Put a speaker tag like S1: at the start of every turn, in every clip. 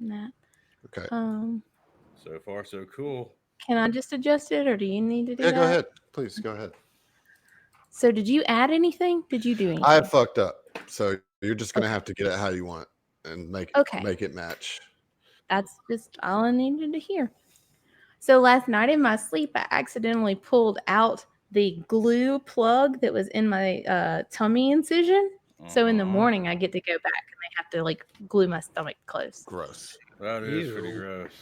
S1: that.
S2: Okay.
S3: So far, so cool.
S1: Can I just adjust it, or do you need to do
S2: Yeah, go
S1: that?
S2: ahead. Please go ahead.
S1: So, did you add anything? Did you do
S2: I
S1: anything?
S2: fucked up. So you're just gonna have
S1: Okay.
S2: to get it how you want and
S1: Okay.
S2: make it match.
S1: That's just all I needed to hear. So last night in my sleep, I accidentally pulled out the glue plug that was in my tummy incision. So in the
S3: Uh-huh.
S1: morning, I get to go back and they have to like glue my stomach closed.
S2: Gross.
S3: That is pretty
S4: Ew.
S3: gross.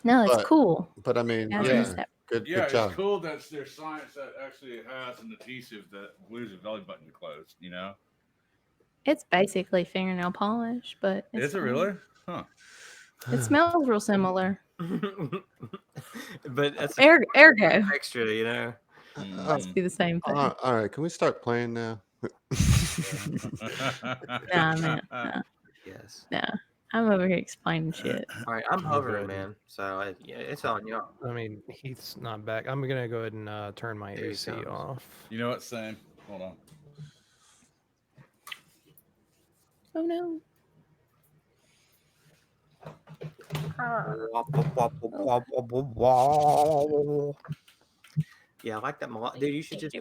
S1: No, it's
S2: But
S1: cool.
S2: I mean,
S1: Guys use
S2: yeah,
S1: that.
S3: Yeah,
S2: good
S3: it's
S2: job.
S3: cool that there's science that actually has an adhesive that glues a belly button closed, you know?
S1: It's basically fingernail polish, but it's
S3: Is it
S1: fine.
S3: really? Huh.
S1: It smells real similar.
S4: But that's
S1: Ergo,
S4: extra, you know.
S2: Uh,
S1: must be the same thing.
S2: all right, can we start playing now?
S1: Nah, man, nah,
S4: Yes.
S1: nah. I'm over here explaining shit.
S4: All right, I'm
S2: You're
S4: hovering,
S2: ready.
S4: man. So yeah, it's on y'all.
S5: I mean, Heath's not back. I'm gonna go ahead and turn my
S4: There he
S5: AC
S4: comes.
S5: off.
S3: You know what, Sam? Hold on.
S1: Oh no.
S4: Yeah, I like that melodic. Dude, you should just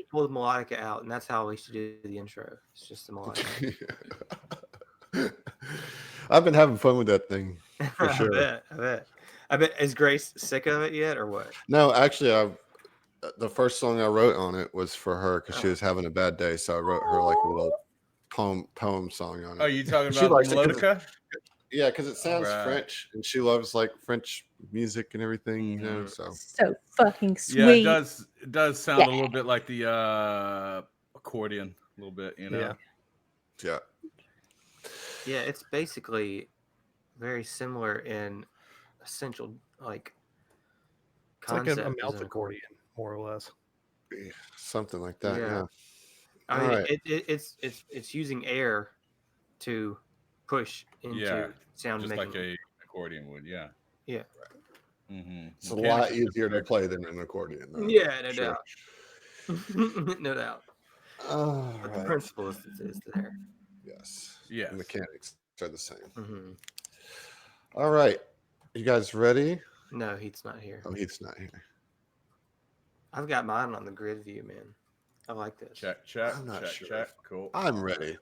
S4: pull the melodica out, and that's how we should do the intro. It's just the melodica.
S2: I've been having fun with that thing for
S4: I
S2: sure.
S4: bet. I bet. Is Grace sick of it yet, or what?
S2: No, actually, the first song I wrote on it was for her because she was having a bad day, so I wrote her like a little poem song on
S3: Oh,
S2: it.
S3: you talking
S2: She
S3: about
S2: likes it 'cause
S3: melodica?
S2: yeah, because it sounds
S3: Right.
S2: French, and she loves like French music and everything, you know.
S3: Mhm.
S2: So
S1: So fucking
S3: Yeah, it
S1: sweet.
S3: does. It does sound
S1: Yeah.
S3: a little bit like the accordion, a little bit, you know.
S5: Yeah.
S2: yeah,
S4: Yeah, it's basically very similar in essential like
S5: It's like
S4: concept
S5: a
S4: as
S5: mouth
S4: an accordion.
S5: accordion, more or less.
S2: something like that.
S4: Yeah.
S2: Yeah.
S4: I
S2: All
S4: mean,
S2: right.
S4: it's using air to push
S3: Yeah,
S4: into sound
S3: just
S4: making.
S3: like a accordion would. Yeah.
S4: Yeah.
S3: Mm-hmm.
S2: It's a lot easier to play than an accordion, though.
S4: Yeah, no
S2: Sure.
S4: doubt. No doubt.
S2: All
S4: But the
S2: right.
S4: principle is there.
S2: Yes.
S3: Yes.
S2: The mechanics are the same.
S4: Mm-hmm.
S2: All right. You guys ready?
S4: No, Heat's not here.
S2: Oh, he's not here.
S4: I've got mine on the grid view, man. I like this.
S3: Check, check,
S2: I'm not
S3: check,
S2: sure.
S3: check. Cool.
S2: I'm ready.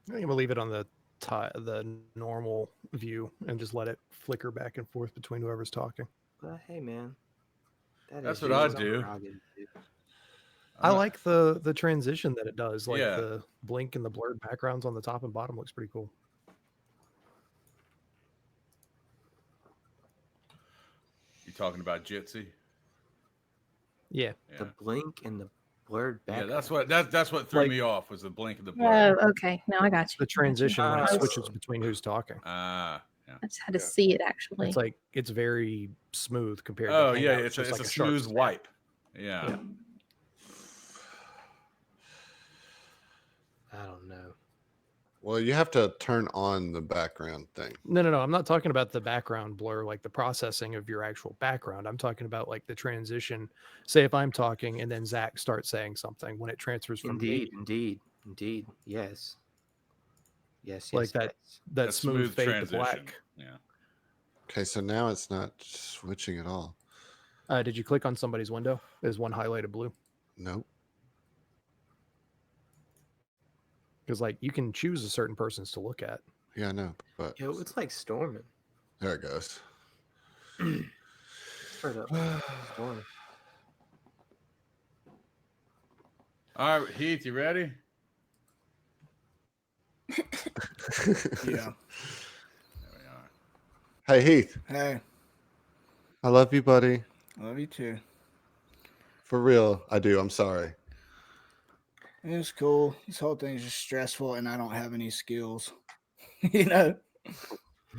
S5: I'm gonna leave it on the normal view and just let it flicker back and forth between whoever's talking.
S4: But hey, man,
S3: That's
S4: is
S3: what
S4: your
S3: I do.
S4: prerogative, dude.
S5: I like the transition that it does, like
S3: Yeah.
S5: the blink and the blurred backgrounds on the top and bottom looks pretty cool.
S3: You talking about Jitsi?
S5: Yeah.
S3: Yeah.
S4: The blink and the blurred
S3: Yeah,
S4: background.
S3: that's what threw
S5: Like-
S3: me off was the blink of the blur.
S1: Oh, okay. Now I got you.
S5: The transition when it
S4: Oh.
S5: switches between who's talking.
S3: Ah, yeah.
S1: I just had to see it actually.
S5: It's like it's very smooth compared to
S3: Oh yeah,
S5: Hangouts,
S3: it's
S5: just
S3: a
S5: like sharp
S3: smooth
S5: snap.
S3: wipe. Yeah.
S5: Yeah.
S4: I don't know.
S2: Well, you have to turn on the background thing.
S5: No. I'm not talking about the background blur, like the processing of your actual background. I'm talking about like the transition. Say if I'm talking and then Zach starts saying something when it transfers from me,
S4: Indeed. Yes.
S5: like that
S4: yes.
S5: that
S3: A
S5: smooth fade
S3: transition.
S5: to black.
S3: Yeah.
S2: Okay, so now it's not switching at all.
S5: Did you click on somebody's window? Is one highlighted blue?
S2: Nope.
S5: Because like you can choose a certain person's to look at.
S2: Yeah, I know, but
S4: Yo, it's like storming.
S2: there it goes.
S4: Straight up storming.
S3: All right, Heath, you ready?
S6: Yeah.
S3: There we are.
S2: Hey, Heath.
S6: Hey,
S2: I love you, buddy.
S6: love you too.
S2: For real, I do. I'm sorry.
S6: It was cool. This whole thing's just stressful, and I don't have any skills. You know,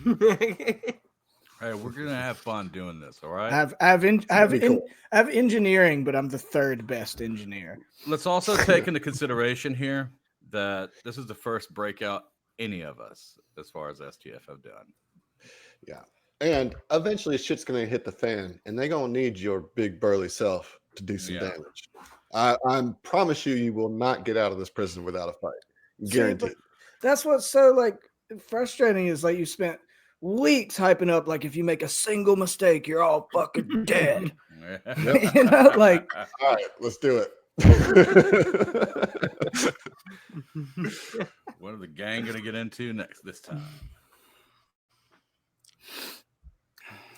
S3: Hey, we're gonna have fun doing this. All right.
S6: I have
S2: Pretty cool.
S6: engineering, but I'm the third best engineer.
S3: Let's also take into consideration here that this is the first breakout any of us, as far as STF, have done.
S2: Yeah. And eventually shit's going to hit the fan, and they're going to need your big burly self to do some
S3: Yeah.
S2: damage. I promise you, you will not get out of this prison without a fight. Guaranteed.
S6: That's what's so like frustrating is like you spent weeks hyping up like if you make a single mistake, you're all fucking dead. You know, like
S2: All right, let's do it.
S3: What are the gang gonna get into this time?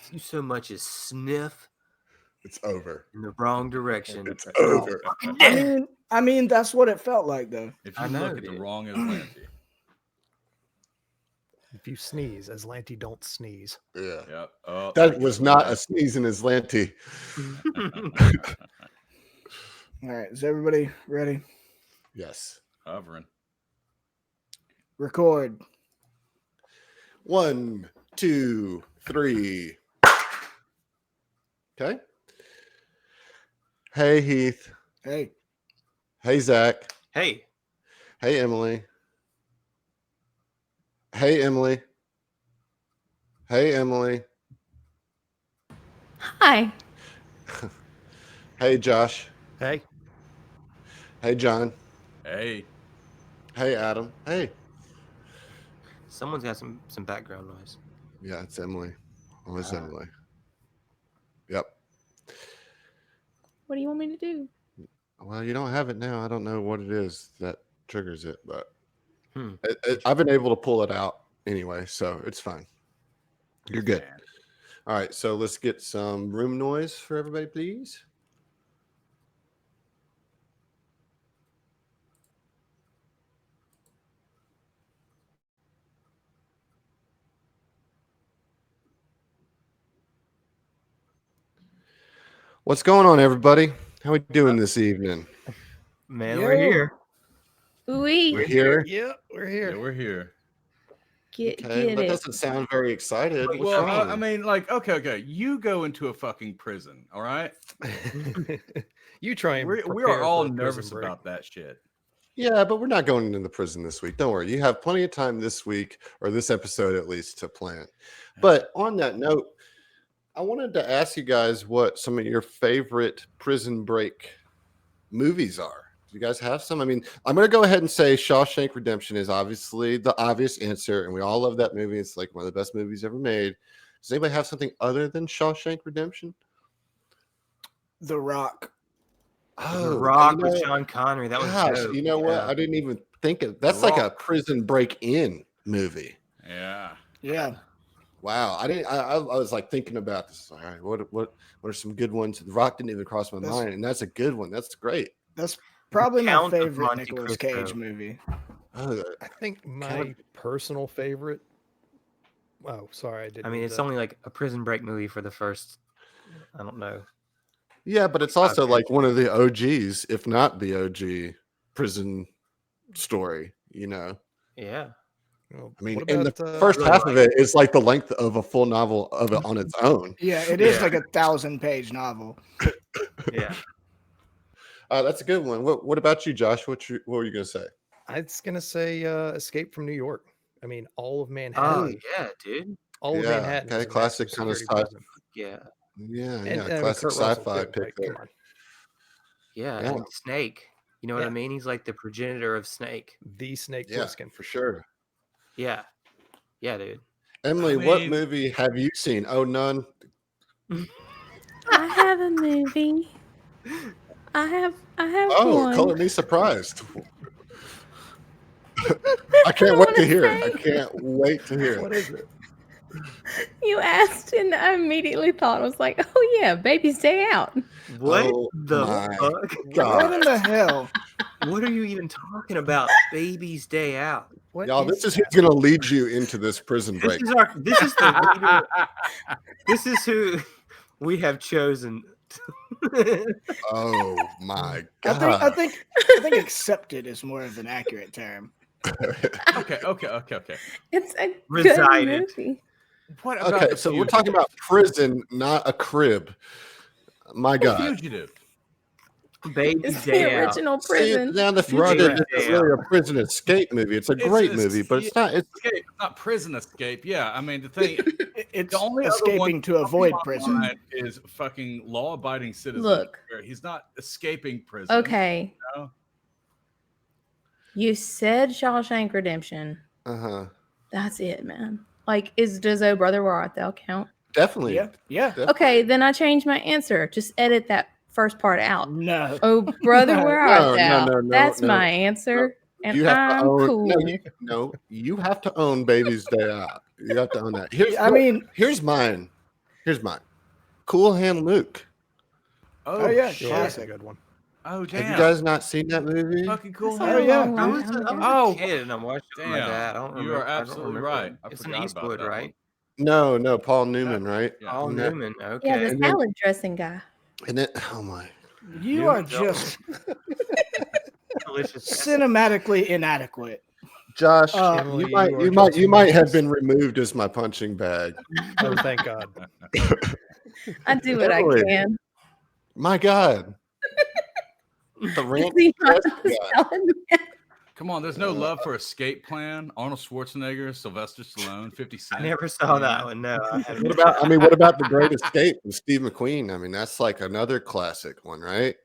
S4: If you so much as sniff
S2: It's over.
S4: in the wrong direction,
S2: It's
S4: you're all
S2: over.
S4: fucking dead.
S6: I mean that's what it felt like though.
S3: If you
S4: I know,
S3: look at the
S4: dude.
S3: wrong Atlantic,
S5: If you sneeze, Aslanti don't sneeze.
S2: Yeah.
S3: yeah. Oh,
S2: That was not a sneeze in Aslanti.
S6: All right, is everybody ready?
S2: Yes.
S3: hovering.
S6: Record.
S2: 1, 2, 3. Okay. Hey, Heath.
S6: Hey,
S2: Hey, Zach.
S4: Hey,
S2: Hey, Emily. Hey, Emily. Hey, Emily.
S1: Hi.
S2: Hey, Josh.
S5: Hey,
S2: Hey, John.
S3: Hey,
S2: Hey, Adam. Hey.
S4: someone's got some background noise.
S2: Yeah, it's Emily. Always
S4: Ah.
S2: Emily. Yep.
S1: What do you want me to do?
S2: Well, you don't have it now. I don't know what it is that triggers it, but
S4: Hmm.
S2: I've been able to pull it out anyway, so it's fine. You're good.
S3: man.
S2: All right, so let's get some room noise for everybody, please. What's going on, everybody? How we doing this evening?
S4: Man, we're here.
S1: Ooh-wee.
S2: We're here.
S5: yeah, we're here.
S3: Yeah, we're here.
S1: Get
S2: Okay, that
S1: it.
S2: doesn't sound very excited. What's
S3: Well,
S2: wrong?
S3: I mean, like, okay. You go into a fucking prison, all right?
S5: You try and
S3: We are
S5: prepare
S3: all
S5: for a prison
S3: nervous
S5: break.
S3: about that shit.
S2: Yeah, but we're not going into the prison this week. Don't worry. You have plenty of time this week, or this episode at least, to plan. But on that note, I wanted to ask you guys what some of your favorite prison break movies are. Do you guys have some? I mean, I'm going to go ahead and say Shawshank Redemption is obviously the obvious answer, and we all love that movie. It's like one of the best movies ever made. Does anybody have something other than Shawshank Redemption?
S6: The Rock.
S4: The
S2: you
S4: Rock
S2: know-
S4: with Sean Connery. That was
S2: Gosh,
S4: dope.
S2: you know what?
S4: Yeah.
S2: I didn't even think of that's like a
S3: Rock.
S2: prison break-in movie.
S3: Yeah.
S6: Yeah.
S2: Wow, I didn't. I was like thinking about this. All right, what are some good ones? The Rock didn't even cross my
S6: That's-
S2: mind, and that's a good one. That's great.
S6: That's probably my
S4: Count of
S6: favorite
S4: Monte
S6: Nicolas
S4: Cristo.
S6: Cage movie.
S2: Oh,
S5: I think my
S2: Kind
S5: personal favorite. Oh, sorry, I didn't.
S4: I mean, it's only like a prison break movie for the first, I don't know.
S2: yeah, but it's also
S4: Okay.
S2: like one of the OGs, if not the OG, prison story. You know,
S4: Yeah.
S5: Well,
S2: I mean,
S5: what
S2: and the
S5: about,
S2: first
S4: really
S2: half of
S4: like
S2: it is like the length of a full novel of it on its own.
S6: Yeah, it is
S4: Yeah.
S6: like a 1,000-page novel.
S4: Yeah.
S2: That's a good one. What about you, Josh? What were you gonna say?
S5: I was gonna say Escape from New York. I mean, all of
S4: Oh,
S5: Manhattan.
S4: yeah, dude.
S5: All of
S2: Yeah,
S5: Manhattan.
S2: okay,
S5: is a
S2: classic
S5: maximum
S2: kind of
S5: security
S2: sci-
S5: prison.
S4: Yeah.
S2: Yeah,
S5: And,
S2: yeah,
S5: I mean,
S2: classic
S5: Kurt Russell
S2: sci-fi
S5: too,
S2: pick
S5: like,
S2: there.
S5: come on.
S4: Yeah.
S2: Yeah.
S4: And Snake. You know what I
S5: Yeah.
S4: mean? He's like the progenitor of Snake.
S5: The Snake
S2: Yeah,
S5: Plissken.
S2: for sure.
S4: Yeah. Yeah, dude.
S2: Emily,
S3: I
S2: what
S3: mean-
S2: movie have you seen? Oh, none.
S1: I have a movie. I have
S2: Oh,
S1: one.
S2: color me surprised. I
S1: I
S2: can't
S1: don't
S2: wait to
S1: wanna
S2: hear it.
S1: say.
S2: I can't wait to hear
S5: What
S2: it.
S5: is it?
S1: You asked, and I immediately thought, I was like, oh yeah, Baby's Day Out.
S4: What
S2: Oh
S4: the
S2: my
S4: fuck?
S2: God.
S6: What in the hell?
S4: What are you even talking about? Baby's Day Out.
S5: What
S2: Y'all,
S5: is
S2: this is
S5: that?
S2: who's going to lead you into this prison
S4: This
S2: break.
S4: is our this is the leader. This is who we have chosen.
S2: Oh my
S6: I
S2: God.
S6: think accepted is more of an accurate term.
S3: Okay.
S1: It's a
S4: Resided.
S1: good movie.
S3: What about
S2: Okay,
S3: The
S2: so we're talking about prison, not a crib. My God.
S3: Fugitive?
S4: Baby's
S1: It's the
S4: Day Out.
S1: original
S2: See,
S1: prison.
S2: now the
S5: Right,
S2: Fugitive
S4: right.
S2: isn't really a prison escape movie. It's a great movie, but it's not. It's
S3: Escape, not prison escape. Yeah, I mean the thing.
S6: It's
S3: The only other one
S6: escaping to avoid
S3: on my
S6: prison.
S3: mind is fucking law-abiding citizen.
S1: Look.
S3: where he's not escaping prison.
S1: Okay.
S3: you know?
S1: You said Shawshank Redemption.
S2: Uh-huh.
S1: That's it, man. Like, does Oh Brother Where Art Thou count?
S2: Definitely.
S6: Yeah, yeah.
S2: Definitely.
S1: Okay, then I changed my answer. Just edit that first part out.
S6: No.
S1: Oh brother,
S6: No,
S1: where
S2: no,
S1: art thou?
S2: no,
S1: That's
S2: no,
S1: my answer, and
S2: You have to
S1: I'm
S2: own.
S1: cool.
S2: No, you have to own Baby's Day Out. You have to own that. Here's
S6: I mean,
S2: here's mine. Here's mine. Cool Hand Luke.
S6: oh yeah,
S5: Sure, that's a good one.
S3: Oh, damn.
S2: Have you guys not seen that movie?
S3: Fucking cool.
S1: That's
S6: Oh,
S1: a
S3: Hand.
S6: yeah.
S1: long,
S4: I
S1: long
S4: was,
S1: time
S4: I
S1: ago.
S4: was
S3: Oh,
S4: a kid and I'm watching it with my
S3: damn.
S4: dad. I don't
S3: You
S4: remember.
S3: are
S4: I don't
S3: absolutely
S4: remember.
S3: right. I
S4: It's
S3: forgot
S4: an
S3: about
S4: Eastwood,
S3: that
S4: right?
S3: one.
S2: No, Paul Newman, right?
S3: Yeah.
S4: Paul
S2: And that-
S4: Newman.
S1: Yeah,
S4: Okay.
S1: the
S2: And then-
S1: salad dressing guy.
S2: And then, oh my,
S6: you are just
S4: Delicious.
S6: cinematically inadequate.
S2: Josh,
S5: Emily,
S2: you might,
S5: you are
S2: you might,
S5: just
S2: you might have
S5: delicious.
S2: been removed as my punching bag.
S5: Oh, thank God.
S1: I do what I
S2: Emily.
S1: can.
S2: My God, the ranch
S1: See my
S2: dressing guy.
S1: salad man.
S3: Come on, there's no love for Escape Plan. Arnold Schwarzenegger, Sylvester Stallone, 50
S4: I
S3: Cent.
S4: never saw that
S3: Yeah.
S4: one. No, I haven't.
S2: What about? I mean, what about The Great Escape with Steve McQueen? I mean, that's like another classic one, right?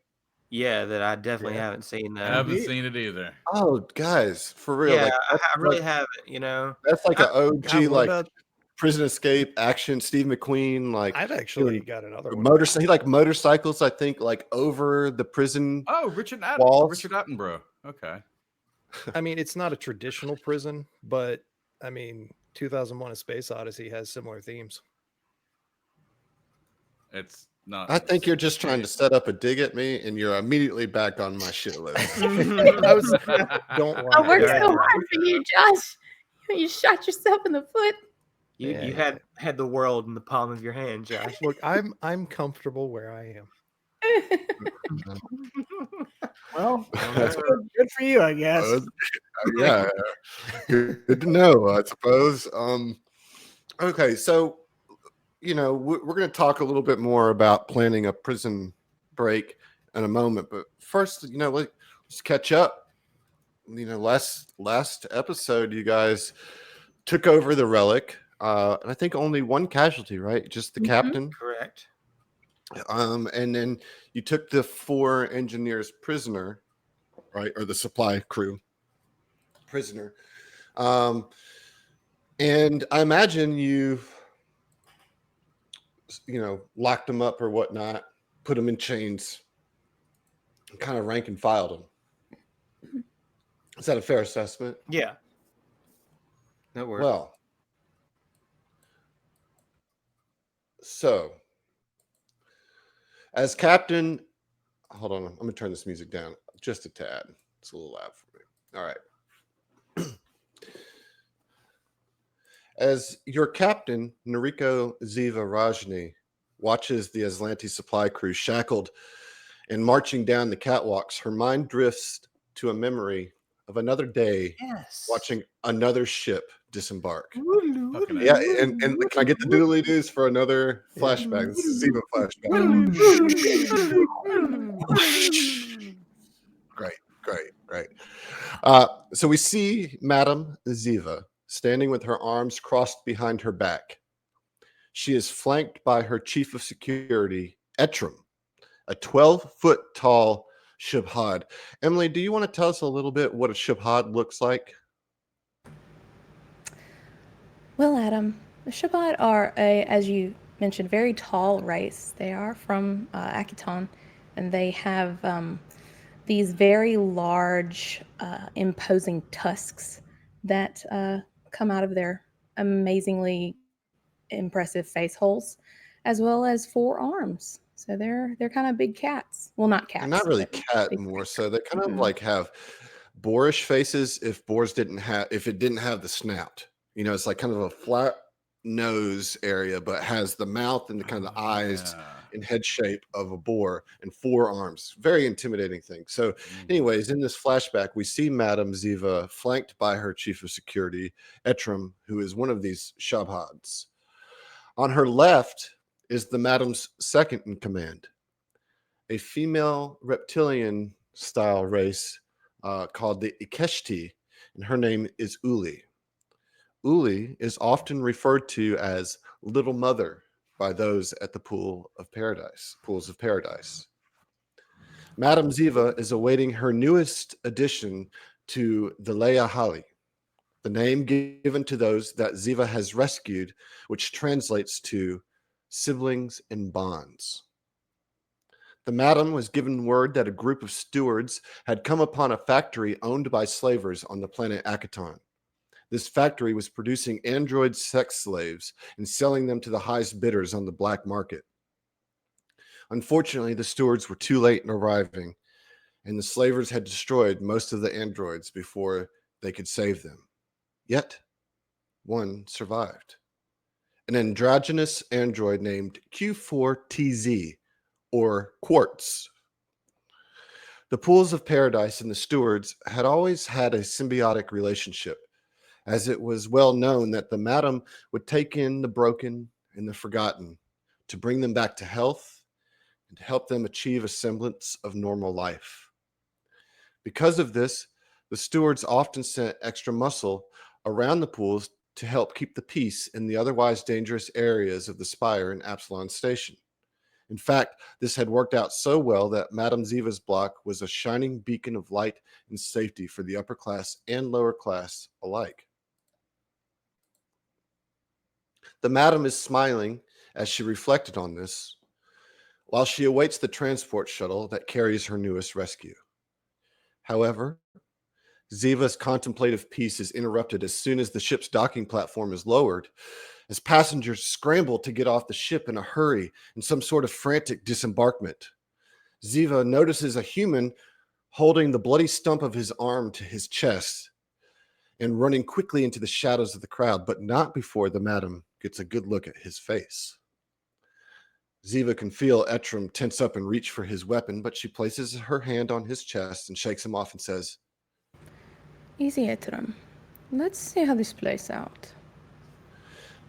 S4: Yeah, that I definitely
S5: Yeah.
S4: haven't seen.
S3: I
S4: That.
S3: haven't seen it either.
S2: Oh, guys, for real,
S4: Yeah,
S2: like
S4: I really haven't. You know.
S2: that's like an OG
S5: God, what
S2: like
S5: about-
S2: Prison Escape action. Steve McQueen, like
S5: I've actually
S2: doing
S5: got another one.
S2: motorcycle. He like motorcycles. I think like over the prison.
S3: Oh, Richard
S2: Walls.
S3: Attenborough. Okay.
S5: I mean, it's not a traditional prison, but I mean, 2001: A Space Odyssey has similar themes.
S3: It's not.
S2: I think you're just trying to set up a dig at me, and you're immediately back on my shit list.
S5: I was, don't
S1: I
S5: lie.
S1: worked
S4: Yeah.
S1: so hard for you, Josh. You shot yourself in the foot.
S4: You
S5: Yeah.
S4: had the world in the palm of your hand, Josh.
S5: Look, I'm comfortable where I am.
S6: Well,
S2: That's
S6: good for you, I guess.
S2: yeah, good to know, I suppose. Okay, so we're going to talk a little bit more about planning a prison break in a moment, but first, let's catch up. Last episode, you guys took over the Relic, and I think only one casualty, right? Just the
S1: Mhm.
S2: captain.
S4: Correct.
S2: And then you took the 4 engineers prisoner, right? Or the supply crew prisoner. And I imagine you locked them up or whatnot, put them in chains, and kind of rank and filed them. Is that a fair assessment?
S4: Yeah. That works.
S2: Well, so as captain, hold on, I'm gonna turn this music down just a tad. It's a little loud for me. All right. As your captain, Noriko Ziva Rajni, watches the Aslanti supply crew shackled and marching down the catwalks, her mind drifts to a memory of another day
S4: yes.
S2: watching another ship disembark.
S3: Fucking
S2: Yeah, and can I get the doodly doos for another flashback? This is Ziva flashback. Great. So we see Madame Ziva standing with her arms crossed behind her back. She is flanked by her chief of security, Etram, a 12-foot tall Shubhad. Emily, do you want to tell us a little bit what a Shubhad looks like?
S1: Well, Adam, the Shabbat are as you mentioned, very tall race. They are from Akiton, and they have these very large, imposing tusks that come out of their amazingly impressive face holes, as well as 4 arms. So they're kind of big cats. Well, not cats.
S2: They're not really
S1: but
S2: cat
S1: big
S2: more,
S1: cats.
S2: so they kind of
S1: Mhm.
S2: like have boarish faces if it didn't have the snout. It's like kind of a flat nose area, but has the mouth and the kind of the eyes and head shape of a boar and 4 arms. Very intimidating thing. So anyways, in this flashback, we see Madame Ziva flanked by her chief of security, Etram, who is one of these Shabhads. On her left is the Madame's second in command, a female reptilian style race called the Ikeshti, and her name is Uli. Uli is often referred to as Little Mother by those at the Pools of Paradise. Madame Ziva is awaiting her newest addition to the Leahali, the name given to those that Ziva has rescued, which translates to siblings in bonds. The madam was given word that a group of stewards had come upon a factory owned by slavers on the planet Akaton. This factory was producing android sex slaves and selling them to the highest bidders on the black market. Unfortunately, the stewards were too late in arriving, and the slavers had destroyed most of the androids before they could save them. Yet, one survived. An androgynous android named Q4TZ, or Quartz. The Pools of Paradise and the stewards had always had a symbiotic relationship, as it was well known that the madam would take in the broken and the forgotten to bring them back to health and to help them achieve a semblance of normal life. Because of this, the stewards often sent extra muscle around the pools to help keep the peace in the otherwise dangerous areas of the Spire and Absalon Station. In fact, this had worked out so well that Madame Ziva's block was a shining beacon of light and safety for the upper class and lower class alike. The madam is smiling as she reflected on this, while she awaits the transport shuttle that carries her newest rescue. However, Ziva's contemplative peace is interrupted as soon as the ship's docking platform is lowered, as passengers scramble to get off the ship in a hurry in some sort of frantic disembarkment. Ziva notices a human holding the bloody stump of his arm to his chest and running quickly into the shadows of the crowd, but not before the madam gets a good look at his face. Ziva can feel Etram tense up and reach for his weapon, but she places her hand on his chest and shakes him off and says,
S1: Easy, Etram. Let's see how this plays out.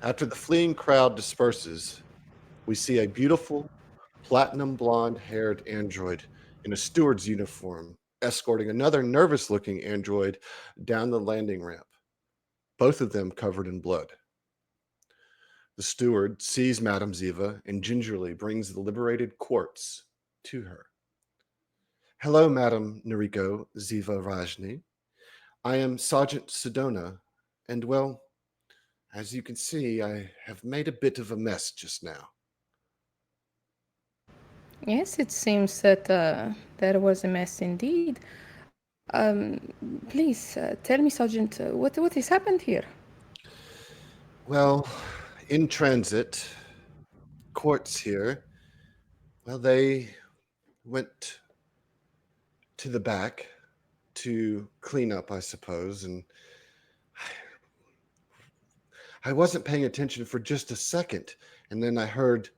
S2: After the fleeing crowd disperses, we see a beautiful, platinum blonde-haired android in a steward's uniform escorting another nervous-looking android down the landing ramp, both of them covered in blood. The steward sees Madame Ziva and gingerly brings the liberated Quartz to her. Hello, Madame Noriko Ziva Rajni. I am Sergeant Sedona, and well, as you can see, I have made a bit of a mess just now.
S1: Yes, it seems that there was a mess indeed. Please tell me, Sergeant, what has happened here?
S2: Well, in transit, Quartz here, well, they went to the back to clean up, I suppose, and I wasn't paying attention for just a second, and then I heard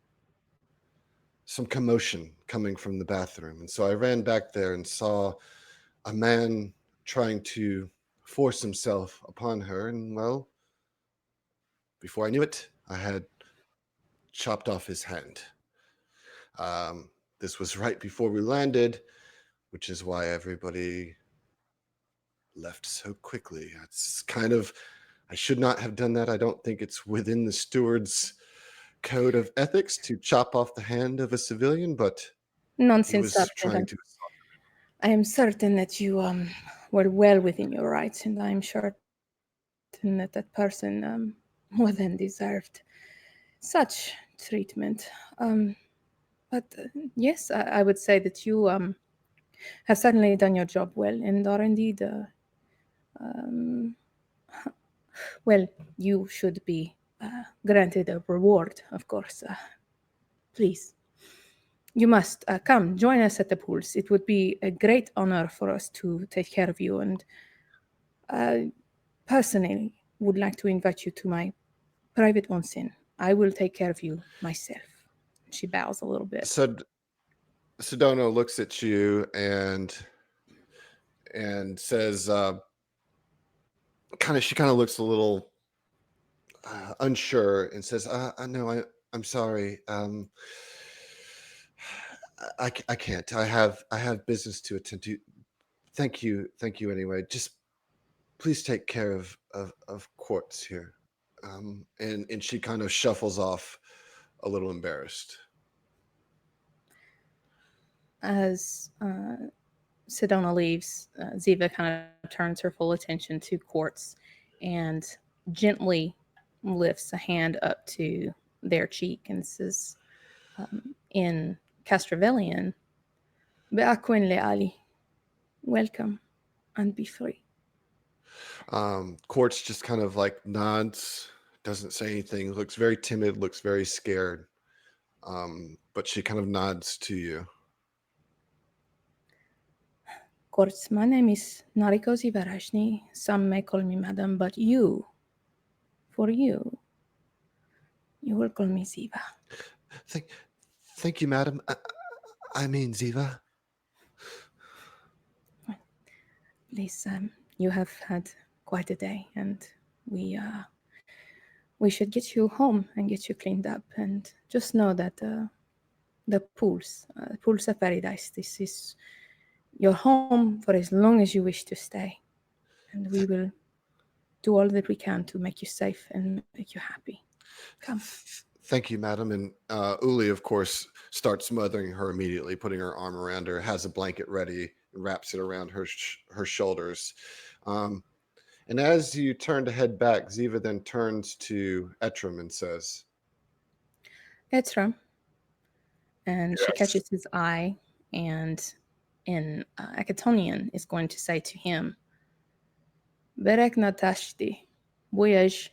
S2: some commotion coming from the bathroom, and so I ran back there and saw a man trying to force himself upon her, and well, before I knew it, I had chopped off his hand. This was right before we landed, which is why everybody left so quickly. It's kind of, I should not have done that. I don't think it's within the steward's code of ethics to chop off the hand of a civilian, but he
S1: Nonsense,
S2: was trying
S1: Sergeant.
S2: to.
S1: I am certain that you were well within your rights, and I'm certain that that person more than deserved such treatment. But yes, I would say that you have certainly done your job well, and are indeed, well, you should be granted a reward, of course. Please. You must come join us at the pools. It would be a great honor for us to take care of you, and personally would like to invite you to my private onsen. I will take care of you myself. She bows a little bit.
S2: So Sedona looks at you and says, she kind of looks a little unsure and says, no, I'm sorry. I can't. I have business to attend to. Thank you anyway. Just please take care of Quartz here. And she kind of shuffles off, a little embarrassed.
S1: As Sedona leaves, Ziva kind of turns her full attention to Quartz and gently lifts a hand up to their cheek and says, in Castrovillian, Be'akwen le'ali. Welcome and be free.
S2: Quartz just kind of like nods, doesn't say anything, looks very timid, looks very scared. But she kind of nods to you.
S1: Quartz, my name is Nariko Zivarashni. Some may call me madam, but for you will call me Ziva.
S2: Thank you, madam. I mean, Ziva.
S1: Please, you have had quite a day, and we should get you home and get you cleaned up. And just know that the pools of paradise, this is your home for as long as you wish to stay, and we will do all that we can to make you safe and make you happy. Come.
S2: Thank you, madam. And Uli, of course, starts smothering her immediately, putting her arm around her, has a blanket ready, and wraps it around her shoulders. And as you turn to head back, Ziva then turns to Etram and says,
S1: Etram. And she
S2: Yes.
S1: catches his eye, and in Akatonian is going to say to him, Berek natashti, buyaj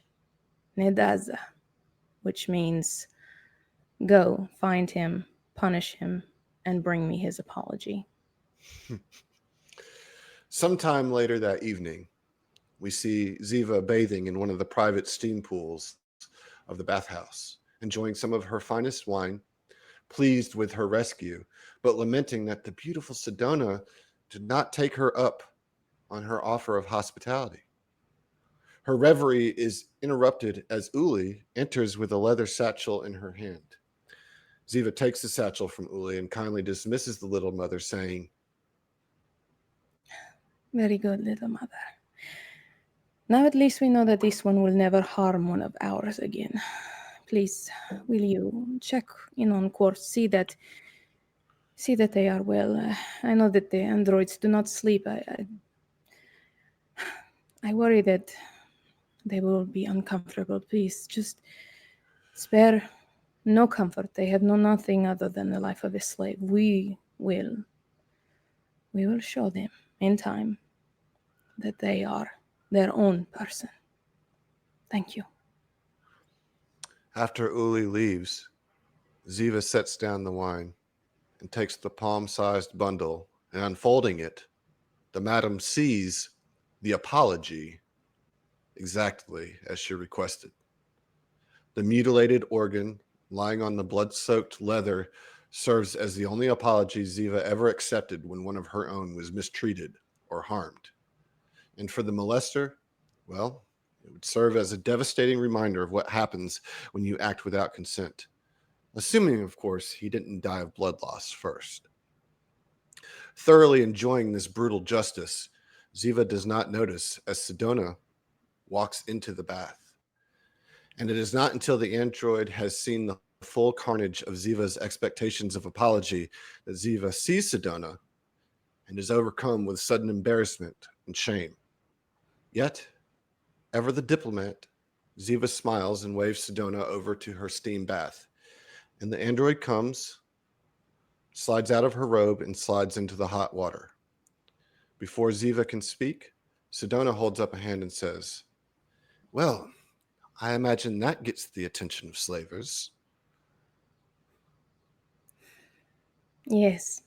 S1: nedaza, which means go, find him, punish him, and bring me his apology.
S2: Sometime later that evening, we see Ziva bathing in one of the private steam pools of the bathhouse, enjoying some of her finest wine, pleased with her rescue, but lamenting that the beautiful Sedona did not take her up on her offer of hospitality. Her reverie is interrupted as Uli enters with a leather satchel in her hand. Ziva takes the satchel from Uli and kindly dismisses the little mother, saying,
S1: Very good, little mother. Now at least we know that this one will never harm one of ours again. Please, will you check in on Quartz, see that they are well. I know that the androids do not sleep. I worry that they will be uncomfortable. Please, just spare no comfort. They have known nothing other than the life of a slave. We will show them in time that they are their own person. Thank you.
S2: After Uli leaves, Ziva sets down the wine and takes the palm-sized bundle, and unfolding it, the madam sees the apology exactly as she requested. The mutilated organ lying on the blood-soaked leather serves as the only apology Ziva ever accepted when one of her own was mistreated or harmed. And for the molester, well, it would serve as a devastating reminder of what happens when you act without consent. Assuming, of course, he didn't die of blood loss first. Thoroughly enjoying this brutal justice, Ziva does not notice as Sedona walks into the bath. And it is not until the android has seen the full carnage of Ziva's expectations of apology that Ziva sees Sedona and is overcome with sudden embarrassment and shame. Yet, ever the diplomat, Ziva smiles and waves Sedona over to her steam bath. And the android comes, slides out of her robe, and slides into the hot water. Before Ziva can speak, Sedona holds up a hand and says, Well, I imagine that gets the attention of slavers.
S1: Yes,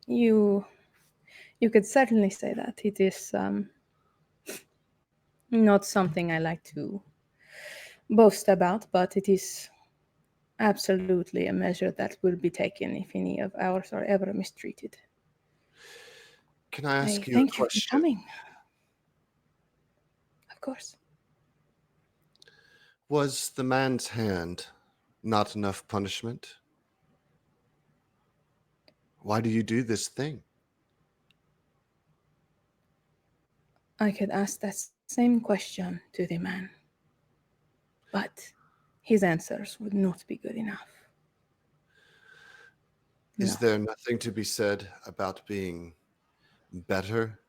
S1: you could certainly say that. It is not something I like to boast about, but it is absolutely a measure that will be taken if any of ours are ever mistreated.
S2: Can I ask you a
S1: thank you
S2: question?
S1: for coming. Of course.
S2: Was the man's hand not enough punishment? Why do you do this thing?
S1: I could ask that same question to the man, but his answers would not be good enough.
S2: Is
S1: No.
S2: there nothing to be said about being better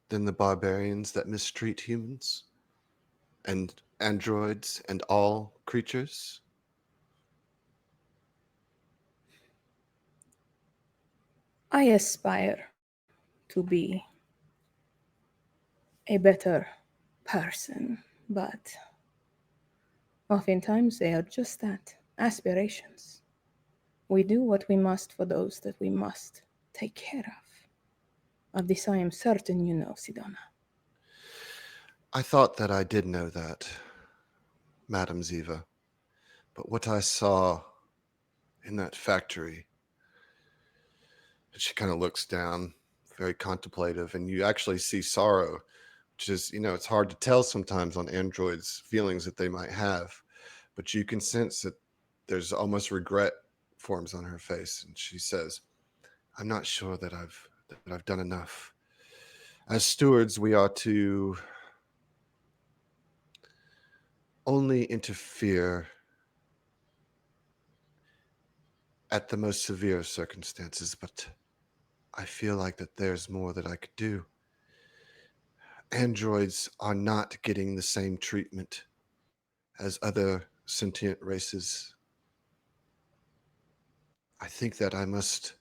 S2: than the barbarians that mistreat humans and androids and all creatures?
S1: I aspire to be a better person, but oftentimes they are just that, aspirations. We do what we must for those that we must take care of. Of this I am certain you know, Sidona.
S2: I thought that I did know that, Madam Ziva, but what I saw in that factory, and she kind of looks down, very contemplative, and you actually see sorrow, which is, it's hard to tell sometimes on androids feelings that they might have, but you can sense that there's almost regret forms on her face, and she says, I'm not sure that I've done enough. As stewards, we are to only interfere at the most severe circumstances, but I feel like that there's more that I could do. Androids are not getting the same treatment as other sentient races. I think that I must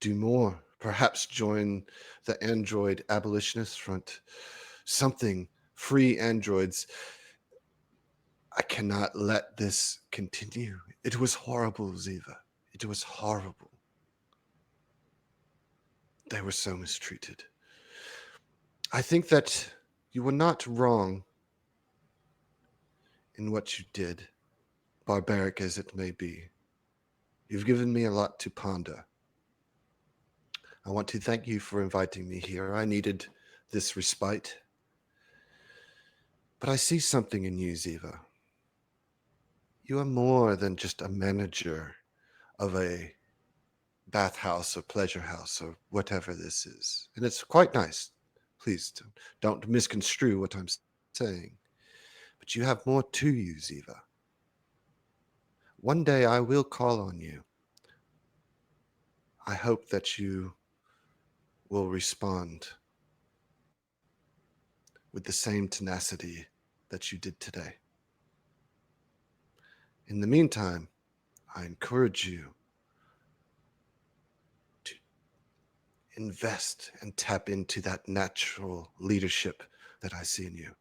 S2: do more, perhaps join the Android Abolitionist Front, something, free androids. I cannot let this continue. It was horrible, Ziva. It was horrible. They were so mistreated. I think that you were not wrong in what you did, barbaric as it may be. You've given me a lot to ponder. I want to thank you for inviting me here. I needed this respite. But I see something in you, Ziva. You are more than just a manager of a bathhouse or pleasure house or whatever this is. And it's quite nice. Please don't misconstrue what I'm saying. But you have more to you, Ziva. One day I will call on you. I hope that you will respond with the same tenacity that you did today. In the meantime, I encourage you to invest and tap into that natural leadership that I see in you.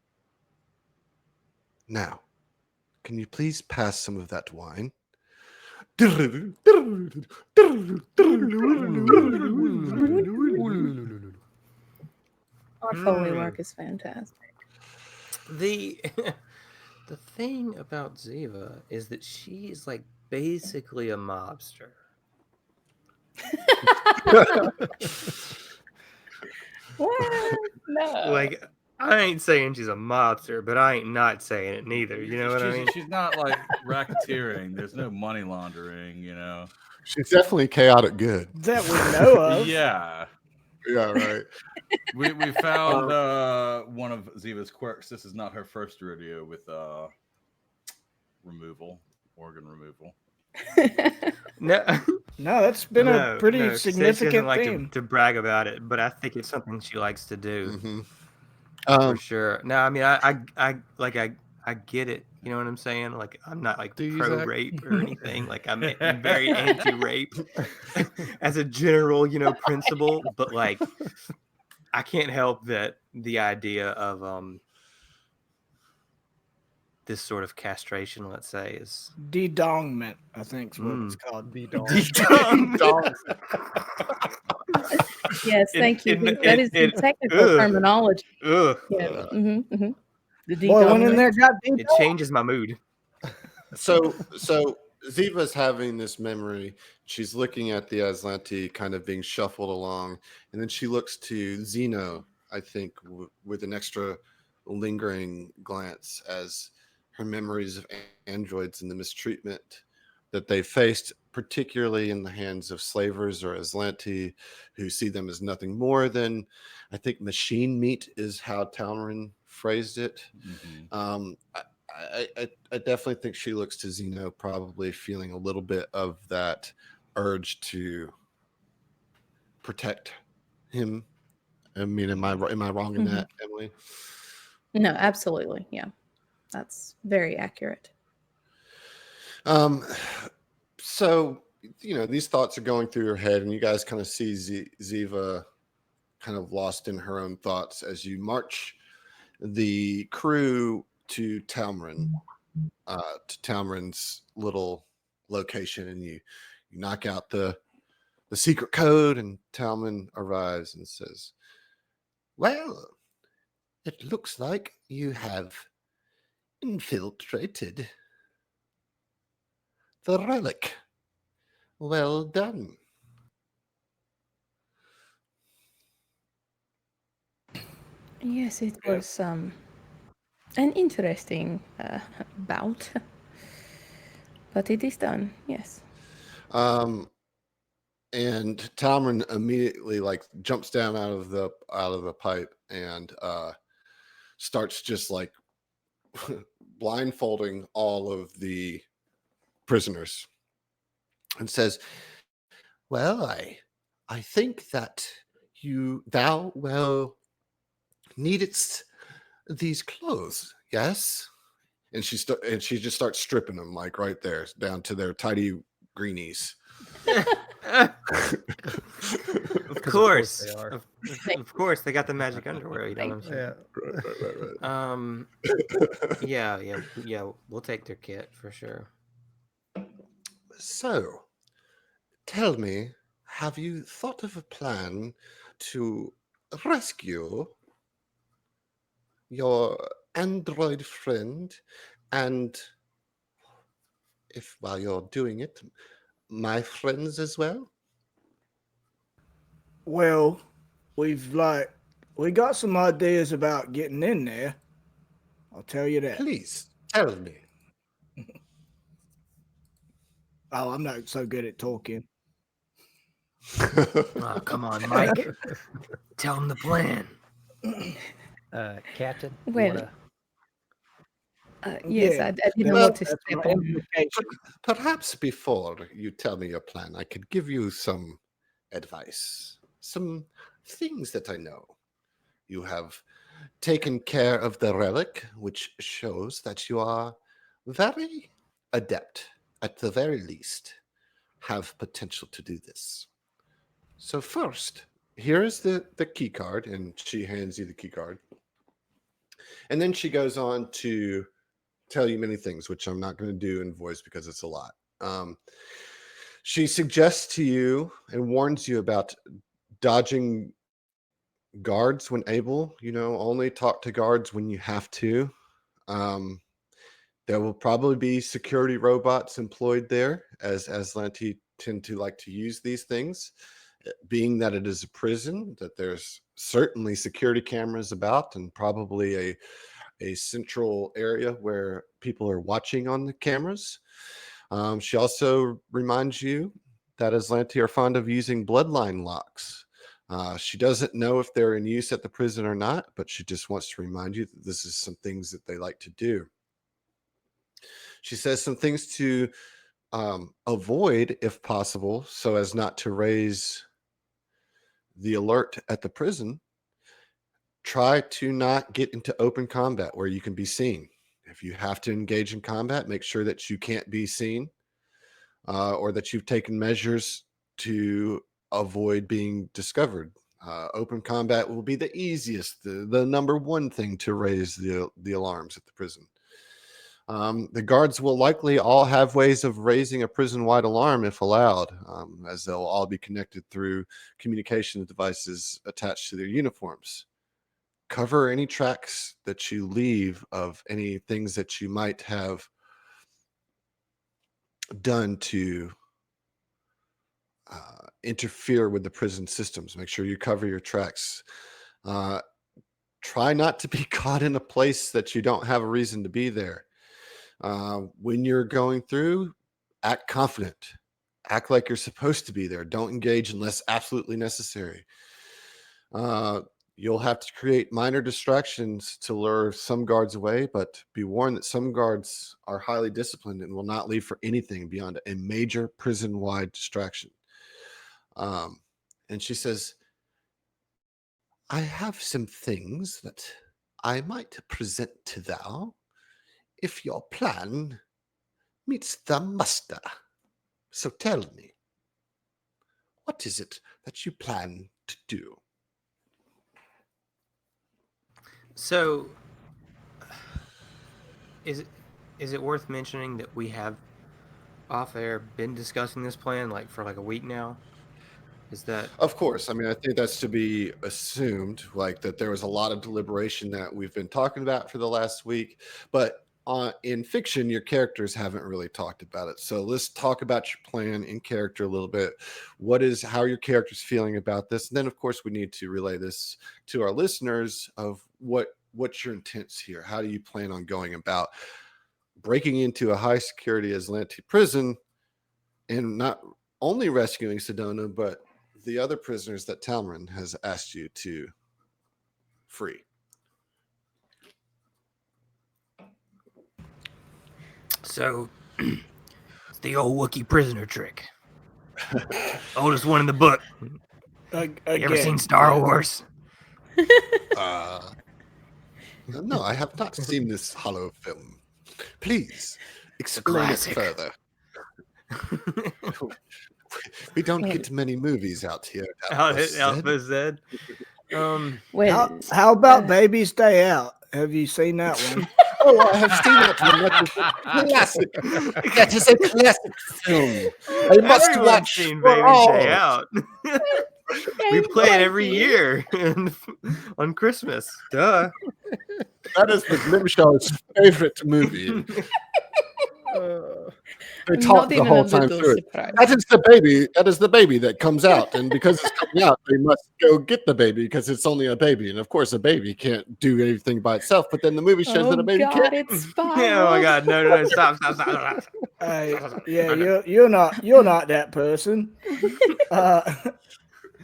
S2: Now, can you please pass some of that wine?
S1: Our Foley work is fantastic.
S4: The the thing about Ziva is that she's like basically a mobster.
S1: What? No.
S4: Like, I ain't saying she's a mobster, but I ain't not saying it neither. You know what I mean?
S3: She's not like racketeering. There's no money laundering,
S2: She's definitely chaotic good.
S6: That we know of.
S3: Yeah.
S2: Yeah, right.
S3: We found one of Ziva's quirks. This is not her first rodeo with organ removal.
S4: No,
S6: No, that's been a pretty
S4: no, she doesn't
S6: significant
S4: like
S6: theme.
S4: to brag about it, but I think it's something she likes to do
S2: Mhm.
S4: for sure. No, I mean, I get it. You know what I'm saying? Like, I'm not like
S5: Do you,
S4: pro
S5: Zach?
S4: rape or anything. Like, I'm very anti rape as a general, principle. But like, I can't help that the idea of this sort of castration, let's say, is
S6: De-dongment, I think is what it's called.
S4: De-dong.
S1: Yes, thank you.
S4: It-
S1: That is the
S4: it-
S1: technical
S4: ugh.
S1: terminology.
S4: Ugh.
S1: Yeah. The
S6: Boy, I went in
S1: de-dongment.
S6: there, got
S4: It
S6: de-donged.
S4: changes my mood.
S2: So Ziva's having this memory. She's looking at the Aslanti kind of being shuffled along, and then she looks to Zeno, I think, with an extra lingering glance as her memories of androids and the mistreatment that they faced, particularly in the hands of slavers or Aslanti, who see them as nothing more than, I think, machine meat is how Talmarin phrased it.
S3: Mm-hmm.
S2: I definitely think she looks to Zeno, probably feeling a little bit of that urge to protect him. I mean, am I wrong in that, Emily?
S1: No, absolutely. Yeah. That's very accurate.
S2: So, these thoughts are going through your head, and you guys kind of see Ziva kind of lost in her own thoughts as you march the crew to Talmarin, to Talmarin's little location, and you knock out the secret code, and Talman arrives and says, "Well, it looks like you have infiltrated the relic. Well done."
S1: Yes, it was an interesting bout, but it is done. Yes.
S2: And Talman immediately jumps down out of the pipe and starts just blindfolding all of the prisoners and says, "Well, I think that thou needest these clothes, yes?" And she just starts stripping them right there down to their tidy greenies.
S4: Of course,
S5: they are.
S4: of course, they got the magic underwear. You know what I'm saying?
S2: Right.
S4: Yeah. We'll take their kit for sure.
S2: So, tell me, have you thought of a plan to rescue your android friend, and if while you're doing it, my friends as well?
S6: Well, we got some ideas about getting in there. I'll tell you that.
S2: Please tell me.
S6: Oh, I'm not so good at talking.
S4: Oh, come on, Mike. Tell them the plan.
S5: Captain, you
S1: Well,
S5: wanna-
S1: yes,
S6: Yeah,
S1: I didn't
S2: well,
S1: want to
S6: That's
S1: step
S6: my
S1: on.
S6: implication.
S2: Perhaps before you tell me your plan, I could give you some advice, some things that I know. You have taken care of the relic, which shows that you are very adept, at the very least, have potential to do this. So first, here is the key card, and she hands you the key card. And then she goes on to tell you many things, which I'm not going to do in voice because it's a lot. She suggests to you and warns you about dodging guards when able. Only talk to guards when you have to. There will probably be security robots employed there, as Aslanti tend to like to use these things. Being that it is a prison, that there's certainly security cameras about, and probably a central area where people are watching on the cameras. She also reminds you that Aslanti are fond of using bloodline locks. She doesn't know if they're in use at the prison or not, but she just wants to remind you that this is some things that they like to do. She says some things to avoid if possible, so as not to raise the alert at the prison. Try to not get into open combat where you can be seen. If you have to engage in combat, make sure that you can't be seen, or that you've taken measures to avoid being discovered. Open combat will be the easiest, the number one thing to raise the alarms at the prison. The guards will likely all have ways of raising a prison-wide alarm if allowed, as they'll all be connected through communication devices attached to their uniforms. Cover any tracks that you leave of any things that you might have done to interfere with the prison systems. Make sure you cover your tracks. Try not to be caught in a place that you don't have a reason to be there. When you're going through, act confident. Act like you're supposed to be there. Don't engage unless absolutely necessary. You'll have to create minor distractions to lure some guards away, but be warned that some guards are highly disciplined and will not leave for anything beyond a major prison-wide distraction. and she says, I have some things that I might present to thou if your plan meets the muster. So tell me, what is it that you plan to do?
S4: So, is it worth mentioning that we have off air been discussing this plan like for like a week now? Is that
S2: Of course. I mean, I think that's to be assumed, like that there was a lot of deliberation that we've been talking about for the last week. But in fiction, your characters haven't really talked about it. So let's talk about your plan in character a little bit. How are your characters feeling about this? And then, of course, we need to relay this to our listeners of what's your intents here. How do you plan on going about breaking into a high security Aslanti prison and not only rescuing Sedona, but the other prisoners that Talmarin has asked you to free?
S4: so? It's the old Wookiee prisoner trick. Oldest one in the book. You ever seen Star Wars?
S2: No, I have not seen this hollow film. Please explain it
S4: classic.
S2: further. We don't get many movies out here.
S4: Alpha Zed.
S1: Well,
S6: How about Baby's Day Out? Have you seen that one?
S2: Oh, I have seen that one. That is a classic. That is a classic film. I must
S4: Everyone's
S2: watch
S4: seen
S2: for
S4: Baby
S2: all.
S4: Day Out. We play it every year on Christmas. Duh.
S2: That is the Grimshaw's favorite movie. They
S1: I'm
S2: talk
S1: not
S2: the
S1: even
S2: whole
S1: a
S2: time
S1: little
S2: through it.
S1: surprised.
S2: That is the baby. That is the baby that comes out, and because it's coming out, they must go get the baby because it's only a baby, and of course, a baby can't do anything by itself. But then the movie shows
S1: Oh
S2: that a baby
S1: God,
S2: can.
S1: it's
S4: Oh my
S1: spiraled.
S4: God! No! Stop!
S6: Yeah, you're not that person.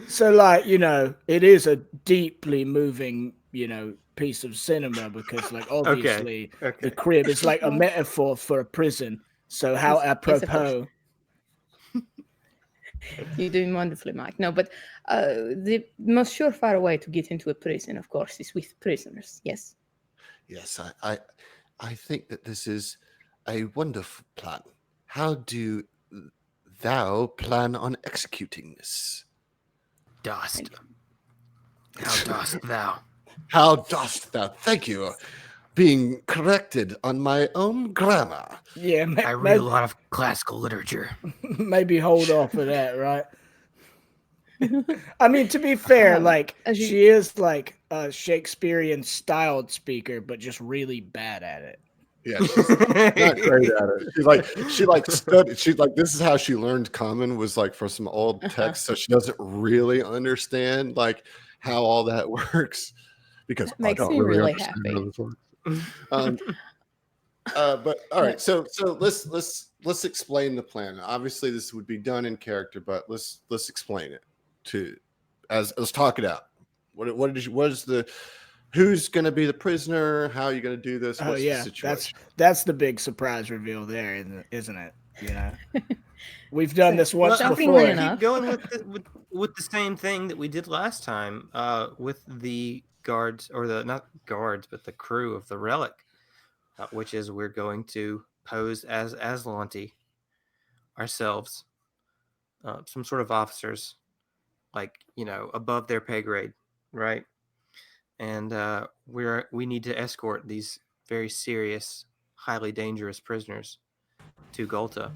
S6: So like, it is a deeply moving, piece of cinema because like obviously
S4: Okay.
S6: the crib is like a metaphor for a prison. So how
S1: It's a
S6: apropos.
S1: You're doing wonderfully, Mike. No, but the most surefire way to get into a prison, of course, is with prisoners. Yes.
S2: Yes, I think that this is a wonderful plan. How do thou plan on executing this?
S4: Dost. How dost thou?
S2: How dost thou? Thank you. Being corrected on my own grammar.
S6: Yeah,
S4: I read a lot of classical literature.
S6: maybe hold off of that, right? I mean, to be fair, like
S1: as you-
S6: she is like a Shakespearean styled speaker, but just really bad at it.
S2: Yeah, she's not great at it. She studied. She like this is how she learned Common was like from some old text, so she doesn't really understand like how all that works because
S1: That makes
S2: I don't
S1: me really
S2: understand
S1: happy.
S2: how this works. But all right, so let's explain the plan. Obviously, this would be done in character, but let's explain it let's talk it out. What is the who's going to be the prisoner? How are you going to do this? What's the situation?
S6: That's the big surprise reveal there, isn't it? We've done this once
S1: Shockingly
S6: before.
S1: enough.
S4: Keep going with the same thing that we did last time with the guards, or the not guards, but the crew of the Relic, which is we're going to pose as Aslanti ourselves, some sort of officers, like above their pay grade, right? And we need to escort these very serious, highly dangerous prisoners to Golta,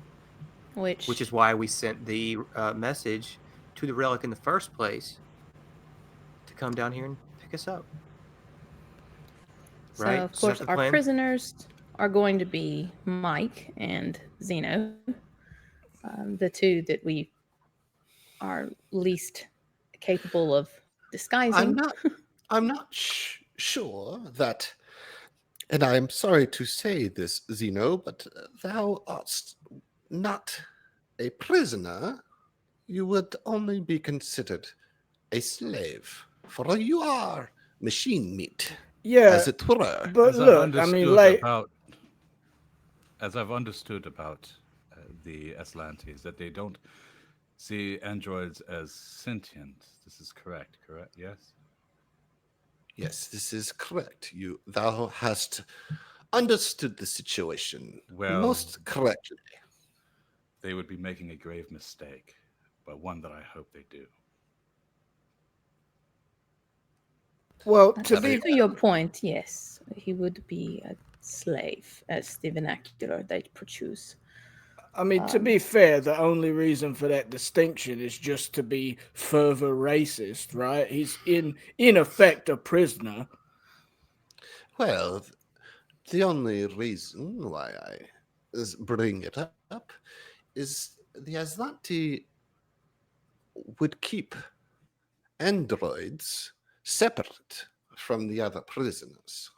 S4: which is why we sent the message to the Relic in the first place to come down here and pick us up.
S1: So,
S4: Right?
S1: of
S4: Is that
S1: course,
S4: the
S1: our
S4: plan?
S1: prisoners are going to be Mike and Zeno, the two that we are least capable of disguising.
S2: I'm not sure that, and I am sorry to say this, Zeno, but thou art not a prisoner. You would only be considered a slave, for you are machine meat,
S6: Yeah,
S2: as it were.
S6: but
S3: As I've
S6: look, I mean, like,
S3: as I've understood about the Aslantes, that they don't see androids as sentient. This is correct, Yes?
S2: Yes, this is correct. Thou hast understood the situation
S3: Well-
S2: most correctly.
S3: They would be making a grave mistake, but one that I hope they do.
S6: Well, to be
S1: To your point, yes, he would be a slave, as the vernacular they produce.
S6: I mean, to be fair, the only reason for that distinction is just to be further racist, right? He's in effect a prisoner.
S2: Well, the only reason why I bring it up is the Aslanti would keep androids separate from the other prisoners.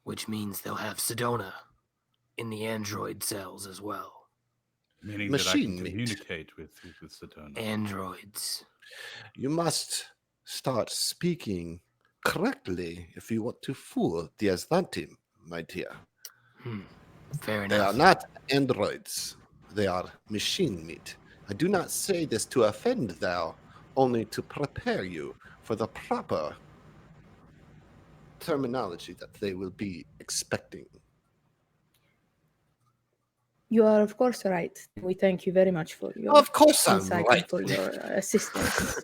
S7: Which means they'll have Sedona in the android cells as well.
S3: Meaning
S2: Machine
S3: that I
S2: meat.
S3: can communicate with Sedona.
S7: Androids.
S2: You must start speaking correctly if you want to fool the Aslanti, my dear.
S7: Fair
S2: They are
S7: enough.
S2: not androids. They are machine meat. I do not say this to offend thou, only to prepare you for the proper terminology that they will be expecting.
S1: You are, of course, right. We thank you very much for your
S2: Of course I'm
S1: insight
S2: right.
S1: and for your assistance.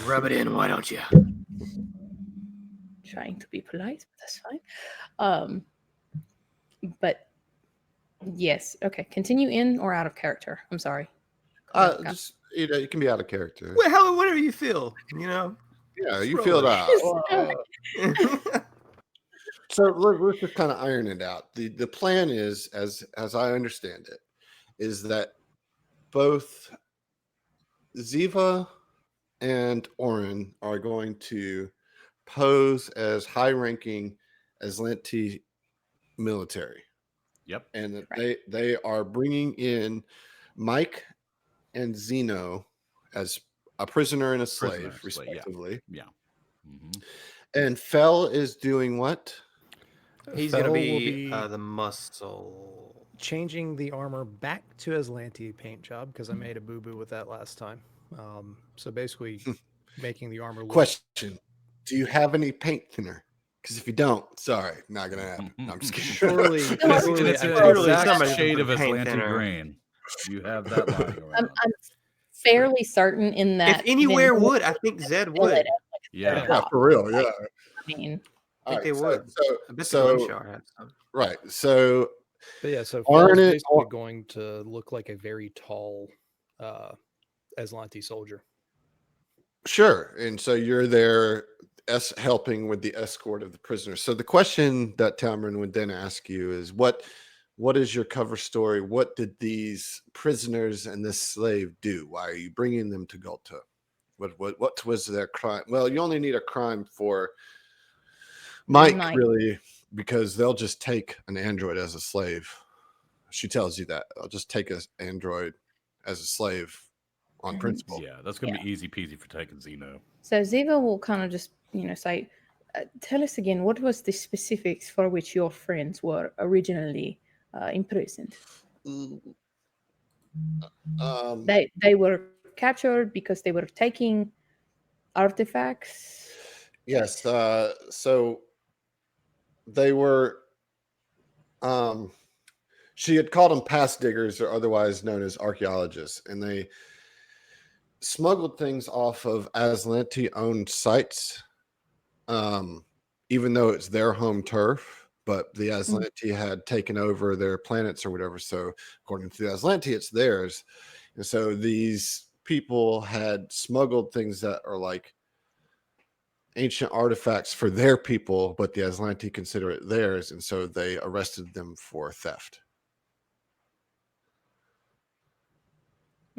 S7: Rub it in, why don't you?
S1: Trying to be polite, but that's fine. But yes, okay. Continue in or out of character. I'm sorry.
S2: Just you can be out of character.
S4: Well, hell, whatever you feel, you know.
S2: Yeah, you
S4: roll
S2: feel
S4: it.
S2: that. So let's just kind of iron it out. The plan is, as I understand it, is that both Ziva and Orin are going to pose as high-ranking Aslanti military,
S3: Yep.
S2: and that
S1: Right.
S2: they are bringing in Mike and Zeno as a prisoner and a slave,
S3: Prisoner, yeah.
S2: respectively.
S3: Yeah. Mhm.
S2: And Fell is doing what?
S4: He's
S5: Fell
S4: gonna
S5: will
S4: be, the muscle.
S5: changing the armor back to Aslanti paint job because I made a boo boo with that last time. So basically, making the armor look
S2: Question: do you have any paint thinner? Because if you don't, sorry, not gonna happen. No, I'm just kidding.
S5: Surely-
S3: It's,
S5: surely
S3: it's
S5: I
S3: an
S5: could-
S4: Totally
S3: exact
S4: somebody
S3: shade
S4: with
S3: of
S4: paint
S3: Aslanti
S4: thinner.
S3: green. You have that lying around.
S1: I'm fairly certain in that.
S4: If anywhere
S1: Vanilla
S4: would, I think Zed
S1: fill
S4: would.
S1: it up.
S3: Yeah.
S2: Yeah, for real. Yeah.
S1: I mean,
S4: I think they would. I bet
S2: So,
S4: the Gunshar had some.
S2: right. So
S5: But yeah, so
S2: Arn
S5: Fell's
S2: it-
S5: basically going to look like a very tall Aslanti soldier.
S2: sure. And so you're there helping with the escort of the prisoners. So the question that Tamron would then ask you is what is your cover story? What did these prisoners and this slave do? Why are you bringing them to Gulta? What was their crime? Well, you only need a crime for Mike,
S1: Mike.
S2: really, because they'll just take an android as a slave. She tells you that. I'll just take an android as a slave on principle.
S3: Yeah, that's going to be easy peasy for taking Zeno.
S1: so Ziva will kind of just, say, tell us again, what was the specifics for which your friends were originally imprisoned? They were captured because they were taking artifacts.
S2: Yes. So they were. She had called them pass diggers, or otherwise known as archaeologists, and they smuggled things off of Aslanti-owned sites, even though it's their home turf. But the Aslanti had taken over their planets or whatever. So according to the Aslanti, it's theirs. And so these people had smuggled things that are like ancient artifacts for their people, but the Aslanti consider it theirs. And so they arrested them for theft.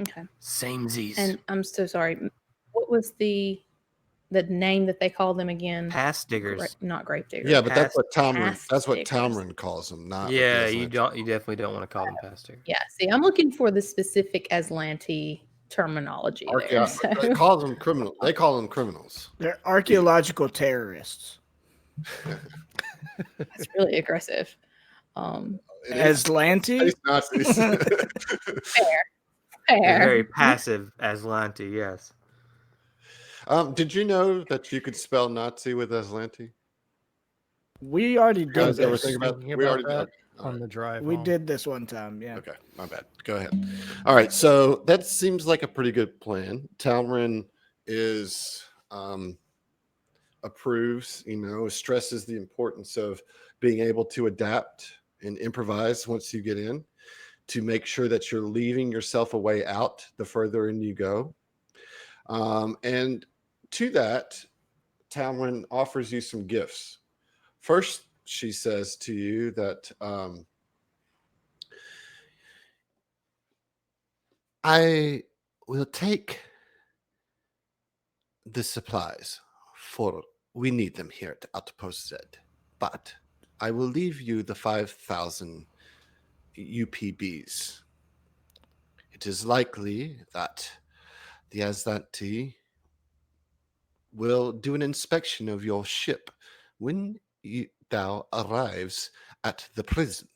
S1: Okay.
S7: Same Z's.
S1: And I'm so sorry. What was the name that they call them again?
S4: Pass diggers.
S1: Not grave diggers.
S2: Yeah, but that's what
S1: Pass
S2: that's what
S1: diggers.
S2: Tamron calls them, not what the
S4: Yeah, you
S2: Aslanti.
S4: definitely don't want to call them pass diggers.
S1: Yeah. See, I'm looking for the specific Aslanti terminology there.
S2: They
S1: So.
S2: call them criminal. They call them criminals.
S6: They're archaeological terrorists.
S1: It's really aggressive.
S2: It is
S6: Aslanti?
S2: Nazis.
S1: Fair. Fair.
S4: very passive Aslanti, yes.
S2: Did you know that you could spell Nazi with Aslanti?
S6: We already
S2: You guys
S6: did
S2: ever
S6: this.
S2: think about?
S5: Thinking
S2: We
S5: about
S2: already
S5: that
S2: did. All
S5: on
S2: right.
S5: the drive.
S6: We
S5: home.
S6: did this one time. Yeah.
S2: Okay, my bad. Go ahead. All right, so that seems like a pretty good plan. Talrin is approves, stresses the importance of being able to adapt and improvise once you get in, to make sure that you're leaving yourself a way out the further in you go. And to that, Talrin offers you some gifts. First, she says to you that I will take the supplies, for we need them here at Outpost Z, but I will leave you the 5,000 UPBs. It is likely that the Aslanti will do an inspection of your ship when thou arrives at the prison.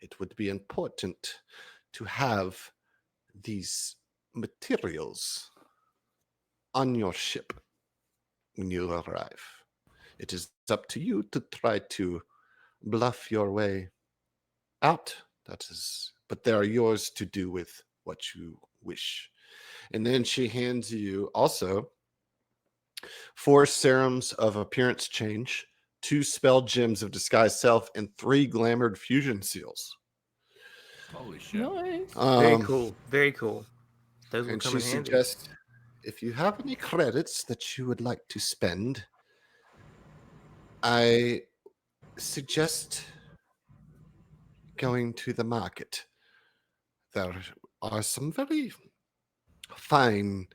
S2: It would be important to have these materials on your ship when you arrive. It is up to you to try to bluff your way out. But they are yours to do with what you wish. And then she hands you also 4 serums of appearance change, 2 spell gems of disguise self, and 3 glamored fusion seals.
S3: Holy shit.
S1: Nice.
S4: Very cool. Very cool. Those will
S2: And
S4: come
S2: she
S4: in handy.
S2: suggests, if you have any credits that you would like to spend, I suggest going to the market. There are some very fine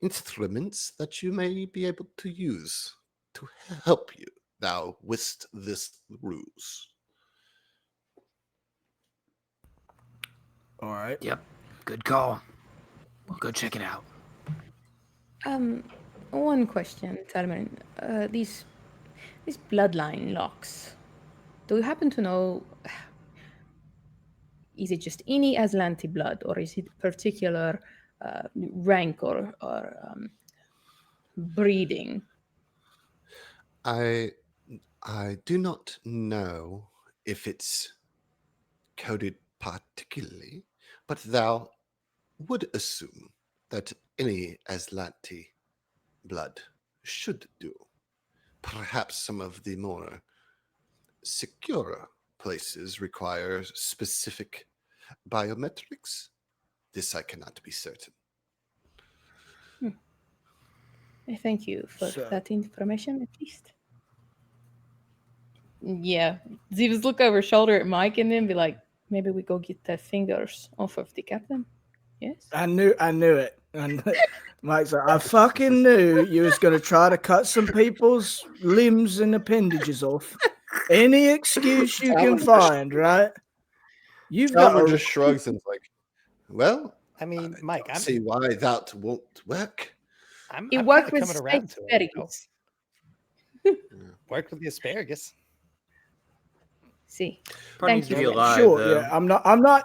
S2: instruments that you may be able to use to help you thou with this ruse.
S6: All right.
S7: Yep. Good call. We'll go check it out.
S1: One question, Talman. These bloodline locks. Do you happen to know? Is it just any Aslanti blood, or is it particular rank or breeding?
S2: I do not know if it's coded particularly, but thou would assume that any Aslanti blood should do. Perhaps some of the more secure places require specific biometrics. This I cannot be certain.
S1: I thank you for
S6: So-
S1: that information, at least. Yeah, Zivas look over her shoulder at Mike and then be like, maybe we go get the fingers off of the captain. Yes?
S6: I knew it. And Mike's like, I fucking knew you was gonna try to cut some people's limbs and appendages off. Any excuse you can find, right? You've got
S2: Talman
S6: a,
S2: just shrugs and is like, well,
S8: I mean, Mike,
S2: I see why that won't work.
S8: I'm
S1: It
S8: I'm
S1: worked
S8: kinda
S1: with
S8: coming around
S1: space
S8: to it. You know?
S1: asparagus.
S8: Worked with the asparagus.
S1: See.
S4: Probably
S1: Thank
S4: needs to
S1: you.
S4: be alive,
S6: sure,
S4: though.
S6: yeah.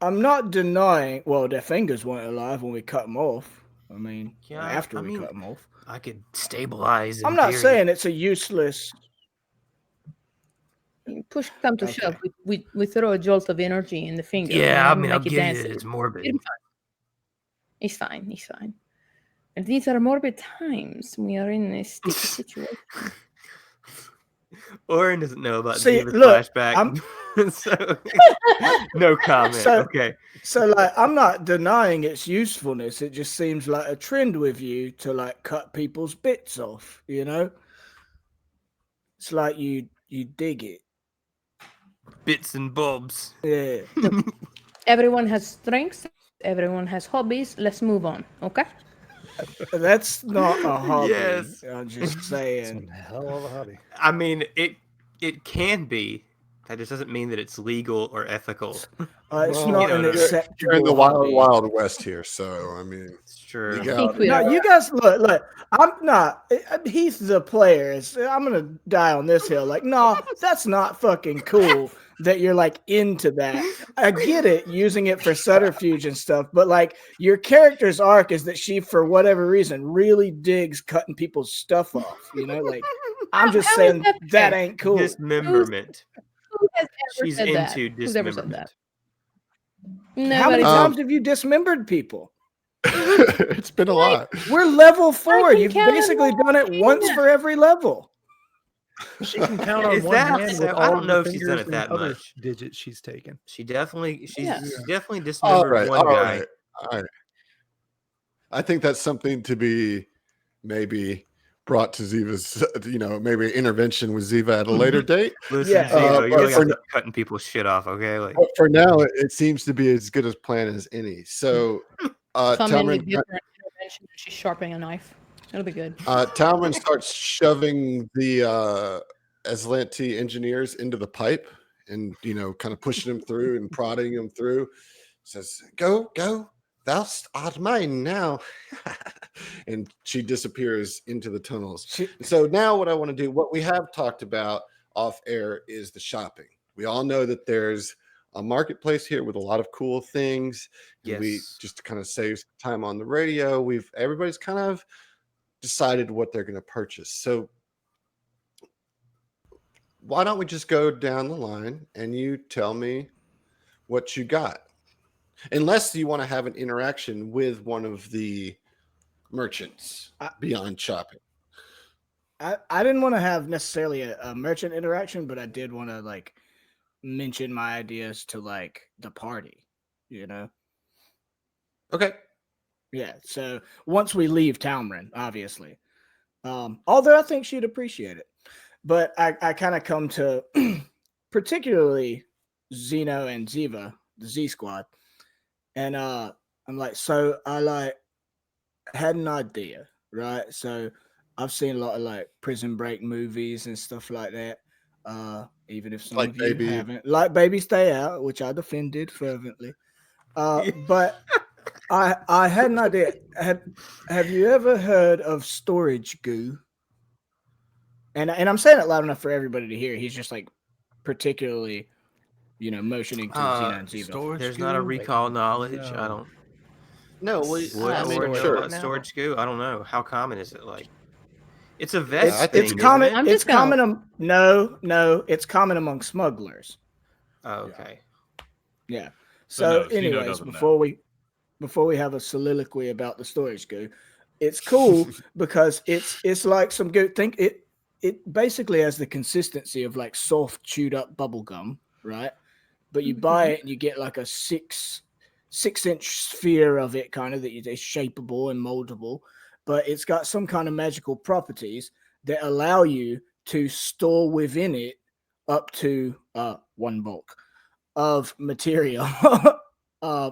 S6: I'm not denying. Well, their fingers weren't alive when we cut them off. I mean,
S4: Yeah,
S6: after
S4: I
S6: we
S4: mean,
S6: cut them off.
S7: I could stabilize. in
S6: I'm not
S7: theory.
S6: saying it's a useless.
S1: Push come to
S6: Okay.
S1: shove. We throw a jolt of energy in the finger.
S7: Yeah, I
S1: and
S7: mean, I'll
S1: make it
S7: give
S1: dance.
S7: you it's morbid.
S1: It'll be fine. He's fine. He's fine. And these are morbid times. We are in this sticky situation.
S4: Oren doesn't know about
S6: See,
S4: Ziva's
S6: look,
S4: flashback. So, no comment.
S6: So-
S4: Okay.
S6: So, like, I'm not denying its usefulness. It just seems like a trend with you to like cut people's bits off. You know, it's like you dig it.
S4: Bits and bobs.
S6: Yeah.
S1: Everyone has strengths. Everyone has hobbies. Let's move on. Okay.
S6: That's not a hobby.
S4: Yes.
S6: I'm just
S8: It's
S6: saying.
S8: one hell of a hobby.
S4: I mean, it can be, That just doesn't mean that it's legal or ethical.
S6: It's
S2: Well,
S6: not
S4: you
S6: an
S4: know,
S6: acceptable.
S2: You're in the wild,
S6: hobby.
S2: wild west here, so I mean,
S4: It's true.
S2: you
S1: I
S2: got
S1: think
S2: it.
S1: we
S6: No,
S1: are.
S6: you guys look. I'm not. Heath the player is. I'm gonna die on this hill. Like, no, that's not fucking cool. That you're like into that. I get it, using it for subterfuge and stuff, but like your character's arc is that she, for whatever reason, really digs cutting people's stuff off. You know, like I'm just
S1: How is
S6: saying
S1: that
S6: that
S1: fair?
S6: ain't cool.
S4: Dismemberment.
S1: Who has ever
S4: She's
S1: said that?
S4: into
S1: Who's ever said
S4: dismemberment.
S1: that?
S6: How many
S1: Nobody.
S6: times have you dismembered people?
S2: It's been a lot.
S6: We're level 4.
S1: can
S6: You've
S1: count on
S6: basically
S1: one
S6: done it once
S1: hand.
S6: for every level.
S5: She can count on
S4: Is
S5: one
S4: that
S5: hand
S4: so?
S5: with
S4: I
S5: all
S4: don't
S5: of
S4: know
S5: the
S4: if she's done
S5: fingers
S4: it that
S5: and other
S4: much.
S5: digits she's taken.
S4: She's definitely
S1: Yeah.
S4: dismembered
S2: All right,
S4: one
S2: all
S4: guy.
S2: right, all right. I think that's something to be maybe brought to Ziva's, maybe intervention with Ziva at a later date.
S4: Listen,
S6: Yeah.
S4: Ziva, you
S2: but
S4: really
S2: for
S4: got to cutting people's shit off, okay? Like,
S2: But for now, it seems to be as good a plan as any. So,
S1: Come in with
S2: Talman,
S1: different intervention. She's sharpening a knife. It'll be good.
S2: Talman starts shoving the Aslanti engineers into the pipe and, kind of pushing them through and prodding them through. Says, go, thou art mine now. And she disappears into the tunnels. So now what I want to do, what we have talked about off air is the shopping. We all know that there's a marketplace here with a lot of cool things. And we
S4: yes.
S2: just to kind of save time on the radio, everybody's kind of decided what they're going to purchase. So why don't we just go down the line and you tell me what you got? Unless you want to have an interaction with one of the merchants beyond shopping.
S6: I didn't want to have necessarily a merchant interaction, but I did want to like mention my ideas to like the party,
S2: Okay.
S6: Yeah. So once we leave Talmrin, obviously, although I think she'd appreciate it, but I kind of come to particularly Zeno and Ziva, the Z Squad, and I'm like, so I had an idea, right? So I've seen a lot of like Prison Break movies and stuff like that. Even if some
S2: Like
S6: of you
S2: Baby.
S6: haven't, like Baby Stay Out, which I defended fervently. But I had an idea. Have you ever heard of storage goo? And I'm saying it loud enough for everybody to hear. He's just like particularly, motioning to Zeno and Ziva.
S4: There's not a recall knowledge. I don't.
S2: No,
S4: Would
S1: I mean,
S4: or know
S2: sure.
S4: about storage goo? I don't know. How common is it? Like, it's a
S2: I
S4: vest
S2: think
S4: thing.
S6: It's
S4: isn't
S6: common.
S4: it?
S1: I'm
S6: It's
S1: just gonna-
S6: common. No. It's common among smugglers.
S4: Oh, okay.
S6: Yeah.
S3: So
S6: So,
S3: no, Zeno
S6: anyways,
S3: doesn't know.
S6: before we have a soliloquy about the storage goo, it's cool because it's like some good. Think it basically has the consistency of like soft chewed up bubble gum, right? But you buy it and you get like a 6-inch sphere of it, kind of that is shapeable and moldable. But it's got some kind of magical properties that allow you to store within it up to 1 bulk of material.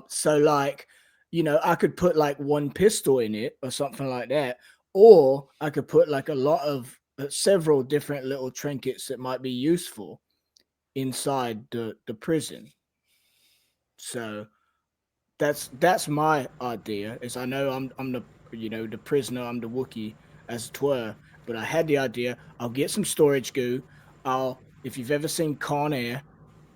S6: So like, I could put like 1 pistol in it or something like that, or I could put like a lot of several different little trinkets that might be useful inside the prison. So that's my idea. Is I know I'm the the prisoner, I'm the Wookiee as it were, but I had the idea. I'll get some storage goo. If you've ever seen Con Air,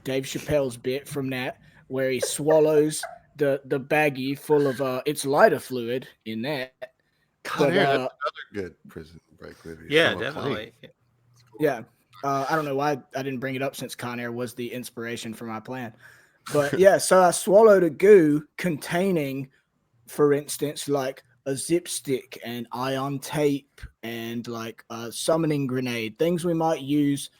S6: Dave Chappelle's bit from that, where he swallows the baggie full of it's lighter fluid in that.
S2: Con
S6: But,
S2: Air, that's another good Prison Break movie.
S4: Yeah,
S2: From Acclaim.
S4: definitely.
S6: Yeah. I don't know why I didn't bring it up since Con Air was the inspiration for my plan. But yeah, so I swallowed a goo containing, for instance, like a zip stick and ion tape and like a summoning grenade, things we might use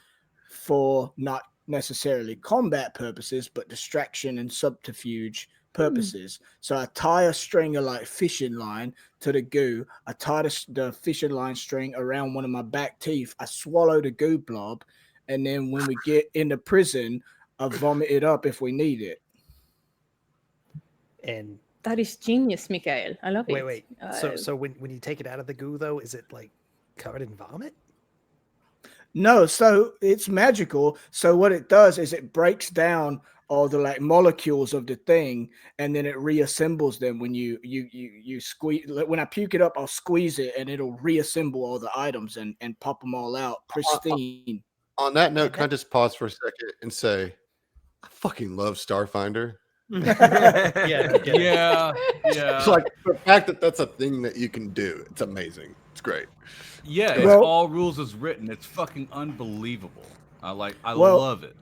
S6: for not necessarily combat purposes, but distraction and subterfuge purposes. So I tie a string of like fishing line to the goo. I tie the fishing line string around one of my back teeth. I swallow the goo blob, and then when we get into prison, I vomit it up if we need it.
S5: And
S1: That is genius, Mikael. I love it.
S5: wait. So when you take it out of the goo though, is it like covered in vomit?
S6: No, so it's magical. So what it does is it breaks down all the like molecules of the thing, and then it reassembles them when you squeeze. Like, when I puke it up, I'll squeeze it, and it'll reassemble all the items and pop them all out pristine.
S2: On that note, can I just pause for a second and say, I fucking love Starfinder.
S5: Yeah,
S3: Yeah,
S2: It's
S3: yeah,
S2: like the fact that that's a thing that you can do. It's amazing. It's great.
S3: yeah. It's
S6: Well-
S3: all rules as written. It's fucking unbelievable. I
S6: Well-
S3: love it.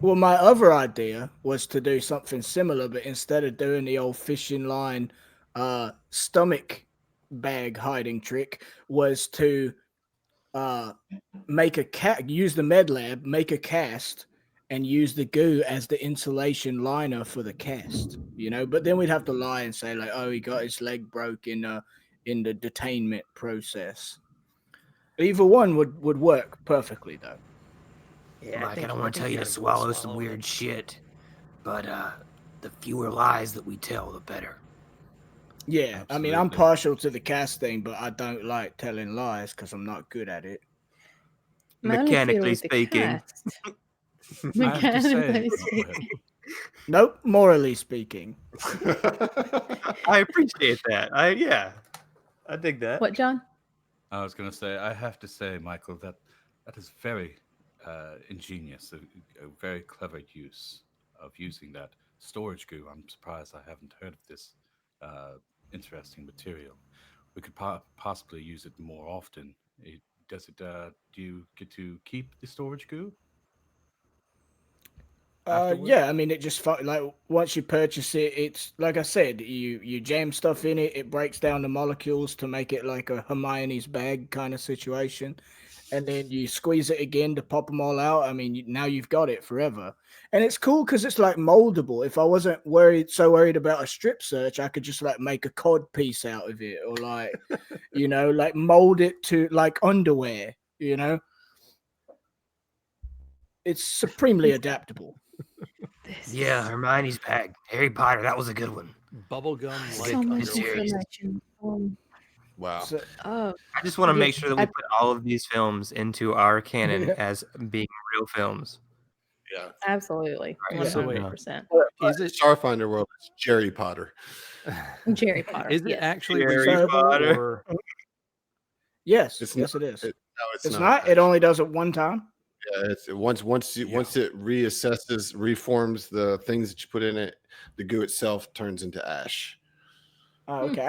S6: Well, my other idea was to do something similar, but instead of doing the old fishing line stomach bag hiding trick, was to make a use the med lab, make a cast, and use the goo as the insulation liner for the cast. You know, but then we'd have to lie and say like, oh, he got his leg broke in the detainment process. Either one would work perfectly though.
S7: Mike, I don't want to tell you to swallow some weird shit, but the fewer lies that we tell, the better.
S6: Yeah, I mean, I'm
S3: Absolutely.
S6: partial to the cast thing, but I don't like telling lies because I'm not good at it.
S1: Mine is
S4: Mechanically
S1: with the
S4: speaking.
S1: cast.
S3: I have to say,
S1: Mechanically speaking.
S6: Nope, morally speaking.
S4: I appreciate that. I dig that.
S1: What, John?
S3: I was going to say, I have to say, Michael, that is very ingenious, a very clever use of using that storage goo. I'm surprised I haven't heard of this interesting material. We could possibly use it more often. Do you get to keep the storage goo? afterward?
S6: Yeah, I mean, it just like once you purchase it, it's like I said, you jam stuff in it, it breaks down the molecules to make it like a Hermione's bag kind of situation, and then you squeeze it again to pop them all out. I mean, now you've got it forever, and it's cool because it's like moldable. If I wasn't so worried about a strip search, I could just like make a cod piece out of it, or like, like mold it to like underwear. It's supremely adaptable.
S7: Yeah, Hermione's bag. Harry Potter, that was a good one.
S5: Bubblegum like
S1: So much
S7: serious.
S1: information.
S2: Wow.
S6: So,
S1: Oh,
S4: I just want to
S1: It
S4: make
S1: is-
S4: sure that we
S1: I-
S4: put all of these films into our canon as being real films.
S2: Yeah.
S1: absolutely.
S4: Right,
S5: so wait.
S1: 100%.
S5: Is it
S2: Starfinder World is Jerry Potter.
S1: Jerry Potter.
S5: is it
S1: yes.
S5: actually
S4: Harry
S5: reusable,
S4: Potter.
S5: or
S6: yes,
S2: It's
S6: yes, it is.
S2: No,
S6: It's not. It only does it one time.
S2: Yeah, it's once it reassesses, reforms the things that you put in it, the goo itself turns into ash.
S6: Oh, okay.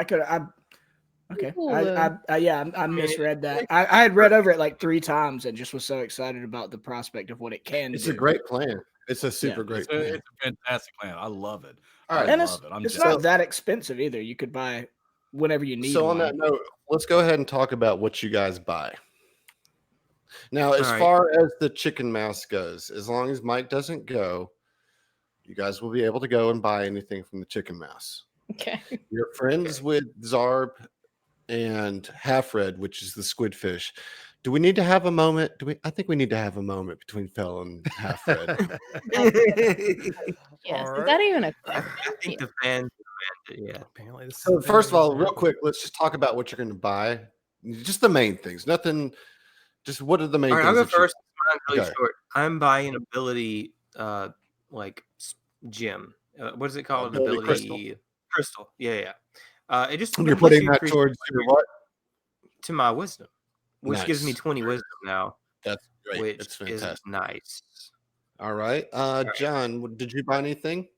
S6: Okay.
S1: Cool,
S6: I misread that. I had read over it like 3 times and just was so excited about the prospect of what it can
S2: It's
S6: do.
S2: a great plan. It's a super
S6: Yeah.
S2: great
S3: It's
S2: plan.
S3: a fantastic plan. I love it.
S2: All right.
S3: I
S6: And
S3: love it. I'm
S6: it's
S3: just
S6: not that expensive either. You could buy whenever you need
S2: So on
S6: one.
S2: that note, let's go ahead and talk about what you guys buy. Now, as
S4: All right.
S2: far as the chicken mouse goes, as long as Mike doesn't go, you guys will be able to go and buy anything from the chicken mouse.
S1: Okay.
S2: You're friends with Zarb and Half Red, which is the squidfish. Do we need to have a moment? I think we need to have a moment between Fel and Half Red.
S1: Yes. Is that even a
S4: I
S1: question?
S4: think the fans, yeah.
S5: apparently this
S2: So
S5: is
S2: first of all,
S5: thing
S2: real
S5: that's
S2: quick, let's just talk about what you're going to buy. Just the main things. Nothing. Just what are the main
S4: All right, I'll
S2: things?
S4: go first. Mine's really
S2: Okay.
S4: short. I'm buying ability, gem. What is it called?
S2: Ability crystal.
S4: Crystal. Yeah. It just
S2: You're
S4: lets
S2: putting
S4: you
S2: that
S4: increase
S2: towards your what?
S4: to my wisdom, which gives me
S2: Nice.
S4: 20 wisdom now,
S2: That's great.
S4: which
S2: That's
S4: is
S2: fantastic.
S4: nice.
S2: All right. John, did you buy anything?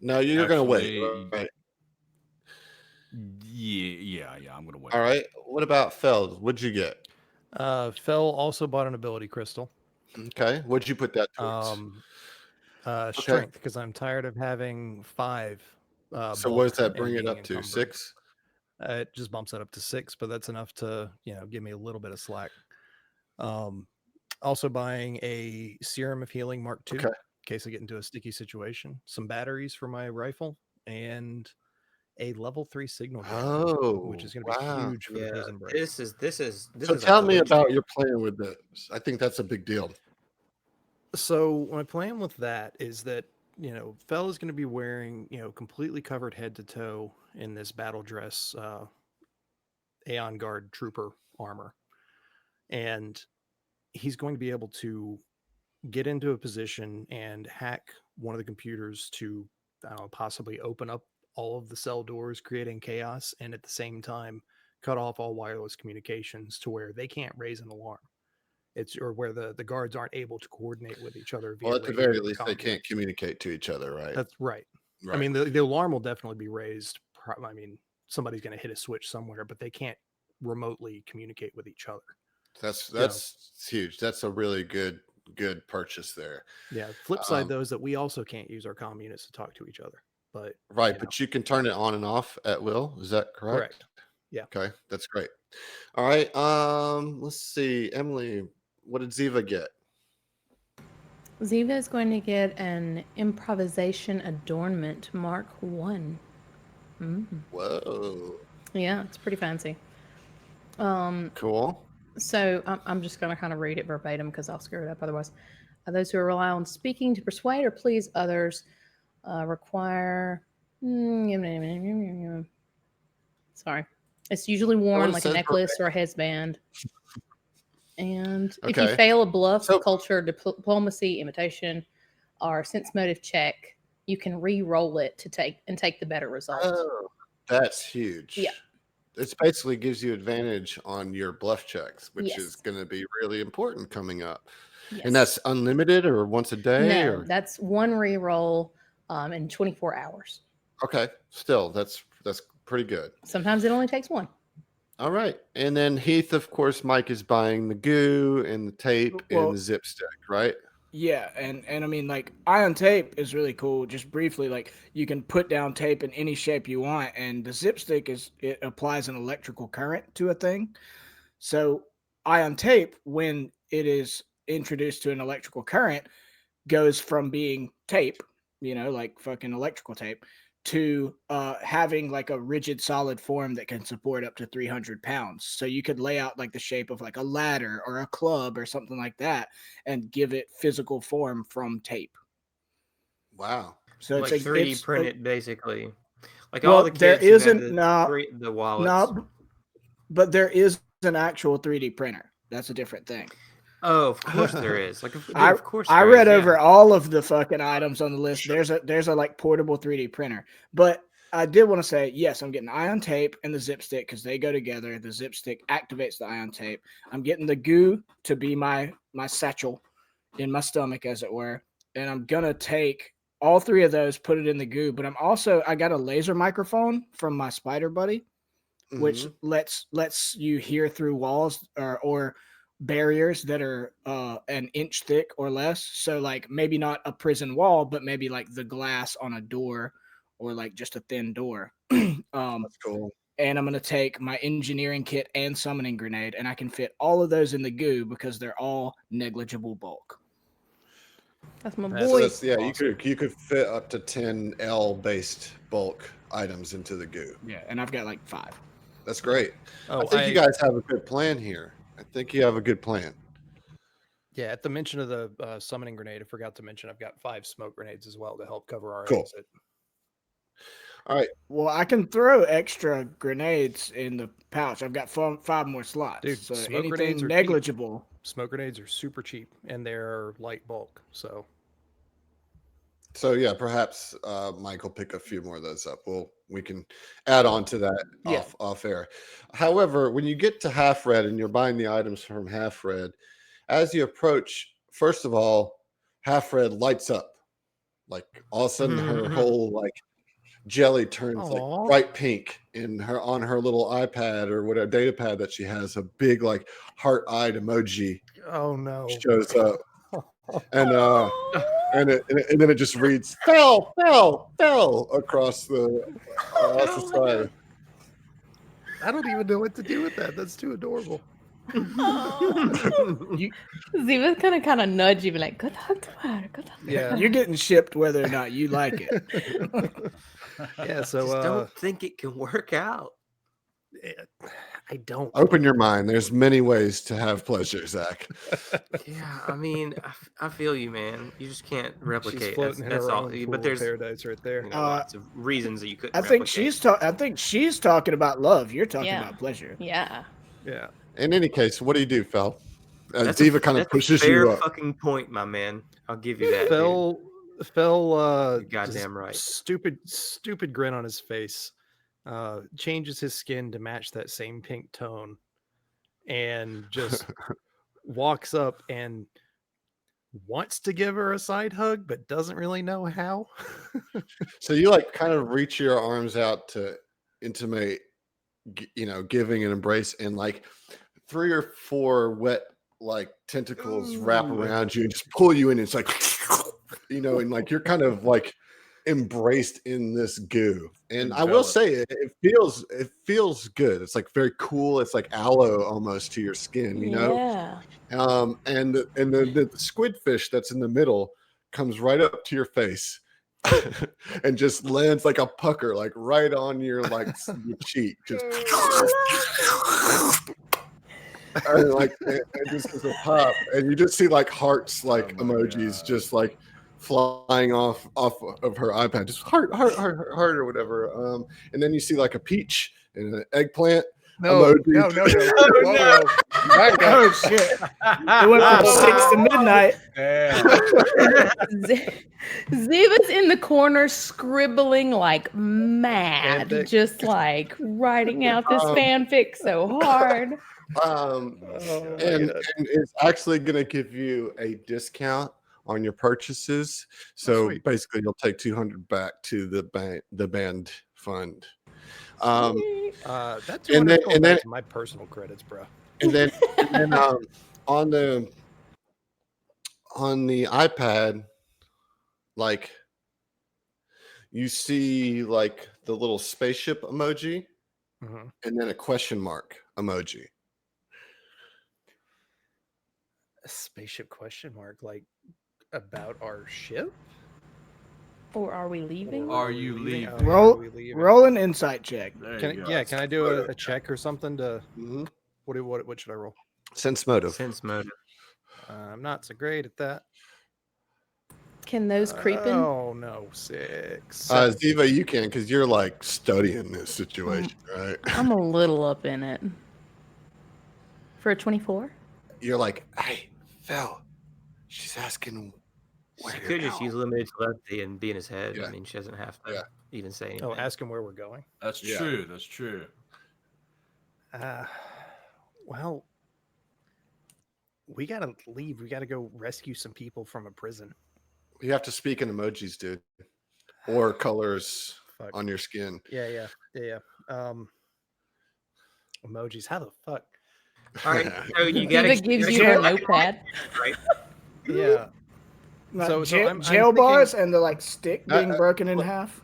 S2: No, you're going to wait.
S3: Actually,
S2: Right.
S3: Yeah. I'm gonna wait.
S2: All right. What about Feld? What'd you get?
S5: Fel also bought an ability crystal.
S2: Okay. What'd you put that towards?
S5: Strength, because I'm tired of having 5.
S2: So what does
S5: bulk
S2: that
S5: and
S2: bring it
S5: being
S2: up to?
S5: encumbered.
S2: 6?
S5: It just bumps it up to 6, but that's enough to give me a little bit of slack. Also buying a serum of healing Mark II
S2: Okay.
S5: in case I get into a sticky situation. Some batteries for my rifle and a level 3 signal gun,
S2: Oh,
S5: which is going to be
S2: wow.
S5: huge for the
S4: Yeah,
S5: prison break.
S4: this is
S2: So
S4: a
S2: tell me
S4: glitch.
S2: about your plan with this. I think that's a big deal.
S5: So my plan with that is that Fel is going to be wearing completely covered head to toe in this battle dress Aeon Guard trooper armor, and he's going to be able to get into a position and hack one of the computers to, I don't know, possibly open up all of the cell doors, creating chaos, and at the same time cut off all wireless communications to where they can't raise an alarm. It's or where the guards aren't able to coordinate with each other. Via
S2: Well, at the
S5: radio
S2: very
S5: or
S2: least, they
S5: comm.
S2: can't communicate to each other, right?
S5: That's right.
S2: Right.
S5: I mean, the alarm will definitely be raised. I mean, somebody's going to hit a switch somewhere, but they can't remotely communicate with each other.
S2: That's huge. That's a really good purchase there.
S5: Yeah. Flip side, though, is that we also can't use our comm units to talk to each other. But
S2: Right, but you can turn it on and off at will. Is that correct?
S5: correct. Yeah.
S2: Okay, that's great. All right. Let's see. Emily, what did Ziva get?
S1: Ziva is going to get an improvisation adornment Mark 1.
S2: Whoa.
S1: Yeah, it's pretty fancy.
S2: Cool.
S1: So I'm just going to kind of read it verbatim because I'll screw it up otherwise. Those who rely on speaking to persuade or please others require. Sorry. It's usually worn
S2: it
S1: like a
S2: says
S1: necklace or a headband. And if you
S2: Okay.
S1: fail a bluff,
S2: So-
S1: culture, diplomacy, imitation, or sense motive check, you can re-roll it to take the better result.
S2: Oh, that's huge.
S1: Yeah.
S2: It basically gives you advantage on your bluff checks, which
S1: Yes.
S2: is going to be really important coming up.
S1: Yes.
S2: And that's unlimited or once a day?
S1: no,
S2: Or?
S1: that's one re-roll in 24 hours.
S2: Okay. Still, that's pretty good.
S1: Sometimes it only takes one.
S2: All right. And then Heath, of course, Mike is buying the goo and the tape
S6: Well-
S2: and the zip stick, right?
S6: Yeah, and I mean, like, ion tape is really cool. Just briefly, like, you can put down tape in any shape you want, and the zip stick it applies an electrical current to a thing. So ion tape, when it is introduced to an electrical current, goes from being tape, like fucking electrical tape, to having like a rigid solid form that can support up to 300 pounds. So you could lay out like the shape of like a ladder or a club or something like that and give it physical form from tape.
S2: Wow.
S6: So
S4: Like
S6: it's
S4: 3D
S6: it's
S4: print it basically. Like
S6: Well,
S4: all the
S6: there
S4: kids who have
S6: isn't-
S4: the wallets.
S6: no, but there is an actual 3D printer. That's a different thing.
S4: Oh, of course there is. Like, dude,
S6: I
S4: of course
S6: I
S4: there
S6: read
S4: is, yeah.
S6: over all of the fucking items on the list. There's a like portable 3D printer. But I did want to say, yes, I'm getting ion tape and the zip stick because they go together. The zip stick activates the ion tape. I'm getting the goo to be my satchel in my stomach, as it were. And I'm gonna take all three of those, put it in the goo. But I got a laser microphone from my spider buddy, which
S2: Mhm.
S6: lets you hear through walls or barriers that are an inch thick or less. So like maybe not a prison wall, but maybe like the glass on a door or like just a thin door.
S2: That's cool.
S6: And I'm going to take my engineering kit and summoning grenade, and I can fit all of those in the goo because they're all negligible bulk.
S1: That's my
S5: That's-
S2: So
S1: boy.
S2: that's, yeah, you could fit up to 10 L based bulk items into the goo.
S6: Yeah, and I've got like 5.
S2: That's great.
S5: Oh,
S2: I think you guys have a good plan here. I think you have a good plan.
S5: Yeah, at the mention of the summoning grenade, I forgot to mention I've got 5 smoke grenades as well to help cover our
S2: Cool.
S5: exit.
S2: All right.
S6: Well, I can throw extra grenades in the pouch. I've got 5 more slots.
S5: Dude,
S6: so
S5: smoke grenades
S6: anything
S5: are cheap.
S6: negligible.
S5: Smoke grenades are super cheap and they're light bulk. So
S2: So yeah, perhaps Mike will pick a few more of those up. We can add on to that
S6: Yeah.
S2: off air. However, when you get to Half Red and you're buying the items from Half Red, as you approach, first of all, Half Red lights up. Like all of a sudden her whole like jelly turns
S5: Aw.
S2: like bright pink in her on her little iPad or whatever data pad that she has, a big like heart-eyed emoji
S5: oh no.
S2: shows up. And and then it just reads fell across the side.
S5: I don't even know what to do with that. That's too adorable.
S1: Ziva's gonna kind of nudge you, be like, "Good luck tomorrow. Good luck."
S5: Yeah.
S6: You're getting shipped whether or not you like it.
S5: Yeah, so
S4: Just don't think it can work out.
S5: I don't.
S2: Open your mind. There's many ways to have pleasure, Zach.
S4: Yeah, I mean, I feel you, man. You just can't
S5: She's
S4: replicate.
S5: floating in
S4: That's
S5: her
S4: all.
S5: own pool
S4: But
S5: of
S4: there's
S5: paradise right there.
S4: lots of reasons that you couldn't.
S6: I think
S4: replicate.
S6: she's talking about love. You're talking
S1: Yeah.
S6: about pleasure.
S1: Yeah.
S5: Yeah.
S2: In any case, what do you do, Fel?
S4: That's
S2: Diva kind of
S4: that's a
S2: pushes
S4: fair
S2: you up.
S4: fucking point, my man. I'll give you that.
S5: Phil
S4: You're
S5: just
S4: goddamn right.
S5: stupid grin on his face, changes his skin to match that same pink tone, and just walks up and wants to give her a side hug but doesn't really know how.
S2: So you like kind of reach your arms out to intimate, giving an embrace, and like 3 or 4 wet like tentacles wrap around you and just pull you in. It's like, and like you're kind of like embraced in this goo. And I will
S3: Enveloped.
S2: say it feels good. It's like very cool. It's like aloe almost to your skin,
S1: Yeah.
S2: and the squid fish that's in the middle comes right up to your face and just lands like a pucker, like right on your your cheek, just and like it just gives a pop, and you just see like hearts, like
S3: Oh my
S2: emojis,
S3: God.
S2: just like flying off of her iPad, just heart or whatever. And then you see like a peach and an eggplant emoji.
S6: Oh shit! It went from 6 to midnight.
S1: Ziva's in the corner scribbling like mad,
S5: Fanfic.
S1: just like writing out this fanfic so hard.
S2: And it's actually going to give you a discount on your purchases. So
S5: sweet.
S2: basically, you'll take $200 back to the band fund.
S5: That's
S2: and then- and then-
S5: my personal credits, bro.
S2: And then on the iPad, like you see like the little spaceship emoji,
S5: Mhm.
S2: and then a question mark emoji.
S5: A spaceship question mark, like about our ship?
S1: Or are we leaving?
S3: Are you leaving?
S5: Oh, yeah,
S6: Roll,
S5: are we leaving?
S6: roll an insight check.
S3: There
S5: Can
S3: you
S5: I,
S3: go.
S5: yeah, can I do a check or something to
S2: Mhm.
S5: what should I roll?
S2: Sense motive.
S4: Sense motive.
S5: I'm not so great at that.
S1: Can those creep in?
S5: Oh no, 6.
S2: Ziva, you can, because you're like studying this situation, right?
S1: I'm a little up in it. For a 24?
S2: You're like, hey, Phil, she's asking where
S4: She
S2: you're
S4: could just
S2: going.
S4: use limited telepathy and be in his head.
S2: Yeah.
S4: I mean, she doesn't have to
S2: Yeah.
S4: even say anything.
S5: Oh, ask him where we're going.
S3: That's
S2: Yeah.
S3: true. That's true.
S5: Well, we gotta leave. We gotta go rescue some people from a prison.
S2: You have to speak in emojis, dude, or colors
S5: Fuck.
S2: on your skin.
S5: Yeah. Emojis. How the fuck?
S4: All right, so you gotta
S1: Ziva gives you
S6: Yeah.
S1: her notepad.
S4: right?
S5: Yeah.
S6: Like
S5: So I'm
S6: jail
S5: thinking-
S6: bars and the like stick being broken in
S2: look.
S6: half.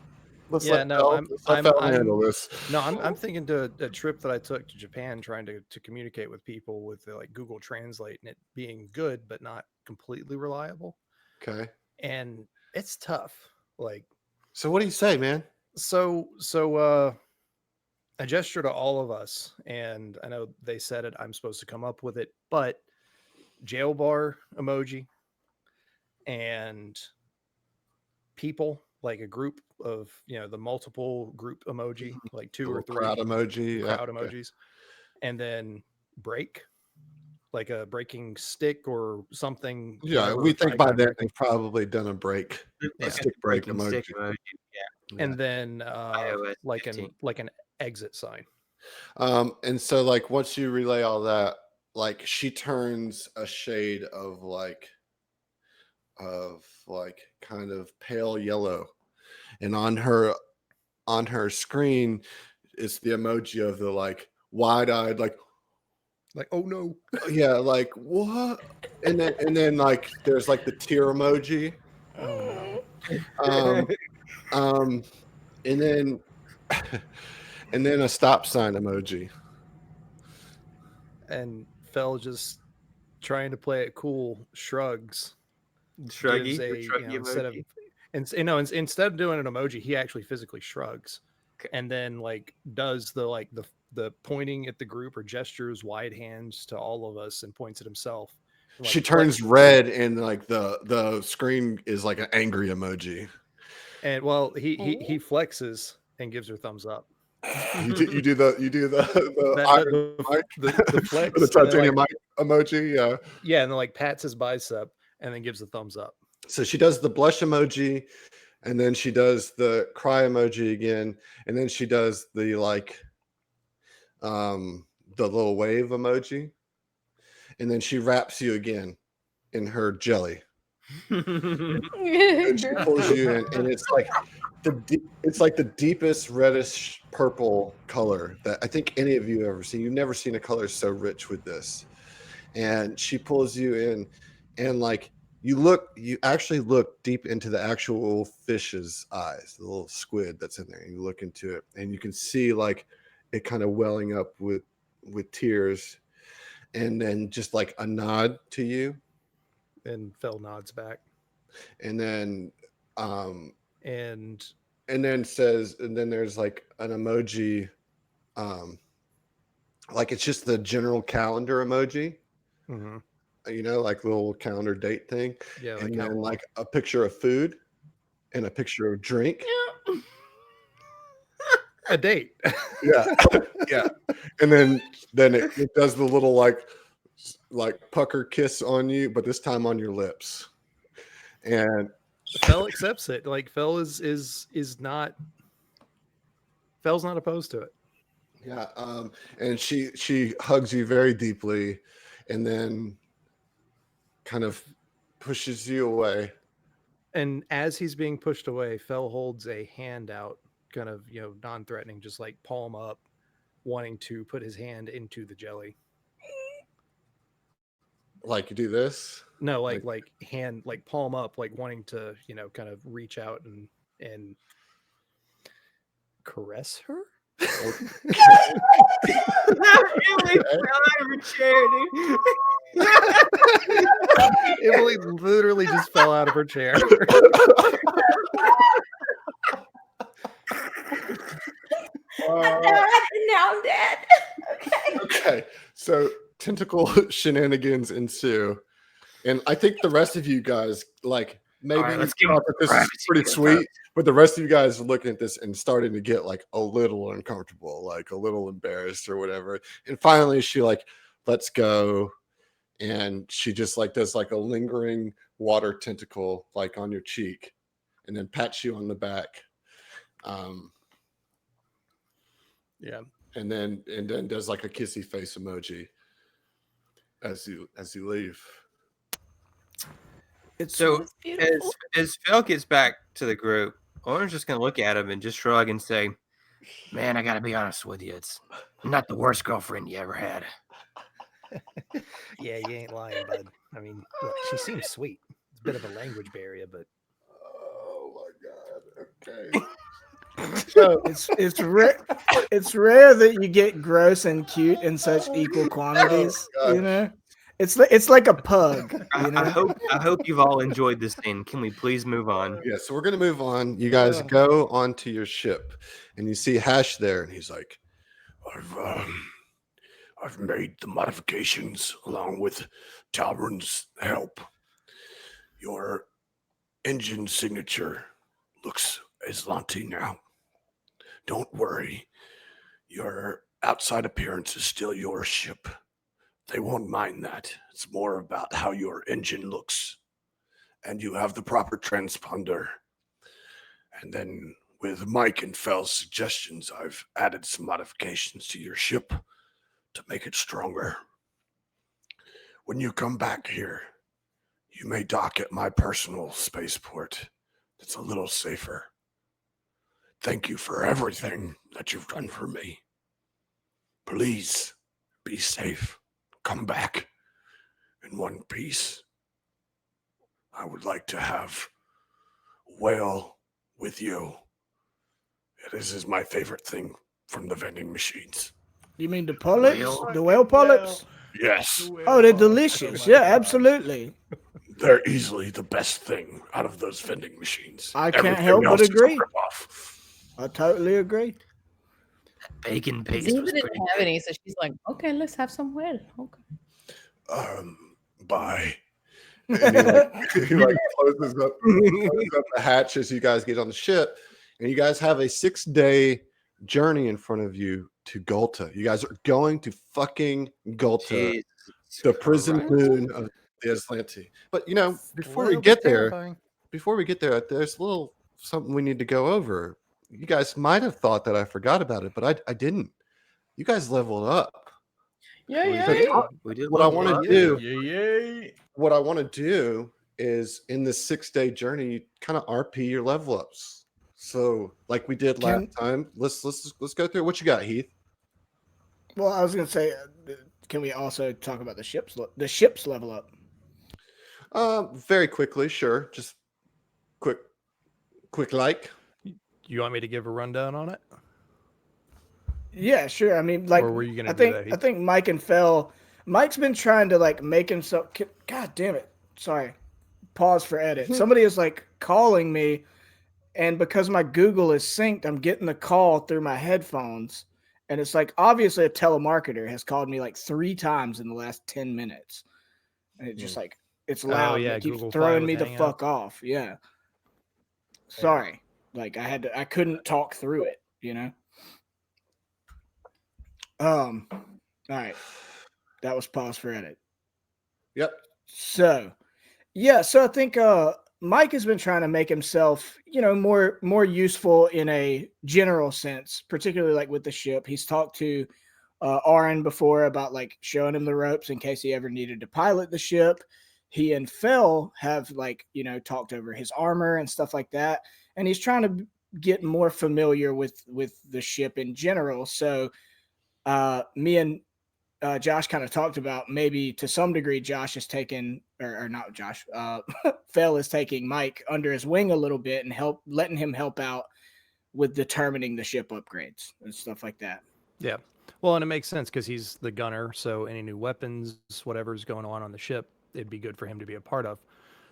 S2: Let's
S5: Yeah,
S2: let
S5: no,
S2: Fel-
S5: I'm-
S2: let's let
S5: I'm-
S2: Fel
S5: I'm-
S2: handle this.
S5: No, I'm thinking to a trip that I took to Japan, trying to communicate with people with like Google Translate, and it being good but not completely reliable,
S2: Okay.
S5: and it's tough. Like,
S2: So what do you say, man?
S5: so I gesture to all of us, and I know they said it. I'm supposed to come up with it, but jail bar emoji and people, like a group of, the multiple group emoji, like 2 or
S2: Little
S5: 3
S2: crowd emoji. Yeah,
S5: crowd
S2: okay.
S5: emojis, and then break, like a breaking stick or something.
S2: Yeah,
S5: whatever,
S2: we think by
S5: trigon
S2: then
S5: breaking.
S2: they've probably done a break.
S5: Yeah.
S2: Stick break
S4: Breaking
S2: emoji.
S4: stick emoji.
S5: And then
S4: iOS
S5: like
S4: 15.
S5: an exit sign.
S2: And so like once you relay all that, like she turns a shade of like kind of pale yellow, and on her screen it's the emoji of the like wide-eyed, like
S5: Oh no.
S2: yeah, like what? And then like there's like the tear emoji. And then and then a stop sign emoji.
S5: And Fell just trying to play it cool, shrugs.
S4: Shruggy.
S5: gives
S4: the
S5: a,
S4: shruggy
S5: instead of
S4: emoji.
S5: instead of doing an emoji, he actually physically shrugs.
S4: Okay.
S5: And then like does the pointing at the group, or gestures wide hands to all of us and points at himself. And,
S2: She
S5: like,
S2: turns
S5: flexes.
S2: red, and like the screen is like an angry emoji.
S5: And well, he flexes and gives her thumbs up.
S2: You do the
S5: That-
S2: iron
S5: the,
S2: mic,
S5: the flex,
S2: the
S5: and then,
S2: titanium
S5: like,
S2: mic emoji. Yeah.
S5: yeah, and then like pats his bicep and then gives a thumbs up.
S2: So she does the blush emoji, and then she does the cry emoji again, and then she does the the little wave emoji, and then she wraps you again in her jelly, and she pulls you in, and it's like the deepest reddish purple color that I think any of you have ever seen. You've never seen a color so rich with this, and she pulls you in, and like you actually look deep into the actual fish's eyes, the little squid that's in there, and you look into it, and you can see like it kind of welling up with tears, and then just like a nod to you,
S5: And Fel nods back
S2: and then
S5: and
S2: says, and then there's like an emoji, like it's just the general calendar emoji,
S5: mhm,
S2: like little calendar date thing,
S5: yeah, like
S2: and
S5: how
S2: then
S5: long-
S2: like a picture of food and a picture of drink.
S5: a date.
S2: Yeah. Yeah. And then it does the little like pucker kiss on you, but this time on your lips. And
S5: Fel accepts it. Like Fel is not Fel's not opposed to it.
S2: yeah, and she hugs you very deeply, and then kind of pushes you away.
S5: And as he's being pushed away, Fel holds a hand out, kind of, non-threatening, just like palm up, wanting to put his hand into the jelly.
S2: Like you do this.
S5: No, like hand, like palm up, like wanting to, kind of reach out and caress her. Emily literally just fell out of her chair.
S1: Now I'm dead. Okay.
S2: Okay, so tentacle shenanigans ensue, and I think the rest of you guys like maybe
S7: All right, let's
S2: you
S7: give
S2: thought that this is
S7: privacy
S2: pretty
S7: to
S2: sweet, but the rest of you guys are looking at this and starting to get like a little uncomfortable, like a little embarrassed or whatever. And finally, she like lets go, and she just like does like a lingering water tentacle like on your cheek, and then pats you on the back.
S5: Yeah.
S2: And then does like a kissy face emoji as you leave.
S6: It's
S4: So
S1: Beautiful.
S4: as Phil gets back to the group, Owen's just gonna look at him and just shrug and say,
S7: Man, I gotta be honest with you. It's not the worst girlfriend you ever had.
S5: Yeah, you ain't lying, bud. I mean, look, she seems sweet. It's a bit of a language barrier, but
S2: Oh my god. Okay. So
S6: it's rare that you get gross and cute in such equal quantities.
S2: Oh,
S6: You know, it's like a pug.
S4: I,
S6: You know,
S4: I hope you've all enjoyed this scene. Can we please move on?
S2: yeah, so we're gonna move on. You guys go onto your ship, and you see Hash there, and he's like,
S9: I've made the modifications along with Talburn's help. Your engine signature looks Aslanti now. Don't worry. Your outside appearance is still your ship. They won't mind that. It's more about how your engine looks. And you have the proper transponder. And then with Mike and Fel's suggestions, I've added some modifications to your ship to make it stronger. When you come back here, you may dock at my personal spaceport. It's a little safer. Thank you for everything that you've done for me. Please be safe. Come back in one piece. I would like to have whale with you. This is my favorite thing from the vending machines.
S6: you mean the polyps,
S7: Whale?
S6: the whale polyps?
S9: Yes,
S6: Oh, they're delicious. Yeah, absolutely.
S9: they're easily the best thing out of those vending machines.
S6: I can't
S9: Everything
S6: help but
S9: else is a
S6: agree.
S9: rip-off.
S6: I totally agree.
S7: Bacon paste
S1: Zeva
S7: was
S1: didn't
S7: pretty
S1: have
S7: good.
S1: any, so she's like, okay, let's have some well. Okay.
S9: Bye.
S2: and he like closes up the hatch as you guys get on the ship, and you guys have a 6-day journey in front of you to Gulta. You guys are going to fucking Gulta,
S4: Jesus
S2: the prison
S4: Christ.
S2: moon of the Aslanti. But you know, before we
S8: Little
S2: get
S8: bit
S2: there,
S8: terrifying.
S2: there's a little something we need to go over. You guys might have thought that I forgot about it, but I didn't. You guys leveled up.
S1: Yeah,
S4: We
S1: yeah,
S2: So
S4: did.
S1: yeah.
S4: We did.
S2: what I
S4: level
S2: want
S4: up.
S2: to do,
S8: Yeah.
S2: what I want to do is in this 6-day journey, kind of RP your level ups. So like we did last time, let's go through it. What you got, Heath?
S6: Well, I was gonna say, can we also talk about the ships level up?
S2: Very quickly, sure. Just quick like.
S5: You want me to give a rundown on it?
S6: Yeah, sure. I mean, like,
S5: Or were you gonna
S6: I
S5: do
S6: think
S5: that,
S6: I
S5: Heath?
S6: think Mike and Fell. Mike's been trying to like make himself. God damn it! Sorry. Pause for edit. Somebody is like calling me, and because my Google is synced, I'm getting the call through my headphones, and it's like obviously a telemarketer has called me like 3 times in the last 10 minutes, and it just like it's loud. and
S5: yeah,
S6: it keeps
S5: Google Fi
S6: throwing
S5: with
S6: me the
S5: Hangout.
S6: fuck off. Yeah. Sorry. Like I couldn't talk through it. You know. All right. That was pause for edit.
S2: Yep.
S6: So, yeah, so I think Mike has been trying to make himself, more useful in a general sense, particularly like with the ship. He's talked to Aaron before about like showing him the ropes in case he ever needed to pilot the ship. He and Phil have like, talked over his armor and stuff like that. And he's trying to get more familiar with the ship in general. So me and Josh kind of talked about maybe to some degree Josh is taking or not Josh, Phil is taking Mike under his wing a little bit and letting him help out with determining the ship upgrades and stuff like that.
S5: Yeah. Well, and it makes sense because he's the gunner. So any new weapons, whatever's going on the ship, it'd be good for him to be a part of.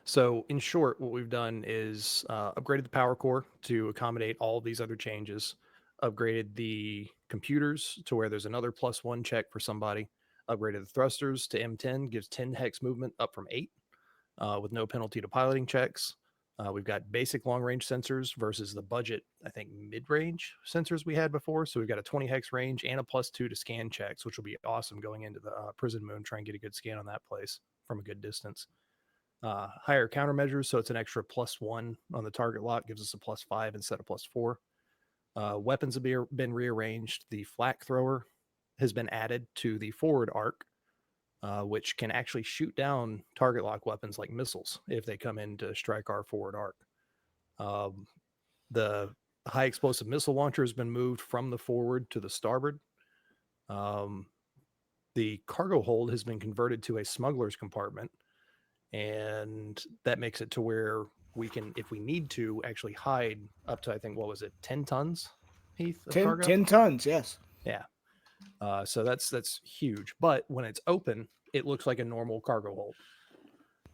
S5: So in short, what we've done is upgraded the power core to accommodate all these other changes, upgraded the computers to where there's another +1 check for somebody, upgraded the thrusters to M10, gives 10 hex movement up from 8 with no penalty to piloting checks. We've got basic long range sensors versus the budget, I think, mid range sensors we had before. So we've got a 20 hex range and a +2 to scan checks, which will be awesome going into the prison moon, try and get a good scan on that place from a good distance. Higher countermeasures, so it's an extra +1 on the target lock, gives us a +5 instead of +4. Weapons have been rearranged. The flak thrower has been added to the forward arc, which can actually shoot down target lock weapons like missiles if they come in to strike our forward arc. The high explosive missile launcher has been moved from the forward to the starboard. The cargo hold has been converted to a smuggler's compartment, and that makes it to where we can, if we need to, actually hide up to, I think, 10 tons, Heath?
S6: 10 tons, yes.
S5: Yeah. So that's huge. But when it's open, it looks like a normal cargo hold.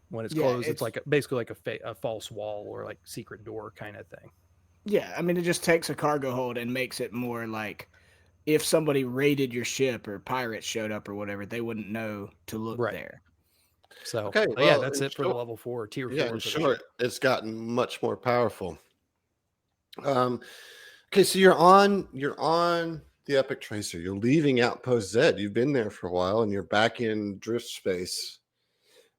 S5: When it's closed, it's like basically like a false wall or like secret door kind of thing.
S6: Yeah, I mean, it just takes a cargo hold and makes it more like if somebody raided your ship or pirates showed up or whatever, they wouldn't know to look there.
S5: So
S2: Okay,
S5: yeah, that's it for the level 4 tier 4.
S2: Yeah, in short, it's gotten much more powerful. Okay, so you're on the Epic Tracer. You're leaving Outpost Z. You've been there for a while, and you're back in drift space.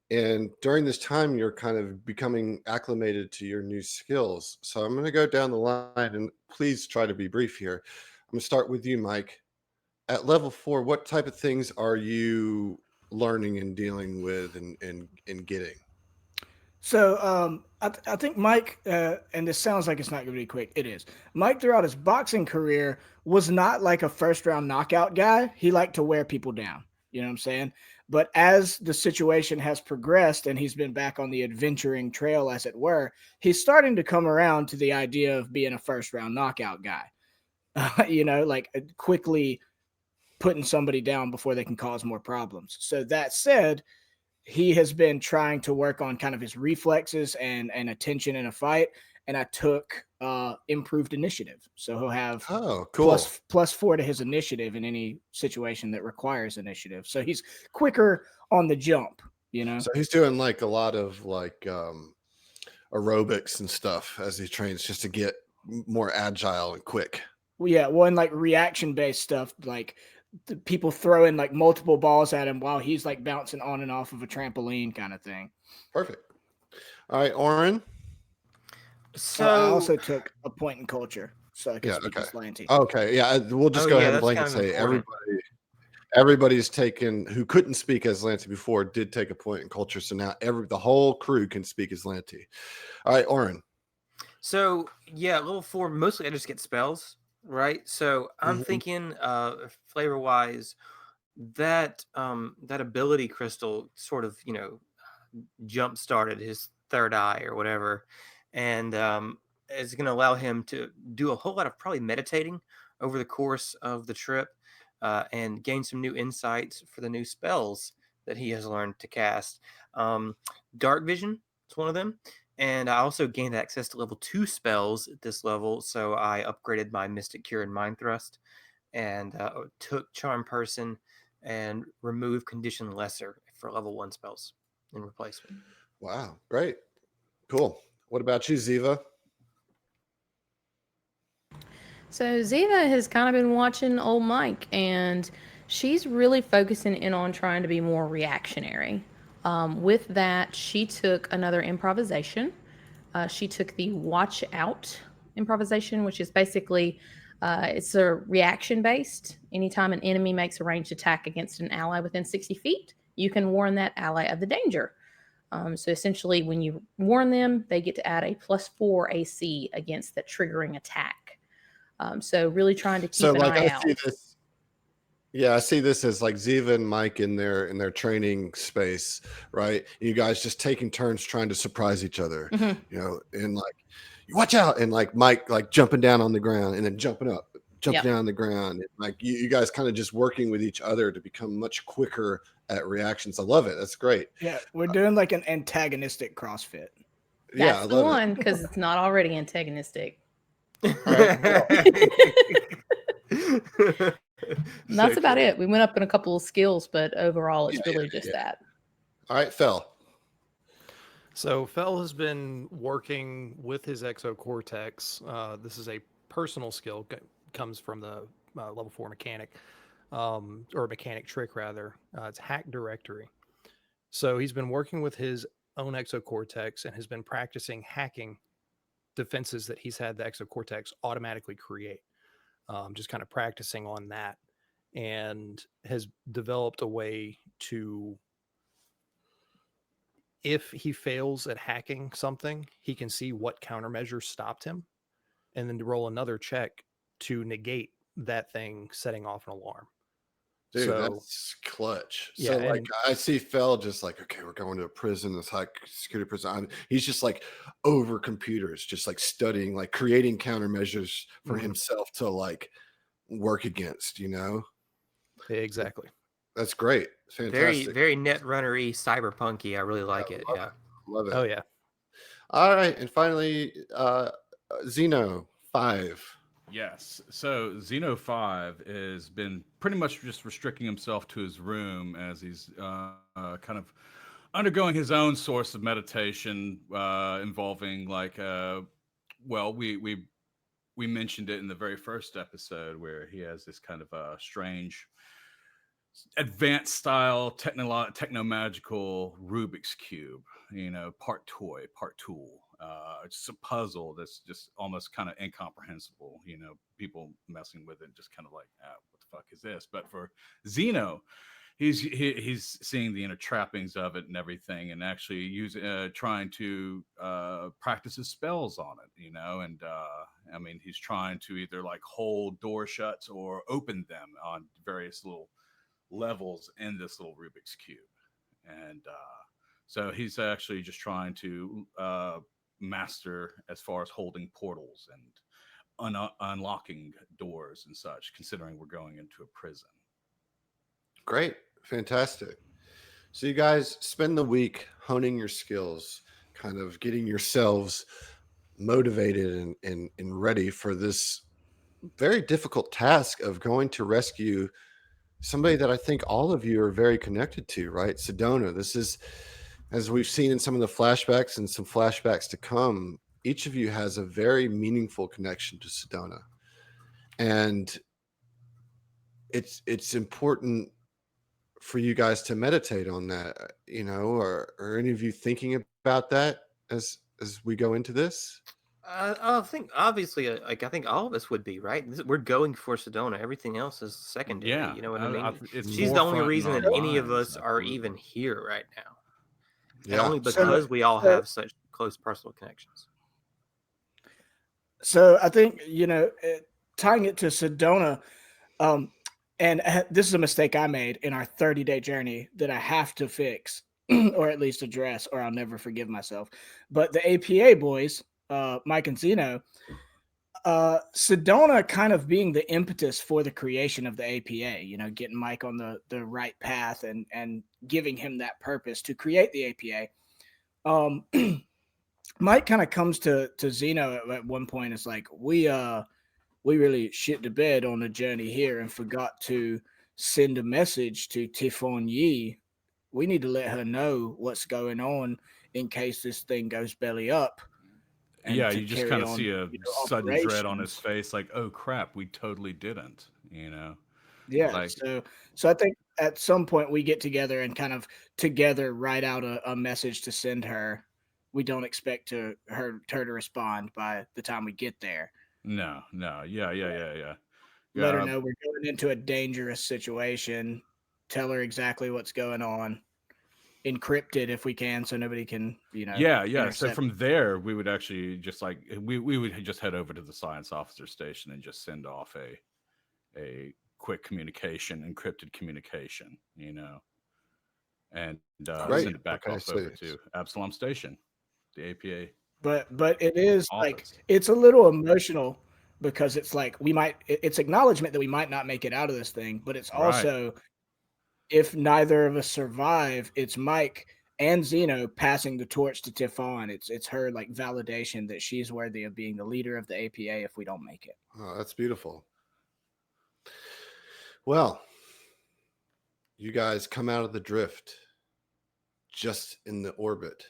S2: And during this time, you're kind of becoming acclimated to your new skills. So I'm going to go down the line, and please try to be brief here. I'm going to start with you, Mike. At level 4, what type of things are you learning and dealing with and getting?
S6: So I think Mike, and this sounds like it's not going to be quick. It is. Mike, throughout his boxing career, was not like a first-round knockout guy. He liked to wear people down. You know what I'm saying? But as the situation has progressed and he's been back on the adventuring trail, as it were, he's starting to come around to the idea of being a first-round knockout guy. Like quickly putting somebody down before they can cause more problems. So that said, he has been trying to work on kind of his reflexes and attention in a fight. And I took improved initiative. So he'll have +4 to his initiative in any situation that requires initiative. So he's quicker on the jump,
S2: So he's doing like a lot of like aerobics and stuff as he trains just to get more agile and quick.
S6: Well, yeah, well, and like reaction based stuff, like the people throwing like multiple balls at him while he's like bouncing on and off of a trampoline kind of thing.
S2: Perfect. All right, Oren.
S6: So I also took a point in culture, so I could
S2: Yeah,
S6: speak
S2: okay.
S6: as Lanty.
S2: Okay, yeah, we'll just
S4: Oh,
S2: go
S4: yeah,
S2: ahead and
S4: that's
S2: blanket
S4: kind of
S2: say
S4: important.
S2: everybody's taken who couldn't speak as Lanty before did take a point in culture. So now the whole crew can speak as Lanty. All right, Oren.
S4: So yeah, level 4 mostly I just get spells, right? So I'm
S2: Mhm.
S4: thinking flavor wise that that ability crystal sort of, jump started his third eye or whatever, and is going to allow him to do a whole lot of probably meditating over the course of the trip, and gain some new insights for the new spells that he has learned to cast. Dark vision is one of them, and I also gained access to level 2 spells at this level, so I upgraded my Mystic Cure and Mind Thrust, and took Charm Person and remove Condition Lesser for level 1 spells in replacement.
S2: Wow, great, cool. What about you, Ziva?
S1: So Ziva has kind of been watching old Mike, and she's really focusing in on trying to be more reactionary. With that, she took another improvisation. She took the Watch Out improvisation, which is basically it's a reaction based. Anytime an enemy makes a ranged attack against an ally within 60 feet, you can warn that ally of the danger. So essentially, when you warn them, they get to add a +4 AC against the triggering attack. So really trying to keep
S2: So
S1: an
S2: like
S1: eye
S2: I
S1: out.
S2: see this. Yeah, I see this as like Ziva and Mike in their training space, right? You guys just taking turns trying to surprise each other,
S1: Mhm.
S2: and like watch out, and like Mike like jumping down on the ground and then jumping up, jumping
S1: Yep.
S2: down on the ground, and like you guys kind of just working with each other to become much quicker at reactions. I love it. That's great.
S6: Yeah, we're doing like an antagonistic CrossFit.
S2: Yeah,
S1: That's
S2: I
S1: the
S2: love
S1: one because it's not already antagonistic.
S2: All right,
S1: And that's about it. We went up in a couple of skills, but overall, it's
S2: Yeah,
S1: really just that.
S2: All right, Phil.
S5: So Fell has been working with his exocortex. This is a personal skill, comes from the level 4 mechanic, or mechanic trick rather. It's Hack Directory. So he's been working with his own exocortex and has been practicing hacking defenses that he's had the exocortex automatically create. Just kind of practicing on that, and has developed a way to, if he fails at hacking something, he can see what countermeasures stopped him and then to roll another check to negate that thing setting off an alarm.
S2: Dude,
S5: So
S2: that's clutch.
S5: yeah,
S2: So, like,
S5: and
S2: I see Phil just like, okay, we're going to a prison, this high security prison. He's just like over computers, just like studying, like creating countermeasures for
S5: Mhm.
S2: himself to like work against,
S5: exactly.
S2: That's great.
S4: very,
S2: Fantastic.
S4: very Netrunner-y, cyberpunky. I really like it.
S2: love
S4: Yeah.
S2: Love it.
S5: Oh yeah.
S2: All right. And finally, Zeno 5.
S3: Yes. So Xeno 5 has been pretty much just restricting himself to his room as he's kind of undergoing his own source of meditation, involving like, well, we mentioned it in the very first episode where he has this kind of strange, advanced style techno magical Rubik's cube. Part toy, part tool. It's just a puzzle that's just almost kind of incomprehensible. People messing with it, just kind of like, what the fuck is this? But for Xeno, he's seeing the inner trappings of it and everything, and actually using trying to practice his spells on it. And I mean, he's trying to either like hold door shuts or open them on various little levels in this little Rubik's cube, and so he's actually just trying to master as far as holding portals and unlocking doors and such, considering we're going into a prison.
S2: Great. Fantastic. So you guys spend the week honing your skills, kind of getting yourselves motivated and ready for this very difficult task of going to rescue somebody that I think all of you are very connected to, right? Sedona. This is, as we've seen in some of the flashbacks and some flashbacks to come, each of you has a very meaningful connection to Sedona. and it's important for you guys to meditate on that. Are any of you thinking about that as we go into this?
S4: I think obviously, I think all of us would be right. We're going for Sedona. Everything else is secondary.
S3: Yeah,
S4: You know what I mean?
S3: it's
S4: She's the only
S3: forefront in
S4: reason
S3: our
S4: that any of
S3: minds,
S4: us are
S3: absolutely.
S4: even here right now, and
S2: Yeah.
S4: only
S6: So-
S4: because we all have such close personal connections.
S6: So I think, tying it to Sedona, and this is a mistake I made in our 30-day journey that I have to fix or at least address, or I'll never forgive myself. But the APA boys, Mike and Zeno, Sedona kind of being the impetus for the creation of the APA, getting Mike on the right path and giving him that purpose to create the APA. Mike kind of comes to Zeno at one point. It's like, we really shit the bed on the journey here and forgot to send a message to Tifon Yi. We need to let her know what's going on in case this thing goes belly up. and
S3: Yeah,
S6: to
S3: you just
S6: carry
S3: kind of
S6: on,
S3: see a
S6: you know,
S3: sudden dread on his
S6: operations.
S3: face, like, oh crap, we totally didn't,
S6: Yeah.
S3: like,
S6: So I think at some point we get together and kind of together write out a message to send her. We don't expect her to respond by the time we get there.
S3: no, yeah.
S6: Let her
S3: Yeah,
S6: know we're going into a dangerous situation. Tell her exactly what's going on. Encrypt it if we can, so nobody can,
S3: yeah. So
S6: intercept.
S3: from there, we would actually just we would just head over to the science officer station and just send off a quick communication, encrypted communication, and
S2: Great.
S3: send it back
S2: Okay,
S3: off
S2: so
S3: over to Absalom Station, the APA
S6: But it is like
S3: office.
S6: it's a little emotional because it's like it's acknowledgement that we might not make it out of this thing, but it's
S3: Right.
S6: also, if neither of us survive, it's Mike and Zeno passing the torch to Tifon. It's her like validation that she's worthy of being the leader of the APA if we don't make it.
S2: Oh, that's beautiful. Well, you guys come out of the drift just in the orbit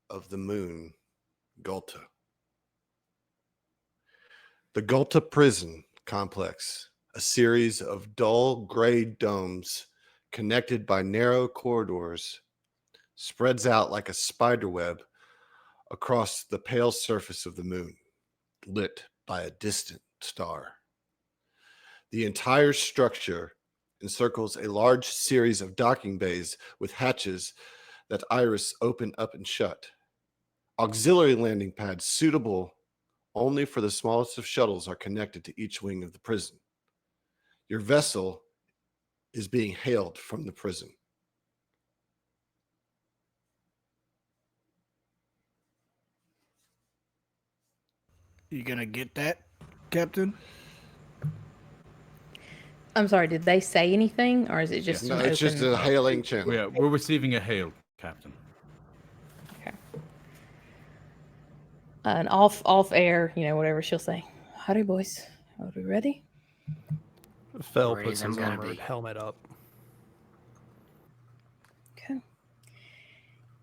S2: of the moon, Gulta. The Gulta prison complex, a series of dull gray domes connected by narrow corridors, spreads out like a spider web across the pale surface of the moon, lit by a distant star. The entire structure encircles a large series of docking bays with hatches that iris open up and shut. Auxiliary landing pads suitable only for the smallest of shuttles are connected to each wing of the prison. Your vessel is being hailed from the prison.
S6: You gonna get that, Captain?
S1: I'm sorry, did they say anything, or is it just
S2: No,
S1: an
S2: it's just
S1: open-
S2: a hailing channel.
S3: Yeah, we're receiving a hail, Captain.
S1: an off air, whatever she'll say. Howdy, boys. Are we ready?
S5: Fell
S7: Ready
S5: puts
S7: as I'm
S5: his
S7: gonna
S5: armored
S7: be.
S5: helmet up.
S1: Okay.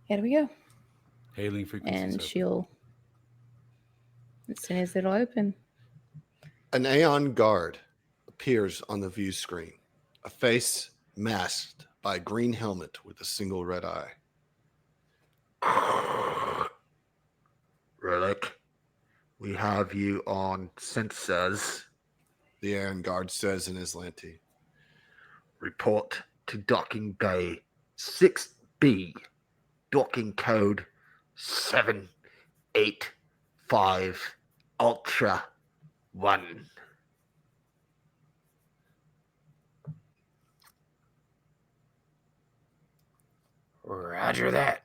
S1: Here we go.
S3: Hailing frequencies.
S1: And
S3: open.
S1: she'll, as soon as it'll open.
S2: An Aeon guard appears on the view screen, a face masked by a green helmet with a single red eye.
S9: Relic, we have you on sensors.
S2: The Aeon guard says in Islanti.
S9: Report to docking bay 6B. Docking code 785 Ultra 1.
S7: Roger that.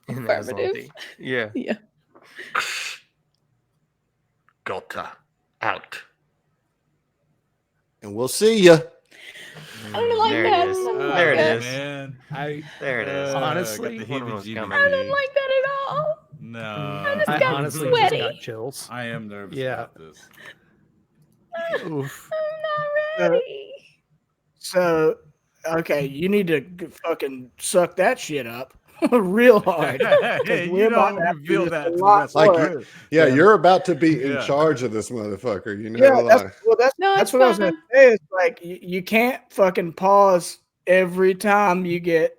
S4: In the
S1: Affirmative.
S4: Aslanti. Yeah.
S1: Yeah.
S9: Gulta out.
S2: And we'll see you.
S1: I don't like
S4: There it
S1: that.
S4: is.
S1: I don't like
S4: There it
S1: that.
S4: is.
S3: Man.
S4: There it is.
S5: Honestly,
S3: got the
S4: one of those
S3: heebie-jeebies.
S4: coming.
S1: I don't like that at all.
S3: No,
S1: just
S5: I
S1: got
S5: honestly
S1: sweaty.
S5: just got chills.
S3: I am nervous
S5: Yeah.
S3: about this.
S5: Oof.
S1: I'm not ready.
S6: So, okay, you need to fucking suck that shit up. real hard. 'cause
S3: Hey,
S6: we're
S3: you
S6: about
S3: don't
S6: to have to
S3: reveal
S6: do
S3: that
S6: a
S3: to the
S6: lot
S3: rest
S2: Like,
S3: of the
S6: more.
S3: group.
S2: Yeah,
S5: Yeah.
S2: you're about to be in
S3: Yeah.
S2: charge of this motherfucker. You know
S6: Yeah,
S2: that.
S6: that's
S1: No,
S6: that's
S1: it's
S6: what I was gonna
S1: fine.
S6: say. It's like you can't fucking pause every time you get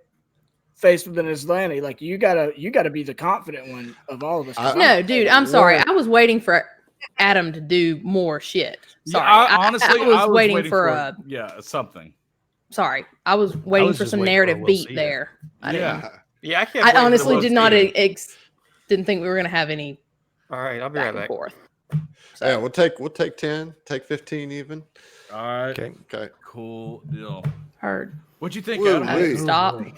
S6: faced with an Islandi. Like you gotta be the confident one of all of us. 'cause
S2: I-
S1: No, dude, I'm sorry. I was waiting for Adam to do more shit.
S3: Yeah,
S1: Sorry.
S3: honestly,
S1: I was waiting for
S3: something.
S1: sorry. I was waiting
S5: was
S1: for
S5: just
S1: some
S5: waiting for a
S1: narrative
S5: we'll
S1: beat
S5: see it.
S1: there. I didn't.
S3: Yeah.
S4: Yeah, I can't.
S1: I
S4: wait for the
S1: honestly
S4: most
S1: did not
S4: here.
S1: didn't think we were gonna have any
S4: All right, I'll be
S1: back
S4: right
S1: and
S4: back.
S1: forth.
S2: Yeah,
S1: So,
S2: we'll take 10, take 15 even.
S3: All right.
S5: Okay.
S2: Okay.
S3: Cool deal.
S1: heard.
S3: What'd you think,
S2: Woo
S3: Adam?
S2: wee.
S1: Stop.
S5: boy.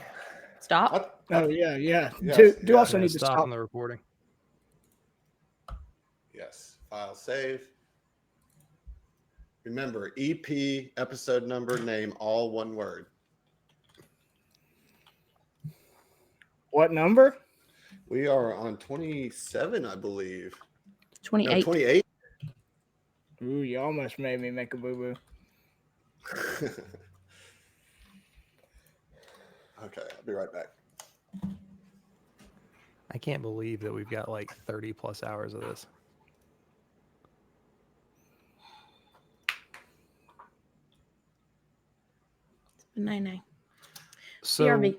S1: Stop.
S6: Oh yeah.
S2: Yes,
S6: do
S2: yes,
S6: also
S5: Yeah,
S6: need to
S5: stop
S6: stop.
S5: on the recording.
S2: Yes. File save. Remember, EP, episode number, name, all one word.
S6: What number?
S2: We are on 27, I believe.
S1: 28.
S2: No, 28.
S6: Ooh, you almost made me make a boo boo.
S2: Okay, I'll be right back.
S5: I can't believe that we've got like 30 plus hours of this.
S1: Nine.
S5: So
S1: BRB.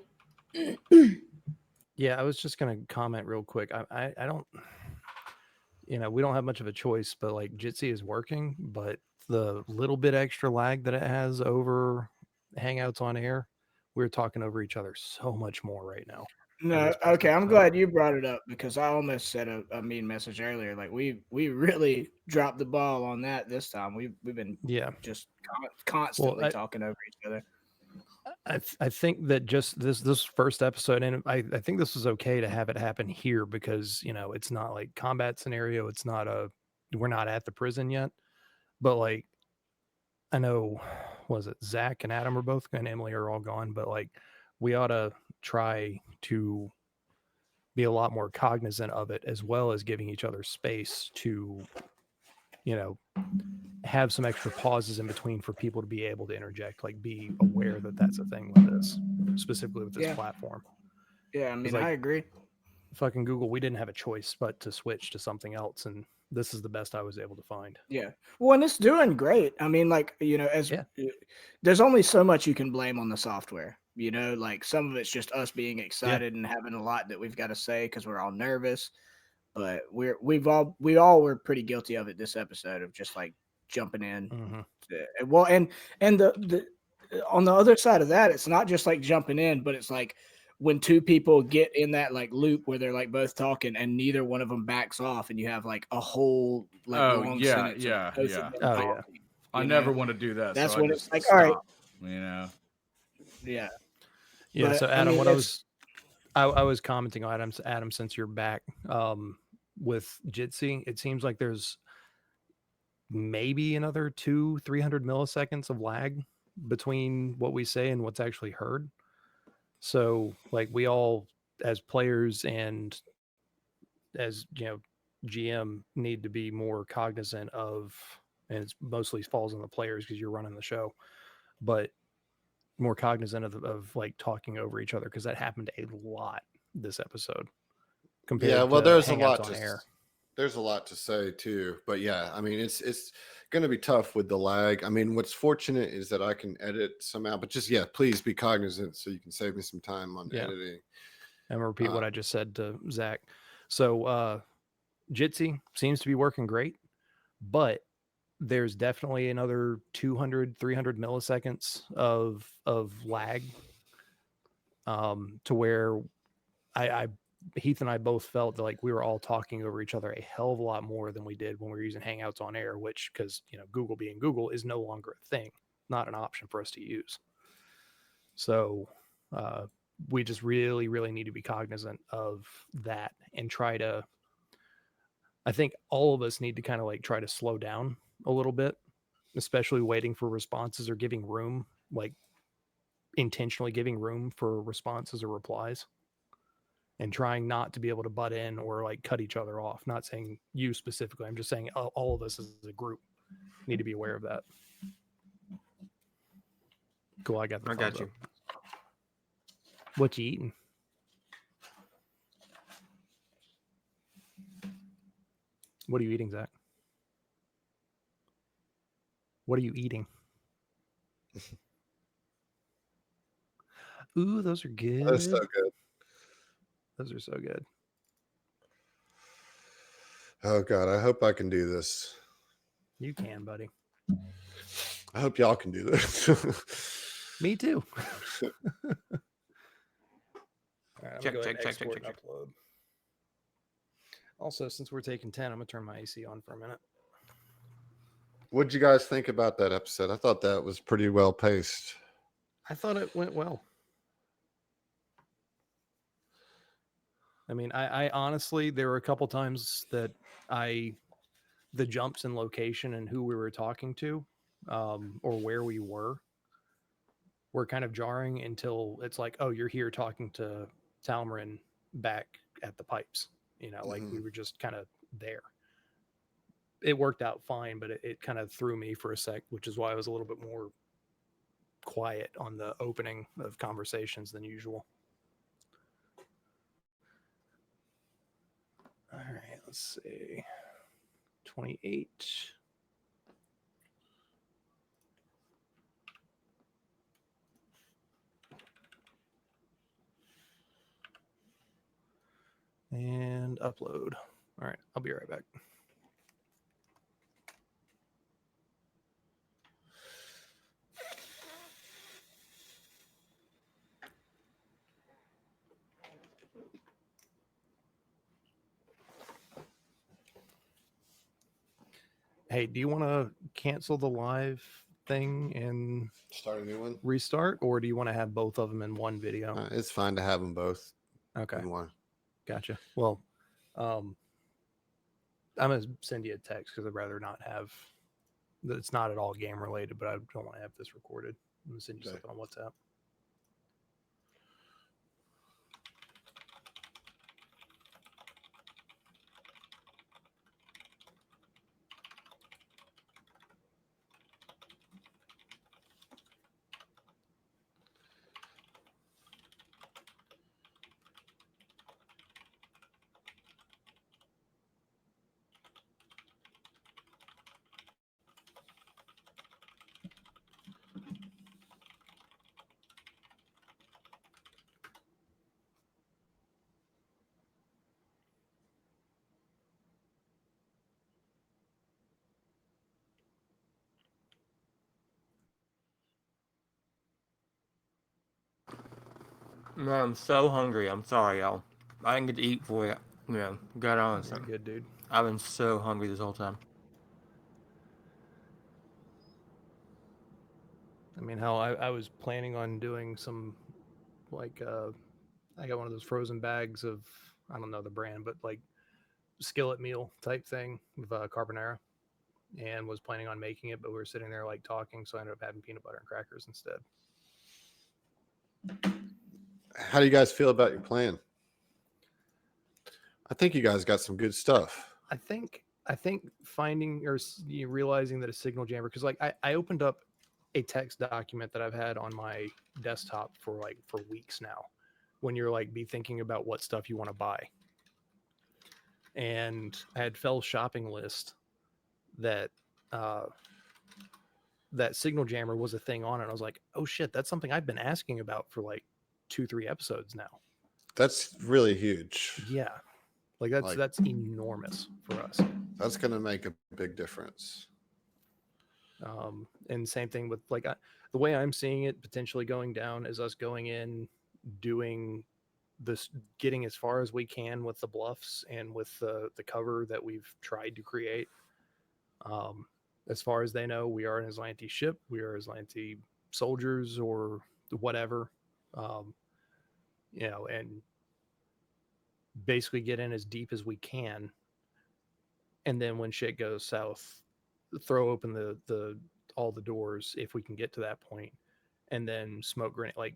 S5: yeah, I was just gonna comment real quick. I don't, we don't have much of a choice, but like Jitsi is working, but the little bit extra lag that it has over Hangouts on air, we're talking over each other so much more right now.
S6: No,
S5: this past
S6: okay. I'm
S5: episode.
S6: glad you brought it up because I almost said a mean message earlier. Like we really dropped the ball on that this time. We've been
S5: Yeah.
S6: just constantly
S5: I-
S6: talking over each other.
S5: I think that just this first episode, and I think this was okay to have it happen here because it's not like combat scenario. It's not we're not at the prison yet, but like I know, was it Zach and Adam are both and Emily are all gone, but like we ought to try to be a lot more cognizant of it as well as giving each other space to have some extra pauses in between for people to be able to interject, like be aware that that's a thing with this, specifically with this
S6: Yeah.
S5: platform.
S6: Yeah, I mean,
S5: like-
S6: I agree.
S5: Fucking Google, we didn't have a choice but to switch to something else, and this is the best I was able to find.
S6: Yeah. Well, and it's doing great. I mean, like, there's only so much you can blame on the software. Like some of it's just us being excited and having a lot that we've got to say because we're all nervous. But we all were pretty guilty of it this episode of just like jumping in.
S5: Mm-hmm.
S6: Well, and the on the other side of that, it's not just like jumping in, but it's like when two people get in that like loop where they're like both talking and neither one of them backs off, and you have like a whole like long sentence. Of both of them
S5: Oh,
S6: talking,
S5: yeah.
S3: I
S6: you
S3: never
S6: know?
S3: want to do that.
S6: That's
S3: so
S6: when
S3: I
S6: it's
S3: just
S6: like, all right.
S3: stop,
S6: Yeah.
S5: Yeah.
S6: But,
S5: So
S6: I
S5: Adam,
S6: mean,
S5: what
S6: it's-
S5: I was commenting on Adam, since you're back with Jitsi, it seems like there's maybe another 200-300 milliseconds of lag between what we say and what's actually heard. So like we all as players and as GM need to be more cognizant of, and it's mostly falls on the players because you're running the show, but more cognizant of like talking over each other because that happened a lot this episode.
S2: Yeah, well,
S5: to
S2: there's a
S5: Hangouts
S2: lot
S5: on
S2: to
S5: air.
S2: there's a lot to say too. But yeah, I mean, it's going to be tough with the lag. I mean, what's fortunate is that I can edit somehow, but just please be cognizant so you can save me some time on editing.
S5: And repeat what I just said to Zach. So Jitsi seems to be working great, but there's definitely another 200-300 milliseconds of lag to where I Heath and I both felt that like we were all talking over each other a hell of a lot more than we did when we were using Hangouts on air, which because Google being Google is no longer a thing, not an option for us to use. So we just really, really need to be cognizant of that and try to, I think all of us need to kind of like try to slow down a little bit, especially waiting for responses or giving room, like intentionally giving room for responses or replies and trying not to be able to butt in or like cut each other off. Not saying you specifically. I'm just saying all of us as a group need to be aware of that. Cool. I got
S4: I got you.
S5: What you eating? What are you eating, Zach? What are you eating? Ooh, those are good.
S2: That's so good.
S5: Those are so good.
S2: Oh God, I hope I can do this.
S5: You can, buddy.
S2: I hope y'all can do this.
S5: Me too. All right, I'm
S4: Check,
S5: gonna go ahead
S4: check,
S5: and
S4: check,
S5: export
S4: check,
S5: and upload. Also, since we're taking 10, I'm gonna turn my AC on for a minute.
S2: What'd you guys think about that episode? I thought that was pretty well paced.
S5: I thought it went well. I mean, I honestly, there were a couple times that the jumps in location and who we were talking to, or where we were kind of jarring until it's like, oh, you're here talking to Talmarin back at the pipes. You know, like we were just kind of there. It worked out fine, but it kind of threw me for a sec, which is why I was a little bit more quiet on the opening of conversations than usual. All right, let's see. 28. And upload. All right, I'll be right back. Hey, do you want to cancel the live thing and
S2: Start a new one.
S5: restart, or do you want to have both of them in one video?
S2: It's fine to have them both
S5: Okay,
S2: in one.
S5: gotcha. Well, I'm gonna send you a text because I'd rather not have. It's not at all game related, but I don't want to have this recorded. I'm gonna send you
S2: Okay.
S5: something on WhatsApp.
S4: Man, I'm so hungry. I'm sorry, y'all. I didn't get to eat for you. Got on
S5: You're
S4: something.
S5: good, dude.
S4: I've been so hungry this whole time.
S5: I mean, hell, I was planning on doing some, like, I got one of those frozen bags of, I don't know the brand, but like skillet meal type thing with carbonara, and was planning on making it, but we were sitting there like talking, so I ended up having peanut butter and crackers instead.
S2: How do you guys feel about your plan? I think you guys got some good stuff.
S5: I think finding or realizing that a signal jammer, because like I opened up a text document that I've had on my desktop for weeks now, when you're like be thinking about what stuff you want to buy, and I had Fell's shopping list that that signal jammer was a thing on it. I was like, oh shit, that's something I've been asking about for like 2-3 episodes now.
S2: That's really huge.
S5: Yeah, like that's enormous for us.
S2: That's going to make a big difference.
S5: And same thing with like the way I'm seeing it potentially going down is us going in, doing this, getting as far as we can with the bluffs and with the cover that we've tried to create. As far as they know, we are an Aslanti ship. We are Aslanti soldiers or whatever, and basically get in as deep as we can. And then when shit goes south, throw open the all the doors if we can get to that point, and then smoke grenade, like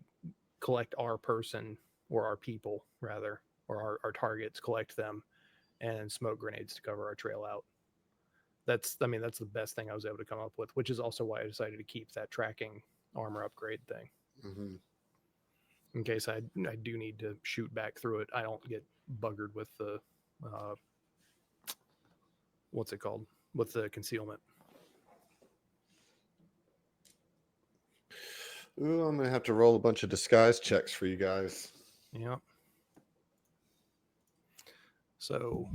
S5: collect our person or our people rather, or our targets, collect them and smoke grenades to cover our trail out. That's the best thing I was able to come up with, which is also why I decided to keep that tracking armor upgrade thing.
S2: Mm-hmm.
S5: In case I do need to shoot back through it, I don't get buggered with the what's it called? With the concealment.
S2: Ooh, I'm gonna have to roll a bunch of disguise checks for you guys.
S5: Yep. So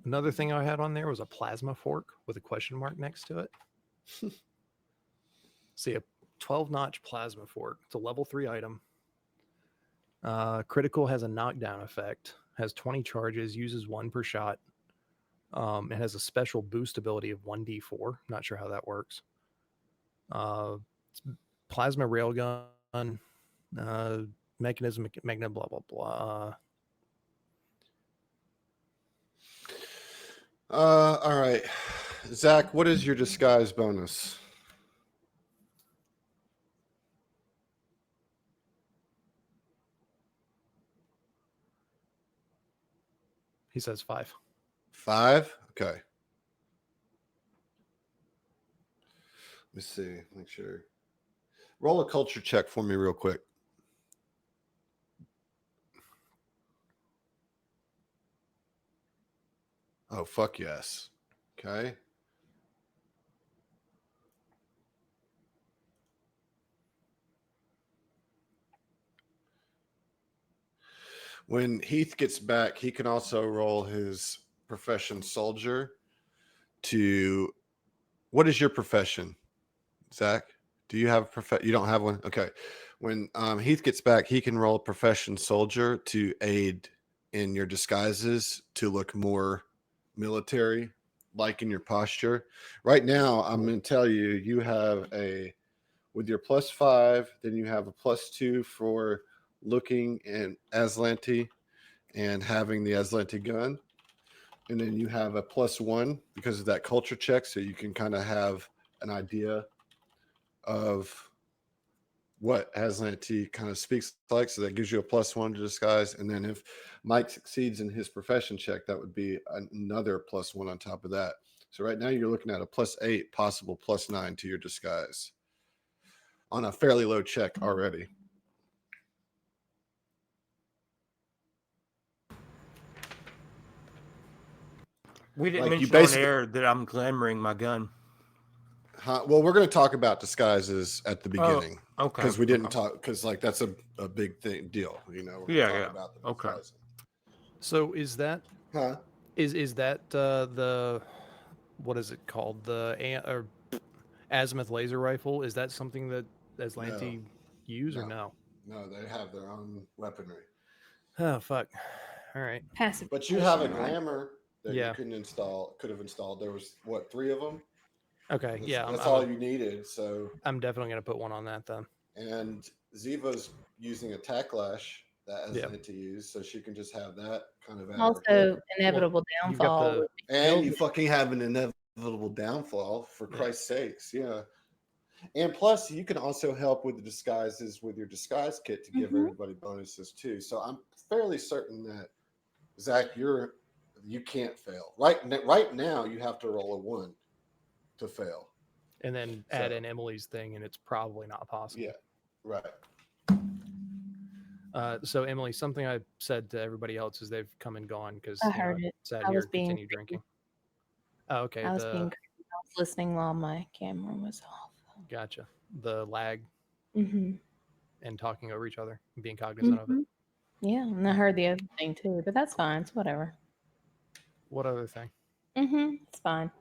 S5: another thing I had on there was a plasma fork with a question mark next to it. See, a 12-notch plasma fork. It's a level 3 item. Critical has a knockdown effect. Has 20 charges. Uses 1 per shot. It has a special boost ability of 1d4. Not sure how that works. Plasma railgun. Mechanism. Magnet. Blah blah blah.
S2: All right, Zach, what is your disguise bonus?
S5: He says 5.
S2: 5. Okay. Let me see. Make sure. Roll a culture check for me real quick. Oh, fuck yes. Okay. When Heath gets back, he can also roll his profession soldier to. What is your profession, Zach? Do you have a profession? You don't have one? Okay. When Heath gets back, he can roll a profession soldier to aid in your disguises to look more military like in your posture. Right now, I'm going to tell you, you have with your +5, then you have a +2 for looking in Aslanti and having the Aslanti gun. And then you have a +1 because of that culture check. So you can kind of have an idea of what Aslanti kind of speaks like. So that gives you a +1 to disguise. And then if Mike succeeds in his profession check, that would be another +1 on top of that. So right now you're looking at a +8, possible +9 to your disguise on a fairly low check already.
S4: We didn't
S2: Like, you
S4: mention on
S2: basically-
S4: air that I'm glamoring my gun.
S2: Well, we're going to talk about disguises at the
S4: Oh,
S2: beginning
S4: okay.
S2: because we didn't talk because like that's a big deal. You know, we're gonna
S4: Yeah,
S2: talk
S4: yeah.
S2: about the
S4: Okay.
S2: disguising.
S5: So is that
S2: Huh?
S5: is that the what is it called, the azimuth laser rifle? Is that something that Aslanti use or no?
S2: No, they have their own weaponry.
S5: Oh fuck! All right.
S1: Passive.
S2: But you have a glamour that
S5: Yeah.
S2: you could have installed. There was what, 3 of them?
S5: Okay. Yeah.
S2: That's all you needed. So,
S5: I'm definitely gonna put one on that then.
S2: and Ziva's using a tacklash that
S5: Yeah.
S2: Aslanti used, so she can just have that kind of at her
S1: Also,
S2: hip.
S1: inevitable
S5: you've got
S1: downfall.
S5: the-
S1: would be
S2: And
S1: killed.
S2: you fucking have an inevitable downfall, for
S5: Yeah.
S2: Christ's sakes. Yeah. And plus, you can also help with the disguises with your disguise kit to give
S1: Mhm.
S2: everybody bonuses too. So I'm fairly certain that Zach, you can't fail. Right now, you have to roll a 1 to fail.
S5: And then add
S2: So-
S5: in Emily's thing, and it's probably not possible.
S2: Yeah. Right.
S5: So Emily, something I said to everybody else is they've come and gone because
S1: I heard it.
S5: sat
S1: I
S5: here
S1: was
S5: and
S1: being
S5: continued
S1: creepy.
S5: drinking. Oh, okay.
S1: I was being creepy. I was listening while my camera was off.
S5: Gotcha. The lag
S1: Mm-hmm.
S5: and talking over each other, and being cognizant of it.
S1: Yeah, and I heard the other thing too, but that's fine. It's whatever.
S5: What other thing?
S1: It's fine.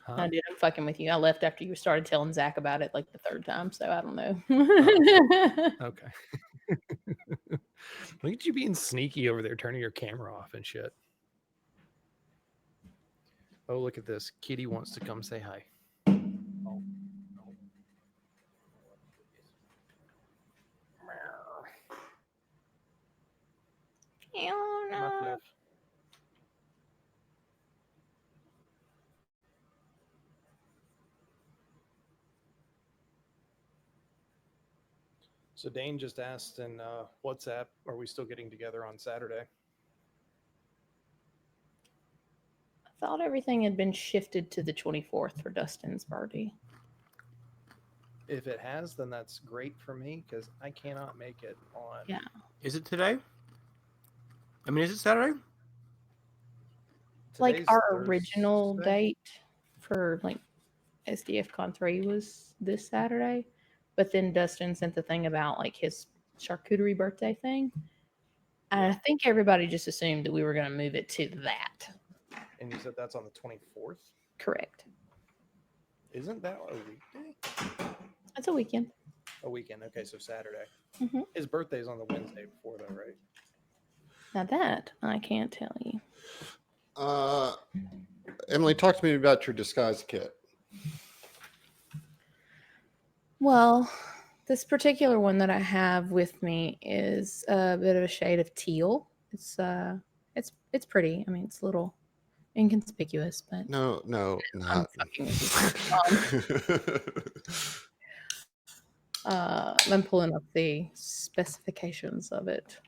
S5: Huh?
S1: No, dude, I'm fucking with you. I left after you started telling Zach about it like the 3rd time, so I don't know.
S5: Okay. Look at you being sneaky over there, turning your camera off and shit. Oh, look at this. Kitty wants to come say hi. Oh.
S1: Oh,
S5: Muff,
S1: no.
S5: muff. So Dane just asked in WhatsApp, are we still getting together on Saturday?
S1: I thought everything had been shifted to the 24th for Dustin's birthday.
S5: If it has, then that's great for me because I cannot make it on.
S1: Yeah.
S4: Is it today? I mean, is it Saturday?
S1: Like
S5: Today's
S1: our original
S5: Thursday?
S1: date for like SDF Con 3 was this Saturday, but then Dustin sent the thing about like his charcuterie birthday thing. And I think everybody just assumed that we were going to move it to that.
S5: And you said that's on the 24th?
S1: Correct.
S5: Isn't that a weekday?
S1: That's a weekend.
S5: A weekend. Okay, so Saturday.
S1: Mhm.
S5: His birthday's on the Wednesday before, though, right?
S1: Now that I can't tell you.
S2: Emily, talk to me about your disguise kit.
S1: Well, this particular one that I have with me is a bit of a shade of teal. It's pretty. I mean, it's a little inconspicuous, but
S2: No,
S1: I'm
S2: not.
S1: sucking I'm pulling up the specifications of it.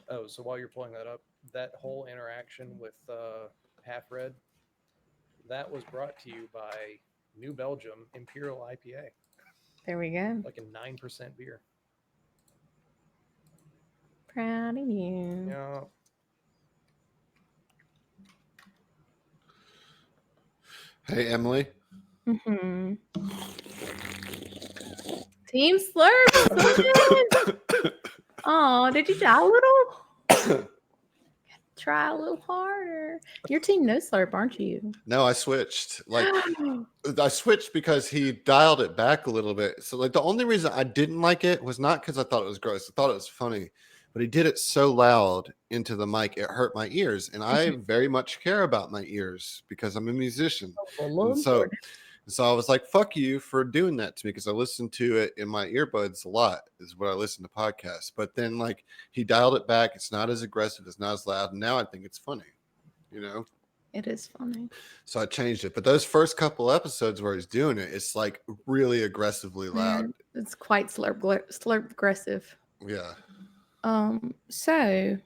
S5: Oh, so while you're pulling that up, that whole interaction with Half Red, that was brought to you by New Belgium Imperial IPA,
S1: There we go.
S5: like a 9% beer.
S1: Proud of you.
S5: Yeah.
S2: Hey, Emily.
S1: Mm-hmm. Team Slurp. Oh, did you try a little? Try a little harder. You're Team No Slurp, aren't you?
S2: No, I switched. Like, I switched because he dialed it back a little bit. So, like, the only reason I didn't like it was not because I thought it was gross. I thought it was funny, but he did it so loud into the mic, it hurt my ears. And I very much care about my ears because I'm a musician. And so I was like, fuck you for doing that to me, because I listened to it in my earbuds a lot, is what I listen to podcasts. But then, like, he dialed it back. It's not as aggressive, it's not as loud. And now I think it's funny, you know?
S1: It is funny.
S2: So I changed it. But those first couple episodes where he's doing it, it's like really aggressively loud.
S1: It's quite slurp aggressive.
S2: Yeah.
S1: So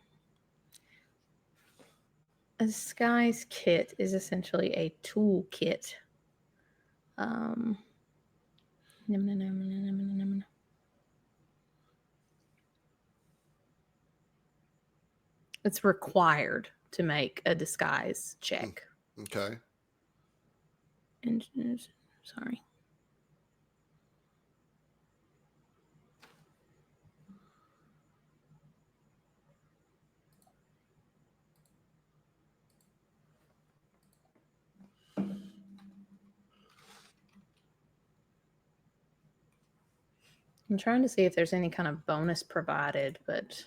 S1: a disguise kit is essentially a tool kit. It's required to make a disguise check.
S2: Okay.
S1: Engineers, sorry. I'm trying to see if there's any kind of bonus provided, but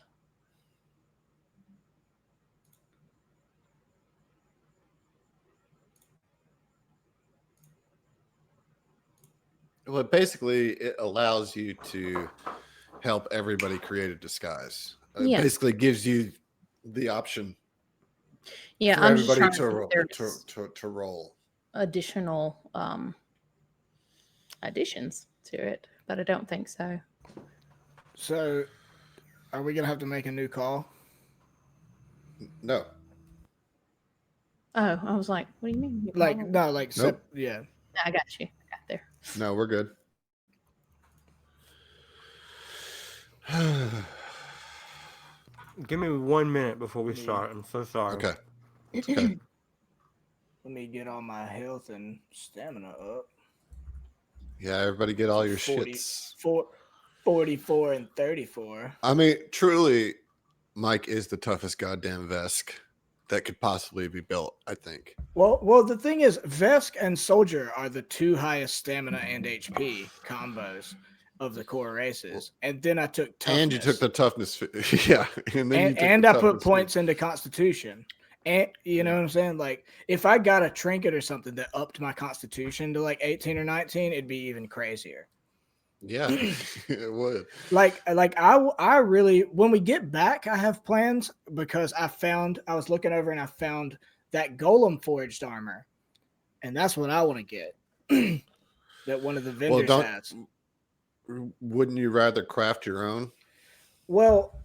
S2: Well, basically, it allows you to help everybody create a disguise. It
S1: Yeah.
S2: basically gives you the option
S1: yeah,
S2: for
S1: I'm just
S2: everybody
S1: trying
S2: to,
S1: to see if there's
S2: to roll.
S1: additional additions to it, but I don't think so.
S6: So, are we gonna have to make a new call?
S2: No.
S1: Oh, I was like, what do you mean?
S6: Like, no, like,
S2: Nope.
S6: yeah.
S1: I got you. I got there.
S2: No, we're good.
S4: Give me 1 minute before we start. I'm so sorry.
S2: Okay. It's okay.
S6: Let me get all my health and stamina up.
S2: Yeah, everybody get all your
S6: 40
S2: shits.
S6: 44 and 34.
S2: I mean, truly, Mike is the toughest goddamn Vesk that could possibly be built, I think.
S6: Well, the thing is, Vesk and Soldier are the two highest stamina and HP combos of the core races. And then I took toughness.
S2: And you took the toughness. Yeah. And then you took
S6: and
S2: the
S6: I put
S2: toughness
S6: points into Constitution. And you know what I'm saying? Like, if I got a trinket or something that upped my Constitution to like 18 or 19, it'd be even crazier.
S2: Yeah, it would.
S6: Like I really, when we get back, I have plans, because I was looking over and I found that Golem forged armor, and that's what I want to get. That one of the vendors has.
S2: Wouldn't you rather craft your own?
S6: Well,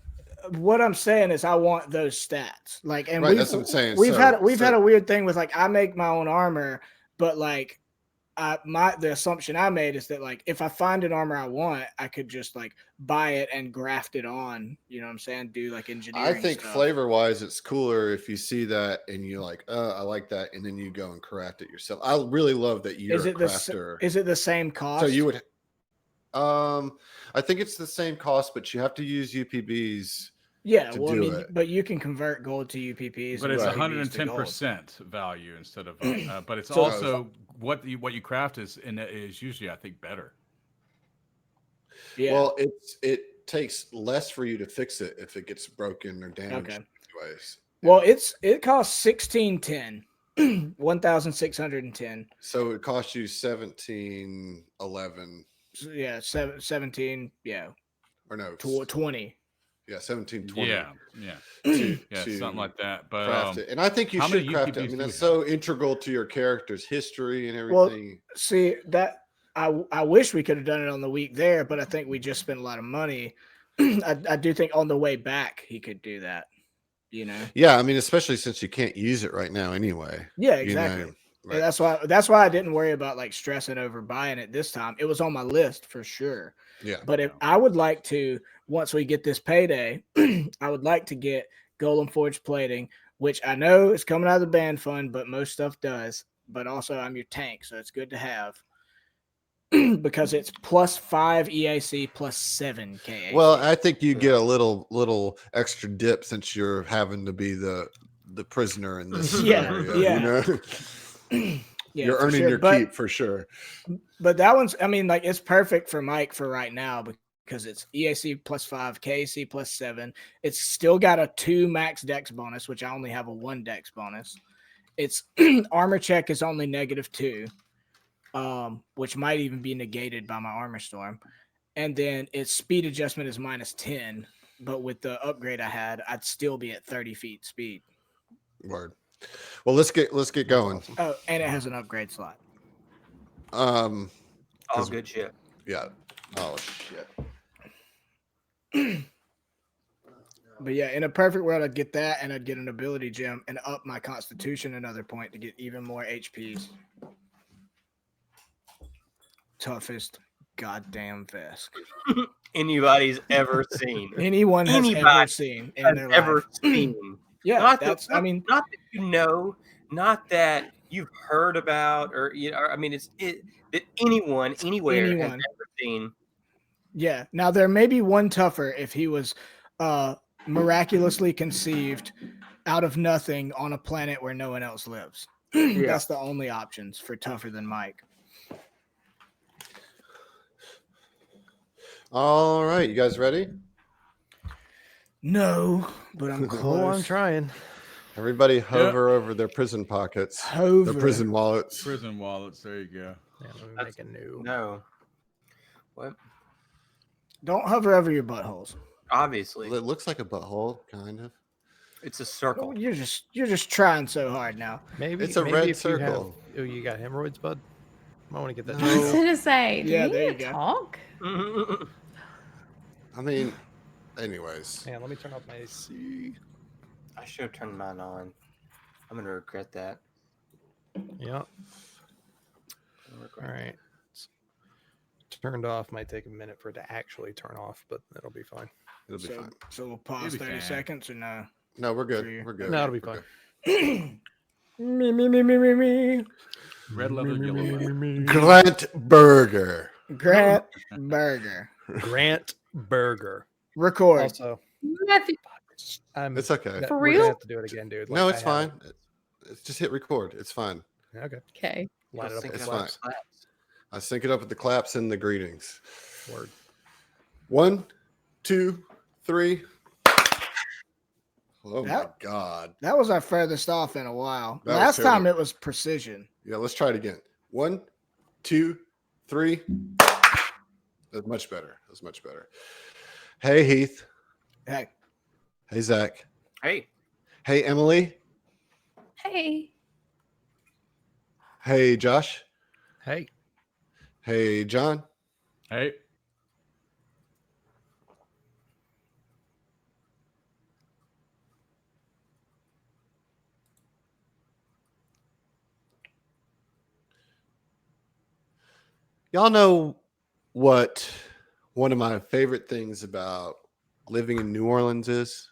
S6: what I'm saying is I want those stats. Like, and
S2: Right, that's what I'm saying.
S6: We've
S2: So-
S6: had a weird thing with, like, I make my own armor, but like the assumption I made is that like if I find an armor I want, I could just like buy it and graft it on. You know what I'm saying? Do like engineering.
S2: I think
S6: stuff.
S2: flavor wise, it's cooler if you see that and you're like, I like that, and then you go and craft it yourself. I really love that you're
S6: Is
S2: a
S6: it
S2: crafter.
S6: is it the same cost?
S2: So you would, I think it's the same cost, but you have to use UPBs.
S6: Yeah,
S2: to
S6: well, I
S2: do
S6: mean,
S2: it.
S6: but you can convert gold to UPPs.
S3: But
S6: and
S3: it's
S6: UPPs to gold.
S3: 110% value instead of. But it's
S6: So-
S3: also what you craft is usually, I think, better.
S6: Yeah.
S2: Well, it takes less for you to fix it if it gets broken or damaged.
S6: Okay.
S2: Anyways.
S6: Well, it costs 1610, 1,610.
S2: So it costs you 1711
S6: So, yeah, 17. Yeah,
S2: or no,
S6: 20.
S2: yeah, 1720.
S3: Yeah,
S2: to
S3: something like that. But
S2: craft it. And I think you
S3: how
S2: should
S3: many
S2: craft it. I
S3: UPPs
S2: mean,
S3: do
S2: that's
S3: we
S2: so integral to your character's history and
S6: Well,
S2: everything.
S6: see that I wish we could have done it on the week there, but I think we just spent a lot of money. I do think on the way back he could do that. You know.
S2: Yeah, I mean, especially since you can't use it right now anyway.
S6: Yeah,
S2: you
S6: exactly.
S2: know,
S6: And that's why I didn't worry about like stressing over buying it this time. It was on my list for sure.
S2: Yeah.
S6: But if I would like to, once we get this payday, I would like to get Golem Forge plating, which I know is coming out of the band fund, but most stuff does. But also, I'm your tank, so it's good to have because it's +5 EAC +7 KAC.
S2: Well, I think you get a little extra dip since you're having to be the prisoner in this scenario.
S6: yeah.
S2: You know?
S6: Yeah,
S2: You're
S6: for
S2: earning
S6: sure.
S2: your
S6: But-
S2: keep for sure.
S6: But that one's, I mean, like it's perfect for Mike for right now because it's EAC +5, KAC +7. It's still got a 2 max dex bonus, which I only have a 1 dex bonus. Its armor check is only -2, which might even be negated by my armor storm. And then its speed adjustment is -10. But with the upgrade I had, I'd still be at 30 feet speed.
S2: Word. Well, let's get going.
S6: Oh, and it has an upgrade slot.
S4: All
S2: 'cause-
S4: good shit.
S2: Yeah. Oh shit.
S6: But yeah, in a perfect world, I'd get that and I'd get an ability gem and up my constitution another point to get even more HPs. Toughest goddamn Vesk
S4: Anybody's ever seen.
S6: anyone has ever
S4: Anybody
S6: seen in
S4: Has
S6: their
S4: ever
S6: life.
S4: seen.
S6: Yeah,
S4: Not
S6: that's.
S4: that,
S6: I mean,
S4: not that you know, not that you've heard about, or you know. I mean, that anyone anywhere has
S6: anyone.
S4: ever seen.
S6: Yeah. Now there may be one tougher if he was miraculously conceived out of nothing on a planet where no one else lives. That's the only options for tougher than Mike.
S2: All right, you guys ready?
S6: No, but I'm close.
S5: Oh, I'm trying.
S2: Everybody hover over their prison pockets,
S6: Hover.
S2: their prison wallets.
S3: Prison wallets. There you go.
S5: Yeah, let me
S4: That's-
S5: make a new.
S4: No. What?
S6: Don't hover over your buttholes.
S4: Obviously,
S2: It looks like a butthole, kind of.
S4: it's a circle.
S6: Oh, you're just trying so hard now.
S5: Maybe
S2: It's a
S5: maybe
S2: red
S5: if you have-
S2: circle.
S5: oh, you got hemorrhoids, bud? I want to get that.
S1: I was
S2: No.
S1: gonna say, do
S6: Yeah,
S1: we
S6: there
S1: need
S6: you
S1: to
S6: go.
S1: talk?
S2: I mean, anyways.
S5: Man, let me turn off my AC.
S4: I should have turned mine on. I'm gonna regret that.
S5: Yep. All right. It's turned off. Might take a minute for it to actually turn off, but it'll be fine.
S2: It'll be fine.
S6: So we'll pause
S3: You'll be
S6: 30
S3: fine.
S6: seconds or no?
S2: No, we're good.
S6: For you.
S2: We're good.
S5: No, it'll be
S2: We're
S5: fine.
S2: good.
S6: Me.
S3: Red leather, yellow leather.
S2: Grant Burger.
S6: Grant Burger.
S5: Grant Burger.
S6: Record.
S5: Also,
S1: Matthew,
S2: It's okay.
S1: For
S5: we're
S1: real?
S5: gonna have to do it again, dude.
S2: No,
S5: Like,
S2: it's
S5: I have
S2: fine. It's just hit record. It's fine.
S5: it. Okay.
S1: okay.
S5: Line it up.
S4: Think
S2: It's
S4: about
S2: fine.
S4: slaps.
S2: I sync it up with the claps and the greetings.
S5: Word.
S2: 1, 2, 3. Oh my
S6: That-
S2: god.
S6: That was our furthest off in a while.
S2: That was
S6: Last time
S2: terrible.
S6: it was precision.
S2: Yeah, let's try it again. 1, 2, 3. That's much better. That's much better. Hey Heath.
S6: Hey,
S2: Hey Zach.
S4: Hey,
S2: Hey Emily.
S1: Hey.
S2: Hey Josh.
S5: Hey.
S2: Hey John.
S3: Hey.
S2: Y'all know what one of my favorite things about living in New Orleans is?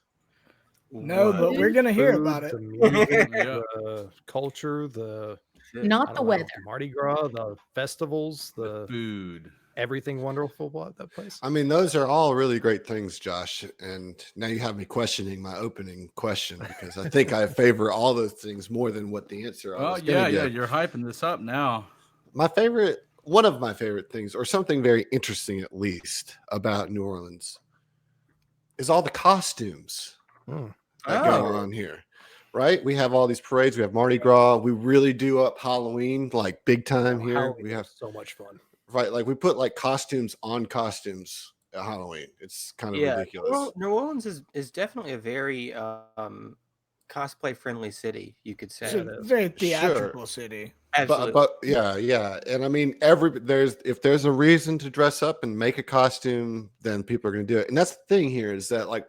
S6: No,
S4: What?
S6: but we're gonna hear
S5: Food,
S6: about it.
S5: the music,
S3: Yeah.
S5: the culture, the I
S1: Not the
S5: don't know,
S1: weather.
S5: Mardi Gras, the festivals,
S3: The
S5: the
S3: food.
S5: everything wonderful about that place.
S2: I mean, those are all really great things, Josh. And now you have me questioning my opening question because I think I favor all those things more than what the answer I
S3: Oh
S2: was going
S3: yeah,
S2: to
S3: yeah.
S2: give.
S3: You're hyping this up now.
S2: One of my favorite things, or something very interesting at least about New Orleans, is all the costumes
S5: Mm.
S2: that go
S3: Oh.
S2: on here. Right? We have all these parades. We have Mardi Gras. We really do up Halloween like big time here.
S5: Halloween
S2: We
S5: is
S2: have
S5: so much fun.
S2: right, like we put like costumes on costumes at Halloween. It's kind of
S4: Yeah,
S2: ridiculous.
S4: New Orleans is definitely a very cosplay friendly city, you could
S6: It's
S4: say.
S5: Yeah,
S6: a
S5: it is.
S6: very theatrical city.
S4: Absolutely.
S2: But yeah, and I mean if there's a reason to dress up and make a costume, then people are going to do it. And that's the thing here is that like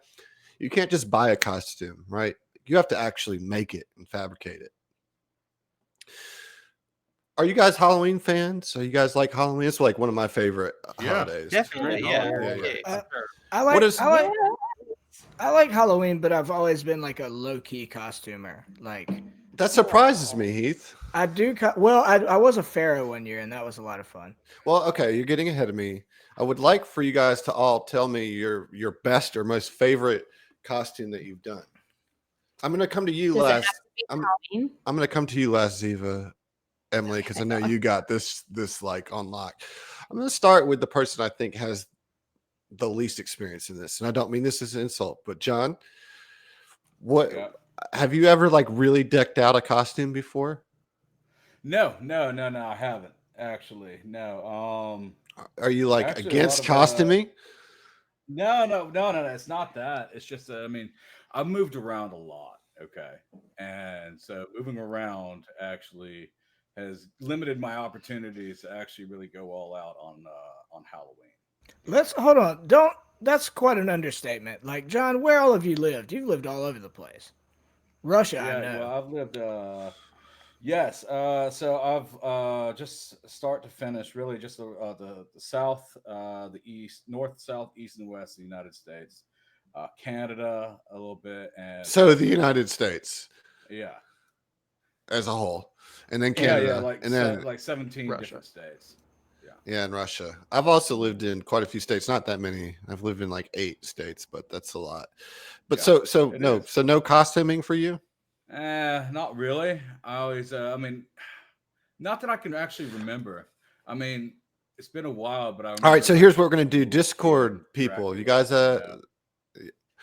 S2: you can't just buy a costume, right? You have to actually make it and fabricate it. Are you guys Halloween fans? Are you guys like Halloween? It's like one of my favorite
S3: Yeah,
S2: holidays.
S4: Definitely, yeah.
S2: Yeah,
S4: Yeah,
S2: yeah.
S4: for sure.
S6: I like
S2: What is-
S6: I like Halloween, but I've always been like a low key costumer. Like
S2: That surprises me, Heath.
S6: I do. Well, I was a pharaoh one year, and that was a lot of fun.
S2: Well, okay, you're getting ahead of me. I would like for you guys to all tell me your best or most favorite costume that you've done. I'm going to come to you
S1: Does it have
S2: last.
S1: to be
S2: I'm
S1: Halloween?
S2: going to come to you last, Ziva, Emily, because I know you got this like on lock. I'm going to start with the person I think has the least experience in this, and I don't mean this as an insult, but John, what
S3: Yeah.
S2: have you ever like really decked out a costume before?
S3: No, I haven't actually. No.
S2: Are you like
S3: Actually, a
S2: against
S3: lot of,
S2: costuming?
S3: No. It's not that. It's just, I mean, I've moved around a lot. Okay, and so moving around actually has limited my opportunities to actually really go all out on Halloween.
S6: Let's hold on. Don't. That's quite an understatement. Like John, where all of you lived? You've lived all over the place. Russia, I know.
S3: Well, I've lived. Yes. So I've just start to finish, really, just the South, the East, North, South, East, and West of the United States, Canada a little bit, and
S2: So the United States
S3: yeah,
S2: as a whole, and then
S3: yeah,
S2: Canada,
S3: like
S2: and then
S3: like 17
S5: Russia.
S3: different states.
S2: yeah, and Russia. I've also lived in quite a few states, not that many. I've lived in like 8 states, but that's a lot. But
S3: Yeah,
S2: so
S3: it
S2: no,
S3: is.
S2: so no costuming for you?
S3: Not really. I always, I mean, not that I can actually remember. I mean, it's been a while, but I.
S2: All right, so
S3: remember,
S2: here's
S3: like,
S2: what we're gonna do.
S3: people
S2: Discord people, you guys,
S3: Yeah.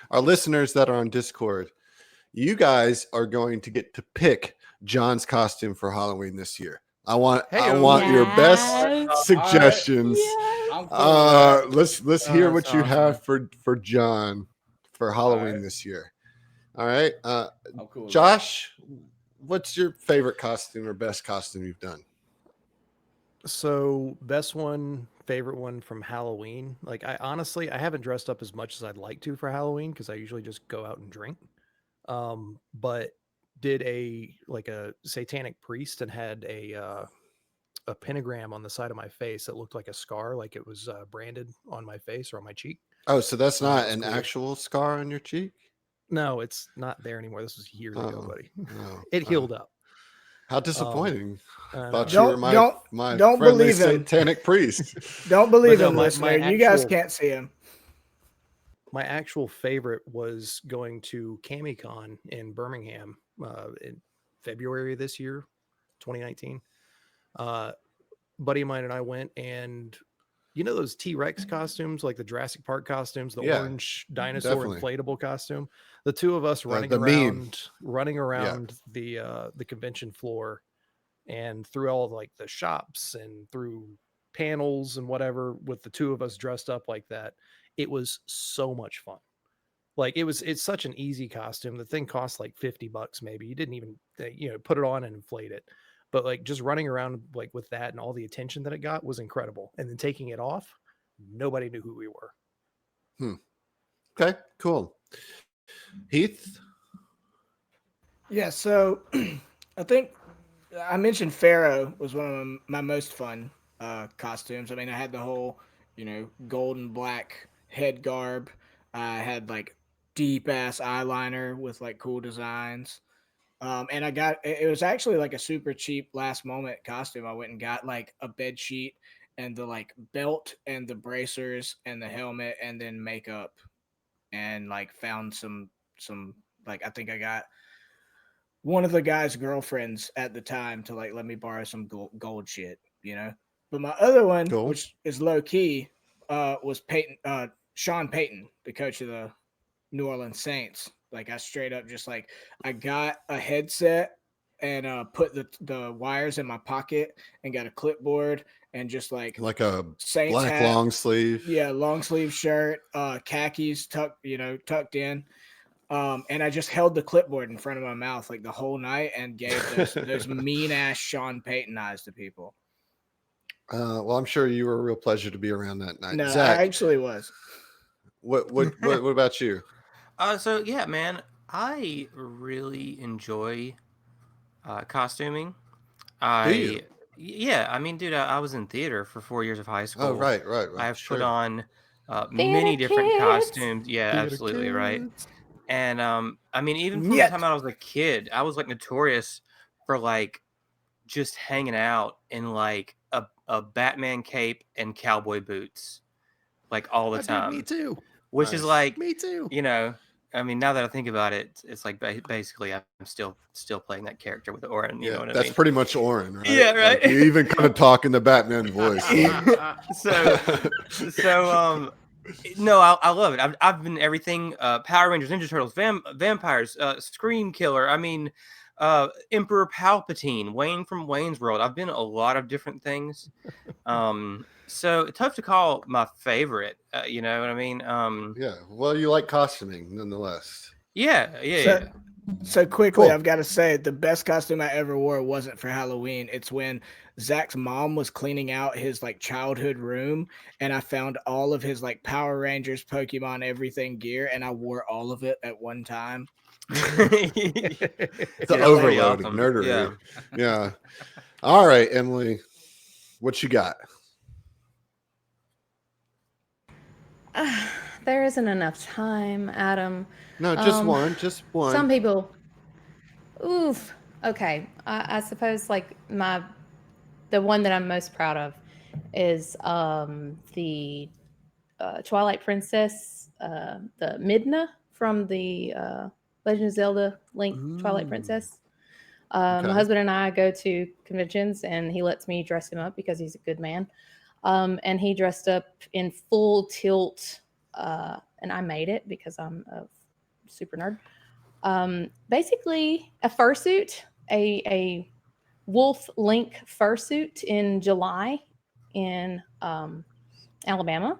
S2: our listeners that are on Discord, you guys are going to get to pick John's costume for Halloween this year. I want your best
S1: Yes.
S2: suggestions.
S1: Yes.
S3: I'm cool with that.
S2: Let's hear
S4: Oh,
S2: what
S4: that's
S2: you
S4: awesome.
S2: have for John for Halloween
S3: right.
S2: this year. All right,
S3: I'm cool. with that.
S2: Josh, what's your favorite costume or best costume you've done?
S5: So best one, favorite one from Halloween. Like I honestly, I haven't dressed up as much as I'd like to for Halloween because I usually just go out and drink. But did a satanic priest and had a pentagram on the side of my face that looked like a scar, like it was branded on my face or on my cheek.
S2: Oh, so that's not
S5: That's
S2: an
S5: cool.
S2: actual scar on your cheek?
S5: No, it's not there anymore. This was years ago,
S2: Oh,
S5: buddy.
S2: no.
S5: It healed up.
S2: How disappointing.
S5: I
S2: Thought
S5: know.
S2: you were my
S6: Don't
S2: friendly
S6: believe him.
S2: satanic priest.
S6: Don't believe
S5: no,
S6: him,
S5: my
S6: listener. You guys
S5: actual-
S6: can't see him.
S5: My actual favorite was going to CamiCon in Birmingham in February of this year, 2019. Buddy of mine and I went, and you know those T-Rex costumes, like the Jurassic Park costumes, the
S2: Yeah,
S5: orange dinosaur
S2: definitely.
S5: inflatable costume. The two of us running
S2: the meme.
S5: around the convention floor, and through all of like the shops and through panels and whatever, with the two of us dressed up like that. It was so much fun. Like it's such an easy costume. The thing costs like $50 maybe. You didn't even put it on and inflate it. But like just running around like with that and all the attention that it got was incredible. And then taking it off, nobody knew who we were.
S2: Okay, cool. Heath?
S6: Yeah, so I think I mentioned Pharaoh was one of my most fun costumes. I mean, I had the whole, gold and black head garb. I had like deep ass eyeliner with like cool designs. And it was actually like a super cheap last moment costume. I went and got like a bed sheet and the like belt and the bracers and the helmet and then makeup, and like found some like, I think I got one of the guy's girlfriends at the time to like let me borrow some gold shit, But my other one,
S2: Cool.
S6: which is low key, was Sean Payton, the coach of the New Orleans Saints. Like I straight up just like I got a headset and put the wires in my pocket and got a clipboard and just like
S2: a
S6: Saints
S2: black
S6: hat.
S2: long sleeve.
S6: Yeah, long sleeve shirt, khakis tucked in. And I just held the clipboard in front of my mouth like the whole night and gave those mean ass Sean Payton eyes to people.
S2: Well, I'm sure you were a real pleasure to be around that night.
S6: No,
S2: Zach,
S6: I actually was.
S2: what about you?
S4: So yeah, man, I really enjoy costuming.
S2: you?
S4: Yeah, I mean, dude, I was in theater for 4 years of high school.
S2: Oh, right.
S4: I have
S2: Sure.
S4: put on many different
S1: kids.
S4: costumes. Yeah,
S5: Theater
S4: absolutely right.
S5: kids.
S4: And I mean, even from
S6: Yet.
S4: the time I was a kid, I was like notorious for like just hanging out in like a Batman cape and cowboy boots, like all the
S5: Dude,
S4: time.
S5: me too.
S4: Which is
S2: Nice.
S4: like,
S5: Me too.
S4: I mean, now that I think about it, it's like basically I'm still playing that character with Orin. You know what I
S2: that's
S4: mean?
S2: pretty much Orin, right?
S4: Yeah, right.
S2: Like, you even kind of talk in the Batman voice.
S4: So no, I love it. I've been everything: Power Rangers, Ninja Turtles, vampires, Scream Killer. I mean, Emperor Palpatine, Wayne from Wayne's World. I've been a lot of different things. So tough to call my favorite. You know what I mean?
S2: Yeah. Well, you like costuming nonetheless.
S4: Yeah.
S6: So quickly,
S2: Cool.
S6: I've got to say the best costume I ever wore wasn't for Halloween. It's when Zach's mom was cleaning out his like childhood room, and I found all of his like Power Rangers, Pokemon, everything gear, and I wore all of it at one time.
S2: It's an
S4: Yeah,
S2: overload
S4: pretty
S2: of
S4: awesome.
S2: nerdery. Yeah. All right, Emily, what you got?
S1: There isn't enough time, Adam.
S2: No, just one.
S1: Some people. Oof. Okay. I suppose like the one that I'm most proud of is the Twilight Princess, the Midna from the Legend of Zelda Link Twilight Princess.
S2: Okay.
S1: My husband and I go to conventions, and he lets me dress him up because he's a good man. And he dressed up in full tilt, and I made it because I'm a super nerd. Basically, a fursuit, a wolf link fursuit in July in Alabama,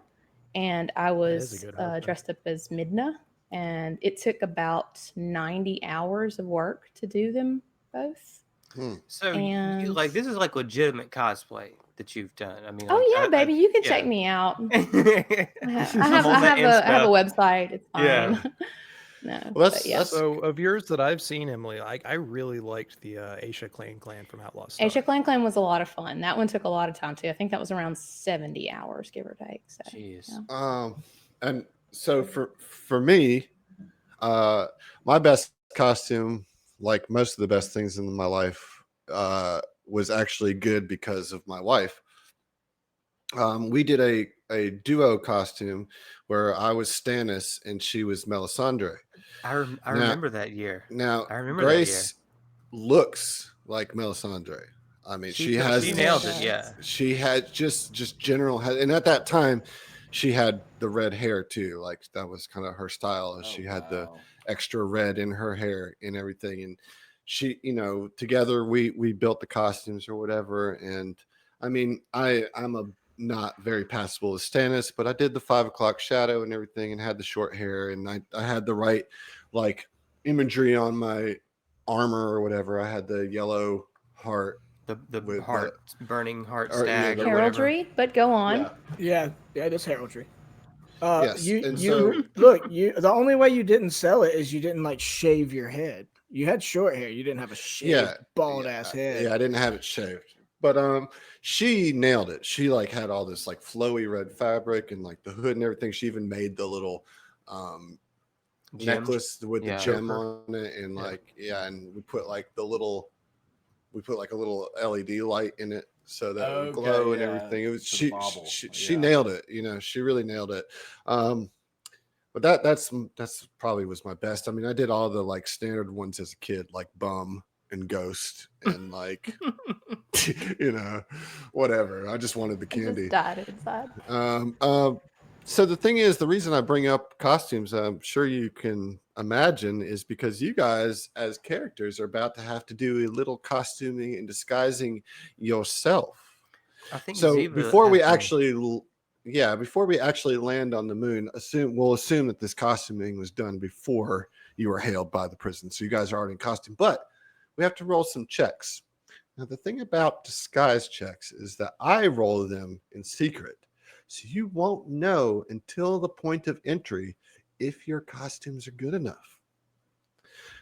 S1: and I
S5: is a
S1: was
S5: good outfit.
S1: dressed up as Midna, and it took about 90 hours of work to do them both.
S4: So
S1: And-
S4: like this is like legitimate cosplay that you've done. I mean,
S1: Oh
S4: like,
S1: yeah, baby, you can check me out. I have a website. It's fine.
S4: Yeah.
S1: No,
S2: Well,
S1: but yeah.
S5: So of yours that I've seen, Emily, I really liked the Aisha Clan from Outlaw Star.
S1: Aisha Clan was a lot of fun. That one took a lot of time too. I think that was around 70 hours, give or take. So,
S4: Jeez.
S1: yeah.
S2: And so for me, my best costume, like most of the best things in my life, was actually good because of my wife. We did a duo costume where I was Stannis and she was Melisandre.
S4: I remember that year.
S2: Now,
S4: I remember
S2: Grace looks like Melisandre. I mean, she
S4: nailed it. Yeah.
S2: She had just general head, and at that time, she had the red hair too. Like that was kind of her style. She had the extra red in her hair and everything, and she, together we built the costumes or whatever. And I mean, I'm not very passable as Stannis, but I did the 5 o'clock shadow and everything, and had the short hair, and I had the right like imagery on my armor or whatever. I had the yellow heart.
S4: The
S2: With
S4: burning heart
S2: or, yeah,
S4: stag.
S2: the
S4: or whatever.
S1: Heraldry, but go on.
S6: Yeah, it is heraldry.
S2: Yes, and
S6: The only way you didn't sell it is you didn't like shave your head. You had short hair. You didn't have a shaved, bald ass head.
S2: Yeah, I didn't have it shaved. But she nailed it. She like had all this like flowy red fabric and like the hood and everything. She even made the little
S4: Gem.
S2: necklace with
S4: Yeah.
S2: the gem
S5: Choker.
S2: on it, and
S5: Yeah.
S2: like and we put like a little LED light in it so that it would glow and everything. It was
S10: for the bauble.
S2: she
S10: Yeah.
S2: nailed it. You know, she really nailed it. But that's probably was my best. I mean, I did all the like standard ones as a kid, like bum and ghost and like you know, whatever. I just wanted the
S1: I just
S2: candy.
S1: died inside.
S2: So the thing is, the reason I bring up costumes, I'm sure you can imagine, is because you guys as characters are about to have to do a little costuming and disguising yourself.
S4: I think
S2: So
S4: Ziva
S2: before we
S4: has some-
S2: actually before we actually land on the moon, we'll assume that this costuming was done before you were hailed by the prison. So you guys are already in costume, but we have to roll some checks. Now, the thing about disguise checks is that I roll them in secret. So you won't know until the point of entry if your costumes are good enough.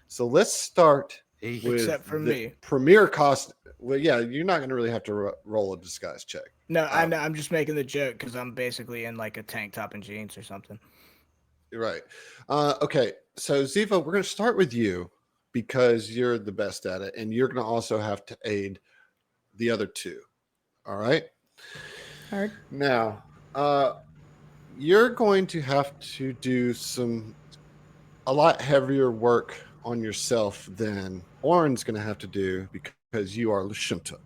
S2: So let's start with
S6: Except for
S2: the
S6: me.
S2: premier cost. Well, yeah, you're not going to really have to roll a disguise check.
S6: No, I know. I'm just making the joke because I'm basically in like a tank top and jeans or something.
S2: Right. Okay. So Ziva, we're going to start with you because you're the best at it, and you're going to also have to aid the other two. All right.
S1: Heard.
S2: Now, you're going to have to do a lot heavier work on yourself than Oren's going to have to do because you are Lashunta.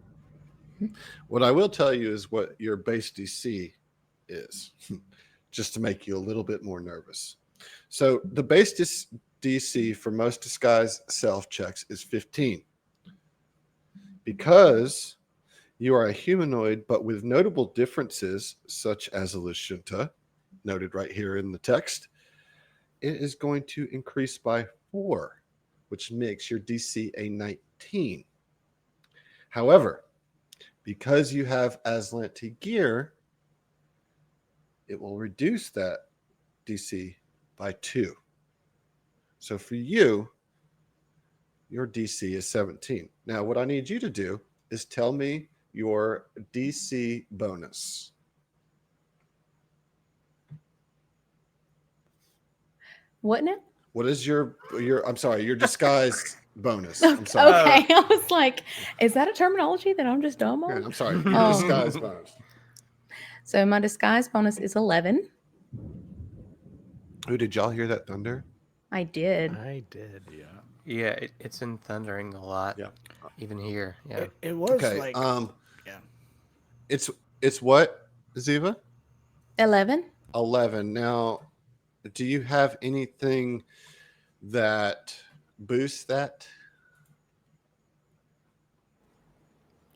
S2: What I will tell you is what your base DC is, just to make you a little bit more nervous. So the base DC for most disguise self checks is 15. Because you are a humanoid, but with notable differences, such as a Lashunta, noted right here in the text, it is going to increase by 4, which makes your DC a 19. However, because you have Aslanti gear, it will reduce that DC by 2. So for you, your DC is 17. Now, what I need you to do is tell me your DC bonus.
S1: What now?
S2: What is your I'm sorry, your disguise bonus? I'm sorry.
S1: Okay, I was like, is that a terminology that I'm just dumb
S2: Yeah,
S1: on?
S2: I'm sorry. Your
S1: Um,
S2: disguise bonus.
S1: So my disguise bonus is 11.
S2: Who did y'all hear that thunder?
S1: I did.
S5: I did.
S3: Yeah.
S4: Yeah, it's been thundering a lot.
S2: Yeah.
S4: Even here. Yeah.
S6: It was
S2: Okay.
S6: like yeah.
S2: It's what, Ziva?
S1: 11.
S2: 11. Now, do you have anything that boosts that?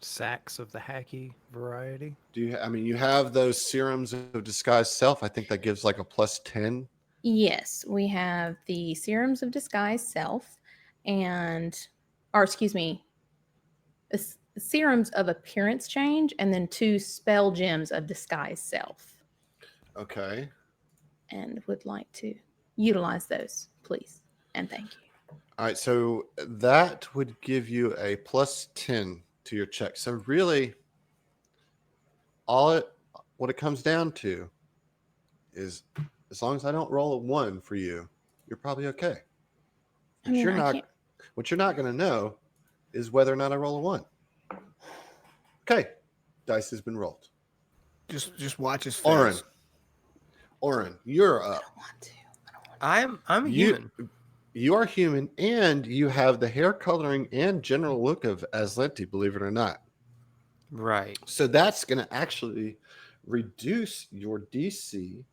S5: Sacks of the hacky variety.
S2: Do you? I mean, you have those serums of disguise self. I think that gives like a plus 10.
S1: Yes, we have the serums of disguise self serums of appearance change, and then 2 spell gems of disguise self.
S2: Okay.
S1: And would like to utilize those, please. And thank you.
S2: All right. So that would give you a plus 10 to your check. So really, what it comes down to is as long as I don't roll a 1 for you, you're probably okay.
S1: I mean,
S2: What you're not going to know is whether or not I roll a 1. Okay. Dice has been rolled.
S6: Just watch his face.
S2: Oren, you're
S1: I
S2: up.
S1: don't want to.
S4: I'm a
S2: You-
S4: human.
S2: You are human, and you have the hair coloring and general look of Aslanti, believe it or not.
S4: Right.
S2: So that's going to actually reduce your DC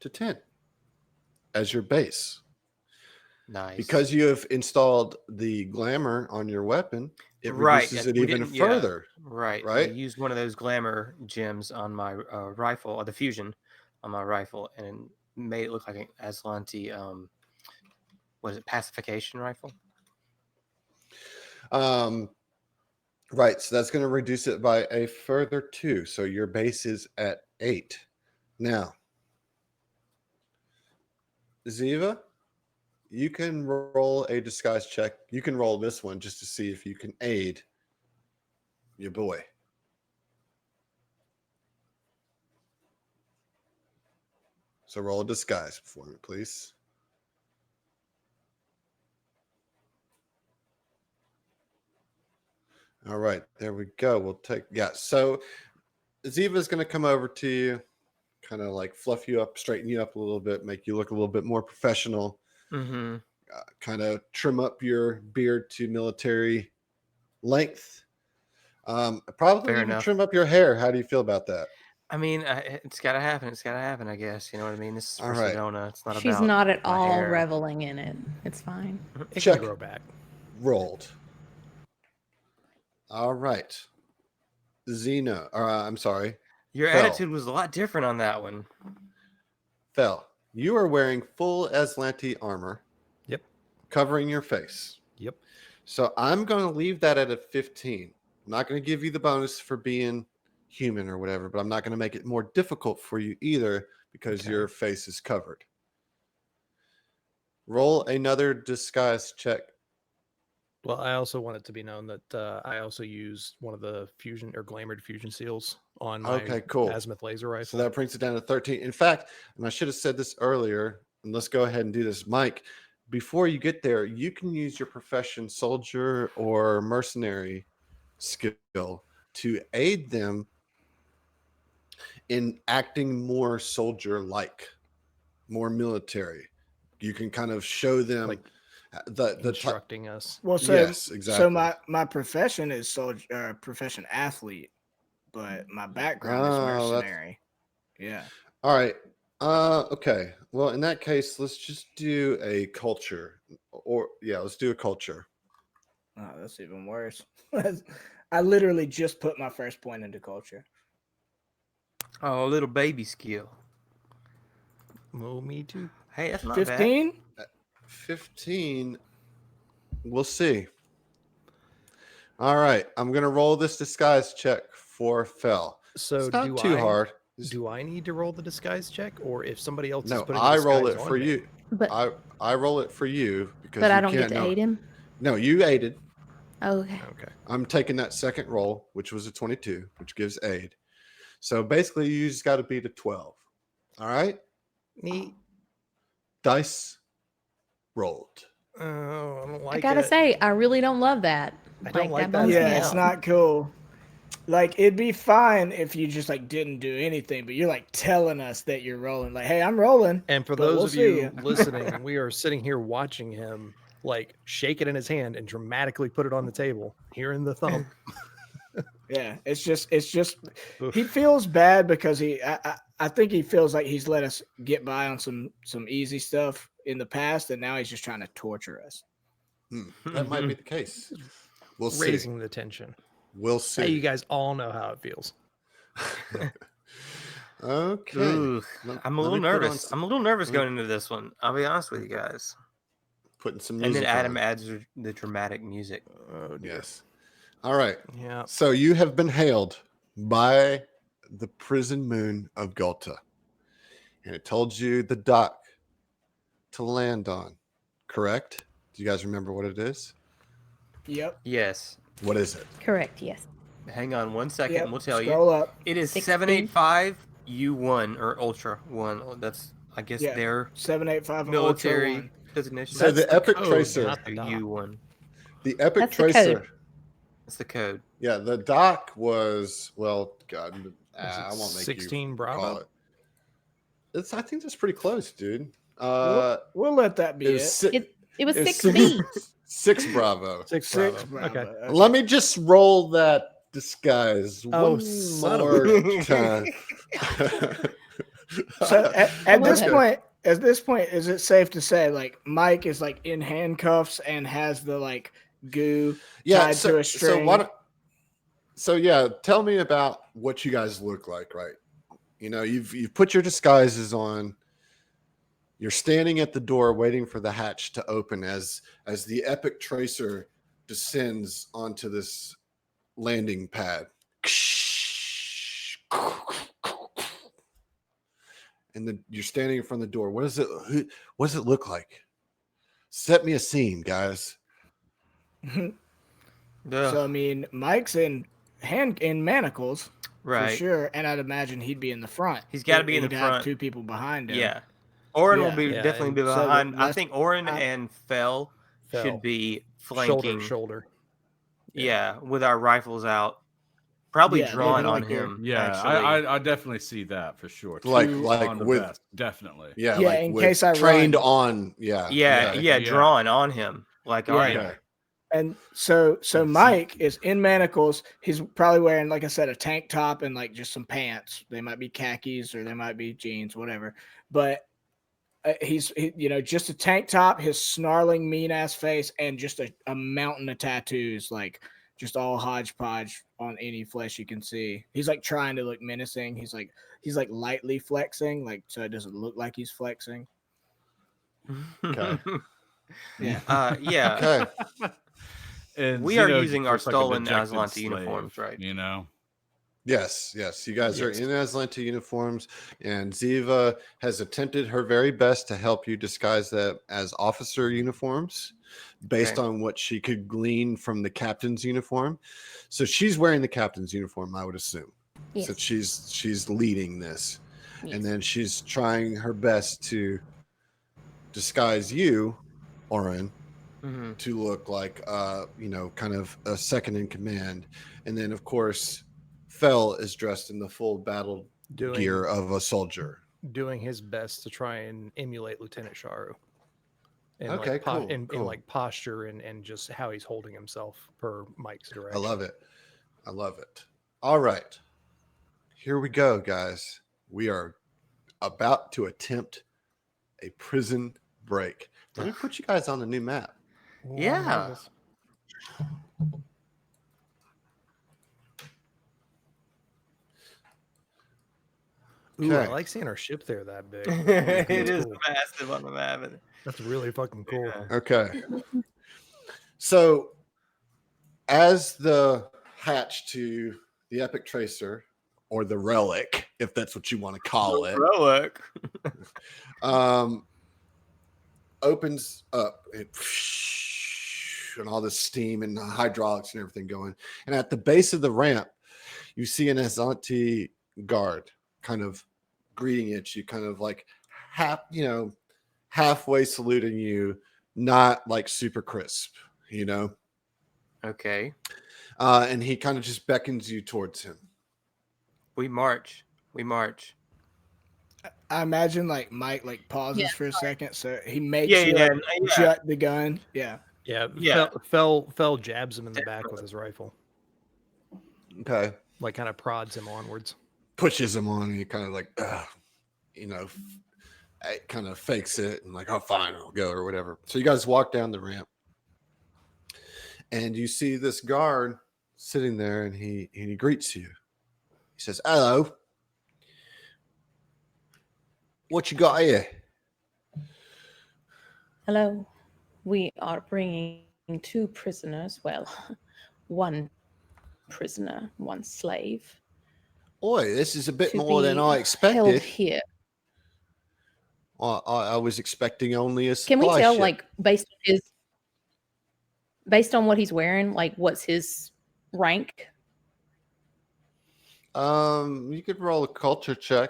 S2: to 10 as your base.
S4: Nice.
S2: Because you have installed the glamour on your weapon, it
S4: Right,
S2: reduces
S4: yes,
S2: it
S4: we
S2: even
S4: didn't- yeah.
S2: further.
S4: Right.
S2: Right?
S4: I used one of those glamour gems on my rifle, or the fusion on my rifle, and made it look like an Aslanti, what is it, pacification rifle?
S2: Right. So that's going to reduce it by a further 2. So your base is at 8. Now, Ziva, you can roll a disguise check. You can roll this one just to see if you can aid your boy. So roll a disguise for me, please. All right, there we go. We'll take, yeah. So Ziva's going to come over to you, kind of like fluff you up, straighten you up a little bit, make you look a little bit more professional,
S4: Mm-hmm.
S2: kind of trim up your beard to military length. Probably
S4: Fair
S2: even
S4: enough.
S2: trim up your hair. How do you feel about that?
S4: I mean, it's gotta happen. It's gotta happen. I guess you know what I mean. This is for
S2: All right.
S4: Sedona. It's not
S1: She's
S4: about
S1: not at
S4: my
S1: all
S4: hair.
S1: reveling in it. It's fine.
S5: It
S2: Check.
S5: can grow back.
S2: Rolled. All right. Xena, or I'm sorry,
S4: Your
S2: Fell.
S4: attitude was a lot different on that one.
S2: Fel. You are wearing full Aslanti armor.
S5: Yep.
S2: Covering your face.
S5: Yep.
S2: So I'm going to leave that at a 15. I'm not going to give you the bonus for being human or whatever, but I'm not going to make it more difficult for you either because
S5: Okay.
S2: your face is covered. Roll another disguise check.
S5: Well, I also want it to be known that I also used one of the fusion or glamored fusion seals on my
S2: Okay, cool.
S5: azimuth laser rifle.
S2: So that brings it down to 13. In fact, and I should have said this earlier, and let's go ahead and do this. Mike, before you get there, you can use your profession soldier or mercenary skill to aid them in acting more soldier-like, more military. You can kind of show them
S5: Like
S2: the
S5: instructing us.
S6: Well, so
S2: Yes, exactly.
S6: so my profession is soldier, profession athlete, but my background is
S2: Oh, that's-
S6: mercenary. Yeah.
S2: All right. Okay. Well, in that case, let's just do a culture. Or yeah, let's do a culture.
S6: Oh, that's even worse. I literally just put my first point into culture.
S4: Oh, a little baby skill.
S5: Oh, me too.
S4: Hey, that's not bad.
S6: 15?
S2: 15. We'll see. All right. I'm gonna roll this disguise check for Fel.
S5: So
S2: It's not
S5: do
S2: too
S5: I,
S2: hard.
S5: Do I need to roll the disguise check, or if somebody else is
S2: No,
S5: putting
S2: I
S5: the
S2: roll it
S5: disguise
S2: for
S5: on me?
S2: you.
S1: But
S2: I roll it for you because
S1: but
S2: you
S1: I don't get
S2: can't
S1: to
S2: know.
S1: aid him.
S2: No, you aided.
S1: Oh, okay.
S5: Okay.
S2: I'm taking that second roll, which was a 22, which gives aid. So basically, you just got to beat a 12. All right.
S5: Neat.
S2: Dice rolled.
S5: Oh, I don't like
S1: I gotta
S5: it.
S1: say, I really don't love that.
S5: I don't like that.
S1: bums me
S6: Yeah, it's
S1: out.
S6: not cool. Like it'd be fine if you just like didn't do anything, but you're like telling us that you're rolling. Like, hey, I'm rolling.
S5: And for
S6: But
S5: those
S6: we'll
S5: of
S6: see
S5: you
S6: ya.
S5: listening, we are sitting here watching him like shake it in his hand and dramatically put it on the table, hearing the thump.
S6: Yeah, it's just he
S5: Oof.
S6: feels bad because I think he feels like he's let us get by on some easy stuff in the past, and now he's just trying to torture us.
S2: That might be the case. We'll see.
S5: Raising the tension.
S2: We'll
S5: Hey,
S2: see.
S5: you guys all know how it feels.
S2: Okay.
S4: Ooh,
S2: Let-
S4: I'm a
S2: let
S4: little
S2: me put on
S4: nervous.
S2: s-
S4: I'm a little nervous
S2: let-
S4: going into this one. I'll be honest with you guys.
S2: Putting some
S4: And
S2: music
S4: then Adam
S2: on.
S4: adds the dramatic music.
S5: Oh, dear.
S2: Yes. All right.
S5: Yeah.
S2: So you have been hailed by the prison moon of Gulta. And it told you the dock to land on, correct? Do you guys remember what it is?
S6: Yep.
S4: Yes.
S2: What is it?
S1: Correct. Yes.
S4: Hang on one second,
S6: Yep.
S4: and we'll tell you.
S6: Scroll up.
S4: It is
S1: 16.
S4: 785 U1 or Ultra 1. That's, I guess,
S6: Yeah.
S4: their
S6: 785
S4: military
S6: Ultra 1.
S4: designation.
S2: So the Epic
S5: code,
S2: Tracer,
S5: not the dock.
S4: U1.
S2: the Epic
S1: That's the
S2: Tracer.
S1: code.
S4: That's the code.
S2: Yeah, the dock was, well, God,
S5: Was it
S2: I won't make
S5: 16
S2: you
S5: Bravo?
S2: call it. I think that's pretty close, dude.
S6: We'll let that be
S2: it
S6: it.
S2: was si-
S1: It was
S2: it
S1: 6 feet.
S2: 6 Bravo.
S5: Six,
S6: Six
S5: Bravo.
S6: Bravo.
S5: Okay.
S2: Let me just roll that disguise
S5: Oh,
S2: one
S5: son of a
S2: more
S5: bitch.
S2: time.
S6: So at this
S2: Okay.
S6: point, is it safe to say like Mike is like in handcuffs and has the like goo
S2: yeah,
S6: tied
S2: so,
S6: to a
S2: so
S6: string?
S2: yeah, tell me about what you guys look like, right? You know, you've put your disguises on. You're standing at the door waiting for the hatch to open as the Epic Tracer descends onto this landing pad. And you're standing in front of the door. What does it look like? Set me a scene, guys.
S4: Ugh.
S6: So I mean, Mike's in hand in manacles for
S4: Right.
S6: sure, and I'd imagine he'd be in the front.
S4: He's gotta be in the
S6: He'd have
S4: front.
S6: 2 people behind him.
S4: Yeah. Orin will
S6: Yeah.
S4: be
S5: Yeah,
S4: definitely
S5: and
S4: be
S6: so
S4: behind. I
S6: let's-
S4: think Orin
S6: I-
S4: and Fell
S5: Fell.
S4: should be
S5: Shoulder
S4: flanking.
S5: to shoulder.
S4: Yeah, with our rifles out, probably
S6: Yeah,
S4: drawn
S6: looking
S4: on
S6: like they're-
S4: him.
S3: Yeah,
S4: actually.
S3: I definitely see that for sure.
S2: Like-
S3: Two
S2: like
S3: on the
S2: with-
S3: vest, definitely.
S2: Yeah,
S6: Yeah,
S2: like
S6: in
S2: with
S6: case I
S2: trained
S6: run.
S2: on. Yeah.
S4: yeah,
S2: okay.
S4: yeah,
S3: Yeah.
S4: drawn on him. Like, all
S6: Yeah.
S4: right.
S2: Okay.
S6: And so Mike is in manacles. He's probably wearing, like I said, a tank top and like just some pants. They might be khakis or they might be jeans, whatever. But he's just a tank top, his snarling, mean ass face, and just a mountain of tattoos, like just all hodgepodge on any flesh you can see. He's like trying to look menacing. He's like lightly flexing, like so it doesn't look like he's flexing.
S2: Okay.
S6: Yeah.
S4: Yeah.
S2: Okay.
S3: And
S4: We are
S3: Zeno
S4: using
S3: just
S4: our
S3: looks like a
S4: stolen
S3: dejected
S4: Aslanti
S3: slave,
S4: uniforms, right?
S3: You know.
S2: Yes, yes. You guys are in Atlanta uniforms, and Ziva has attempted her very best to help you disguise that as officer uniforms based
S4: Okay.
S2: on what she could glean from the captain's uniform. So she's wearing the captain's uniform, I would assume.
S1: Yes.
S2: So she's leading this.
S1: Yes.
S2: And then she's trying her best to disguise you, Oren,
S4: Mhm.
S2: to look like kind of a second in command. And then of course Fell is dressed in the full battle
S5: Doing
S2: gear of a soldier.
S5: doing his best to try and emulate Lieutenant Sharu. In
S2: Okay,
S5: like,
S2: cool,
S5: in
S2: cool.
S5: like posture and just how he's holding himself per Mike's
S2: I
S5: direction.
S2: love it. I love it. All right. Here we go, guys. We are about to attempt a prison break. Let me put you guys on the new map.
S4: Yeah.
S5: Ooh, I
S2: Okay.
S5: like seeing our ship there that big.
S4: It
S5: That's
S4: is
S5: cool.
S4: massive on the map.
S5: That's really fucking cool.
S4: Yeah.
S2: Okay. So, as the hatch to the Epic Tracer, or the Relic, if that's what you want to call it,
S4: Relic.
S2: opens up, and all the steam and the hydraulics and everything going. And at the base of the ramp, you see an Azanti guard kind of greeting it. You kind of like halfway saluting you, not like super crisp,
S4: Okay.
S2: and he kind of just beckons you towards him.
S4: We march.
S6: I imagine like Mike like pauses
S1: Yeah,
S6: for a second, so he makes
S4: Yeah,
S6: you
S4: yeah,
S6: like,
S4: yeah.
S6: jut the gun. Yeah.
S5: Yeah,
S4: Yeah.
S5: Fell jabs him in the back with his rifle,
S2: Okay.
S5: like kind of prods him onwards.
S2: Pushes him on, and he kind of like, kind of fakes it and like, oh, fine, I'll go or whatever. So you guys walk down the ramp, and you see this guard sitting there, and he greets you. He says, "Hello, what you got here?"
S1: Hello. We are bringing 2 prisoners. Well, 1 prisoner, 1 slave.
S2: Boy, this is a bit
S1: to
S2: more than
S1: be
S2: I
S1: held
S2: expected.
S1: here.
S2: I was expecting only a
S1: Can we
S2: supply
S1: tell,
S2: ship.
S1: like, based on what he's wearing, like, what's his rank?
S2: You could roll a culture check.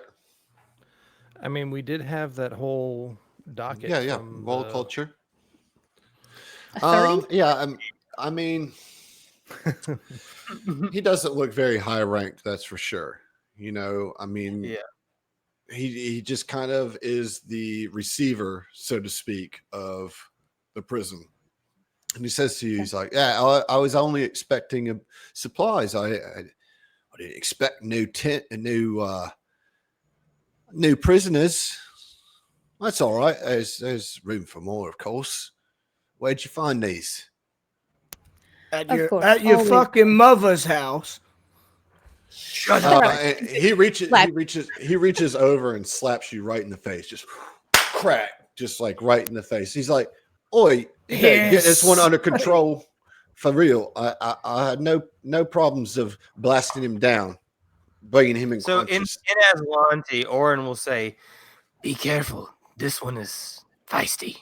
S5: I mean, we did have that whole docket.
S2: Yeah.
S5: from
S2: Roll
S5: the-
S2: culture.
S1: A 30?
S2: Yeah. I mean, he doesn't look very high ranked, that's for sure. I mean,
S4: Yeah.
S2: he just kind of is the receiver, so to speak, of the prison. And he says to you, he's like, "Yeah, I was only expecting supplies. I didn't expect new prisoners. That's all right. There's room for more, of course. Where'd you find these?"
S6: At
S1: Of
S6: your
S1: course,
S6: at your
S1: always.
S6: fucking mother's house.
S7: Shut up.
S2: And he reaches
S1: Slap.
S2: he reaches over and slaps you right in the face, just crack, just like right in the face. He's like, "Oi, you better get this one
S6: Yes.
S2: under control for real. I had no problems of blasting him down, bringing him in
S4: So in
S2: conscious."
S4: Aslanti, Orin will say,
S7: Be careful. This one is feisty.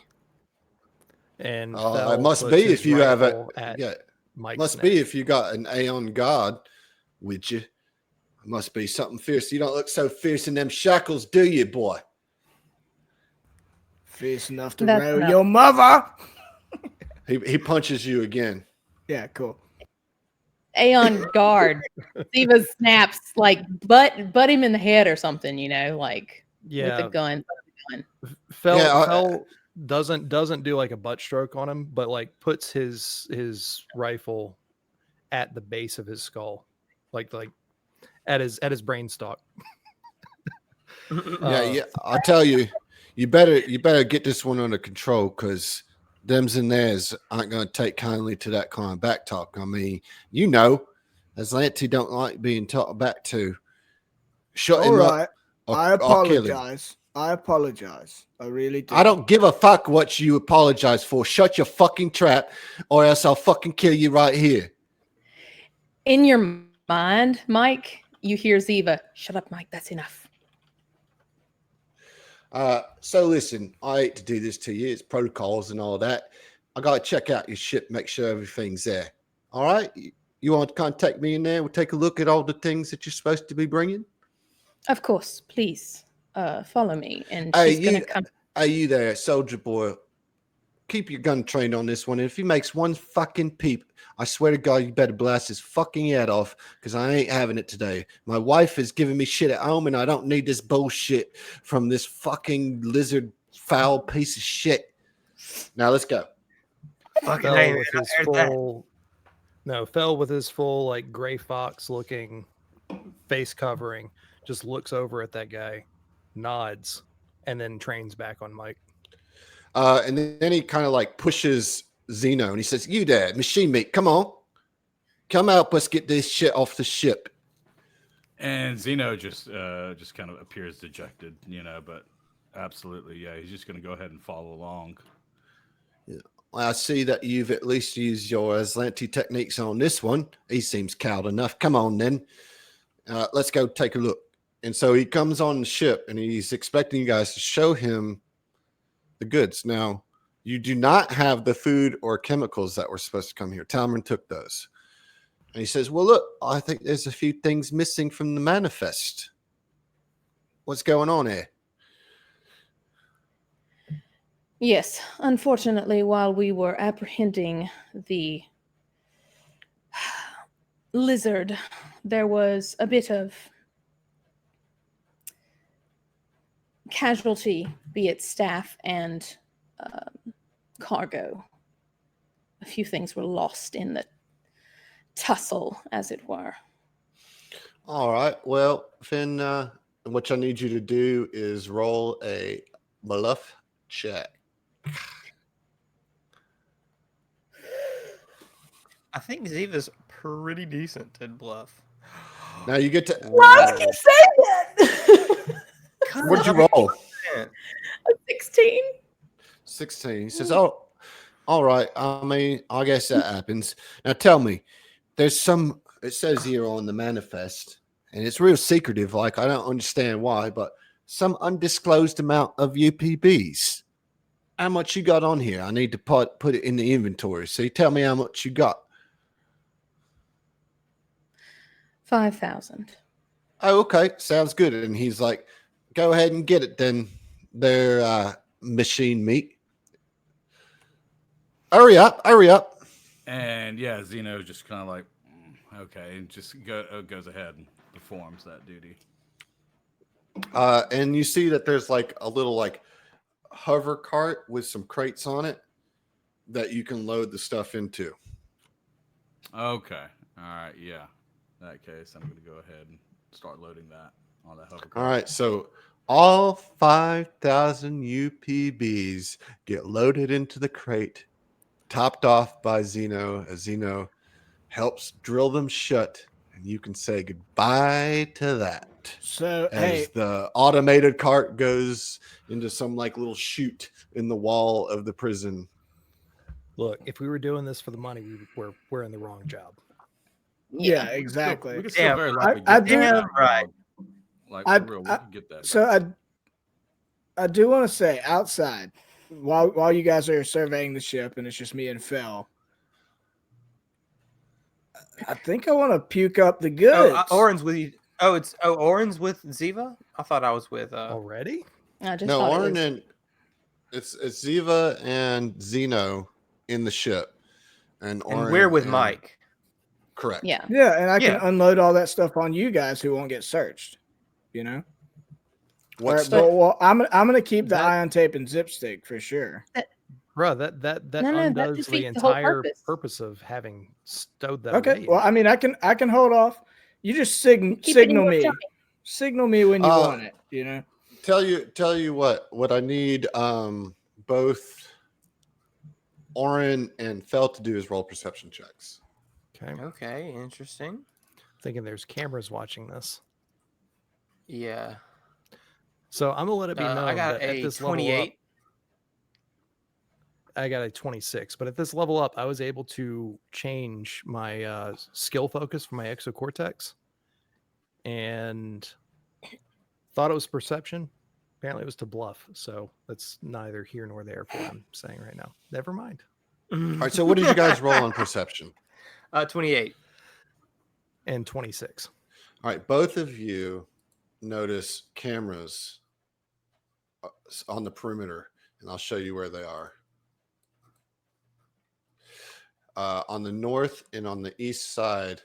S5: And
S2: It
S5: Fell
S2: must
S5: puts
S2: be
S5: his
S2: if you have a
S5: rifle at
S2: yeah.
S5: Mike's
S2: Must
S5: neck.
S2: be if you got an Aeon God with you. It must be something fierce. You don't look so fierce in them shackles, do you, boy?
S6: Fierce enough to
S1: That's
S6: rail
S1: enough.
S6: your mother.
S2: He punches you again.
S6: Yeah, cool.
S1: Aeon guard. Siva snaps, like butt him in the head or something, like with
S5: Yeah,
S1: the gun.
S5: Fell
S2: Yeah, I-
S5: Fell doesn't do like a butt stroke on him, but like puts his rifle at the base of his skull, like at his brain stalk.
S2: Yeah. I'll tell you, you better get this one under control, because thems and theirs aren't going to take kindly to that kind of back talk. I mean, Aslanti don't like being talked back to. Shut
S6: All
S2: him
S6: right.
S2: up. Or,
S6: I
S2: or kill him.
S6: apologize. I apologize. I really do.
S2: I don't give a fuck what you apologize for. Shut your fucking trap, or else I'll fucking kill you right here.
S1: In your mind, Mike, you hear Ziva, "Shut up, Mike, that's enough."
S2: So listen, I hate to do this to you. It's protocols and all that. I got to check out your ship, make sure everything's there. All right? You want to contact me in there? We'll take a look at all the things that you're supposed to be bringing.
S1: Of course, please follow me. And
S2: Hey,
S1: she's going to come.
S2: Hey, you there, soldier boy. Keep your gun trained on this one. And if he makes one fucking peep, I swear to God, you better blast his fucking head off, because I ain't having it today. My wife is giving me shit at home, and I don't need this bullshit from this fucking lizard foul piece of shit. Now let's go.
S4: Fucking
S5: Fell
S4: hey,
S5: with
S4: man,
S5: his
S4: I heard that.
S5: Fell with his full like gray fox looking face covering, just looks over at that guy, nods, and then trains back on Mike.
S2: And then he kind of like pushes Zeno, and he says, "You there, machine meat? Come on, come help us get this shit off the ship."
S3: And Zeno just kind of appears dejected, but absolutely, yeah, he's just going to go ahead and follow along.
S2: I see that you've at least used your Aslanti techniques on this one. He seems cowed enough. Come on, then. Let's go take a look. And so he comes on the ship, and he's expecting you guys to show him the goods. Now, you do not have the food or chemicals that were supposed to come here. Talman took those. And he says, "Well, look, I think there's a few things missing from the manifest. What's going on here?"
S1: Yes, unfortunately, while we were apprehending the lizard, there was a bit of casualty, be it staff and cargo. A few things were lost in the tussle, as it were.
S2: All right. Well, Finn, what I need you to do is roll a bluff check.
S4: I think Ziva's pretty decent at bluff.
S2: Now you get to.
S1: Why did you say that?
S2: What'd you roll?
S1: 16.
S2: 16. He says, "Oh, all right. I mean, I guess that happens." Now tell me, there's some, it says here on the manifest, and it's real secretive. Like, I don't understand why, but some undisclosed amount of UPBs. How much you got on here? I need to put it in the inventory. So you tell me how much you got.
S1: 5,000.
S2: Oh, okay. Sounds good. And he's like, "Go ahead and get it then. They're machine meat. Hurry up. Hurry up."
S3: And yeah, Zeno just kind of like, okay, and just goes ahead and performs that duty.
S2: And you see that there's like a little like hover cart with some crates on it that you can load the stuff into.
S3: Okay. All right. Yeah. In that case, I'm going to go ahead and start loading that on that hover.
S2: All right. So all 5,000 UPBs get loaded into the crate, topped off by Zeno, as Zeno helps drill them shut. And you can say goodbye to that.
S6: So,
S2: As
S6: hey,
S2: the automated cart goes into some like little chute in the wall of the prison.
S5: Look, if we were doing this for the money, we're in the wrong job.
S6: yeah,
S3: We
S6: exactly.
S3: can still
S4: Yeah,
S3: very likely
S6: I
S3: get
S6: do-
S3: that.
S4: Yeah, right.
S3: Like,
S6: I-
S3: for real, we
S6: I-
S3: can get that.
S6: So I do want to say outside, while you guys are surveying the ship and it's just me and Phil, I think I want to puke up the
S4: Oh,
S6: goods.
S4: Oren's with you. Oh, Oren's with Ziva. I thought I was with.
S5: Already?
S1: I just
S2: No,
S1: thought
S2: Orin
S1: it was,
S2: and it's Ziva and Zeno in the ship, and
S4: and we're with
S2: and-
S4: Mike.
S2: Correct.
S1: yeah.
S6: Yeah, and I can
S4: Yeah.
S6: unload all that stuff on you guys who won't get searched. You know. All
S2: What's
S6: right, but well, I'm gonna keep the
S5: That-
S6: ion tape and zip stick for sure.
S5: Bro, that
S1: No, that
S5: undoes the
S1: defeats the whole
S5: entire
S1: purpose.
S5: purpose of having stowed that
S6: Okay.
S5: away.
S6: Well, I mean, I can hold off. You just
S1: Keep it in
S6: signal
S1: your
S6: me.
S1: tummy.
S6: Signal me when you
S2: Uh,
S6: want it. You know.
S2: tell you what I need both Orin and Fel to do is roll perception checks.
S5: Okay.
S4: Okay, interesting.
S5: Thinking there's cameras watching this.
S4: Yeah.
S5: So I'm gonna let it be known
S4: I got
S5: that at
S4: a
S5: this level up,
S4: 28.
S5: I got a 26. But at this level up, I was able to change my skill focus for my exocortex, and thought it was perception. Apparently, it was to bluff. So that's neither here nor there for what I'm saying right now. Never mind.
S2: All right. So what did you guys roll on perception?
S4: 28.
S5: And 26.
S2: All right. Both of you notice cameras on the perimeter, and I'll show you where they are. On the north and on the east side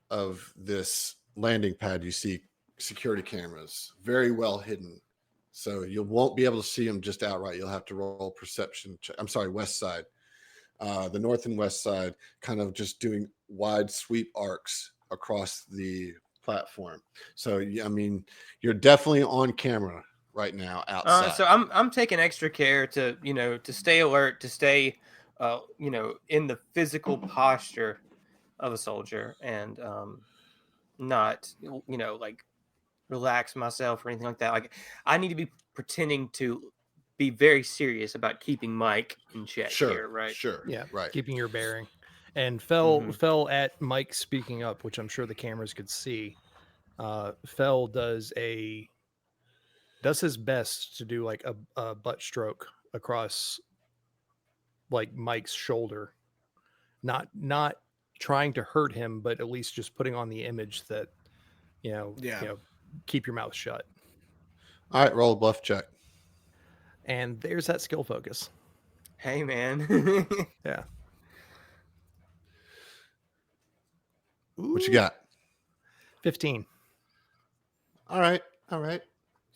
S2: of this landing pad, you see security cameras, very well hidden. So you won't be able to see them just outright. You'll have to roll perception. I'm sorry, west side. The north and west side, kind of just doing wide sweep arcs across the platform. So I mean, you're definitely on camera right now outside.
S4: So I'm taking extra care to to stay alert, to stay in the physical posture of a soldier, and not like relax myself or anything like that. Like I need to be pretending to be very serious about keeping Mike in check here, right?
S2: Sure.
S5: Yeah,
S2: Right.
S5: keeping your bearing. And fell
S4: Mhm.
S5: at Mike speaking up, which I'm sure the cameras could see. Fell does his best to do like a butt stroke across like Mike's shoulder, not trying to hurt him, but at least just putting on the image that keep your mouth shut.
S2: All right. Roll a bluff check.
S5: And there's that skill focus.
S4: Hey man.
S5: Yeah.
S2: What you got?
S5: 15.
S2: All right. All right.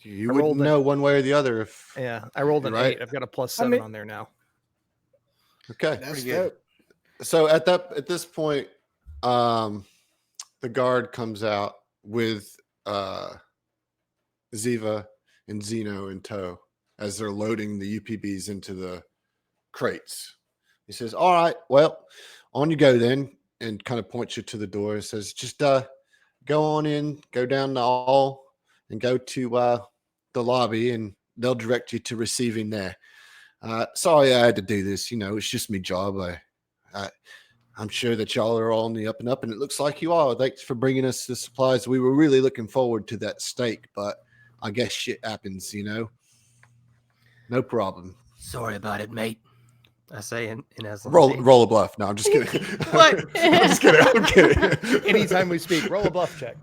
S2: You
S5: I
S2: wouldn't
S5: rolled
S2: know one way or the other if.
S5: Yeah, I rolled an
S2: You're right.
S5: 8. I've got a plus
S6: I
S5: 7
S6: mean-
S5: on there now.
S2: Okay.
S6: That's
S4: Pretty good.
S6: dope.
S2: So at this point, the guard comes out with Ziva and Zeno in tow as they're loading the UPBs into the crates. He says, "All right, well, on you go then," and kind of points you to the door. He says, "Just go on in, go down the hall, and go to the lobby, and they'll direct you to receiving there. Sorry I had to do this. It's just my job. I'm sure that y'all are all on the up and up, and it looks like you are. Thanks for bringing us the supplies. We were really looking forward to that steak, but I guess shit happens, No problem.
S7: Sorry about it, mate.
S4: I say in essence.
S2: Roll a bluff. No, I'm just kidding.
S4: What?
S2: I'm just kidding. I'm kidding.
S5: Anytime we speak, roll a bluff check.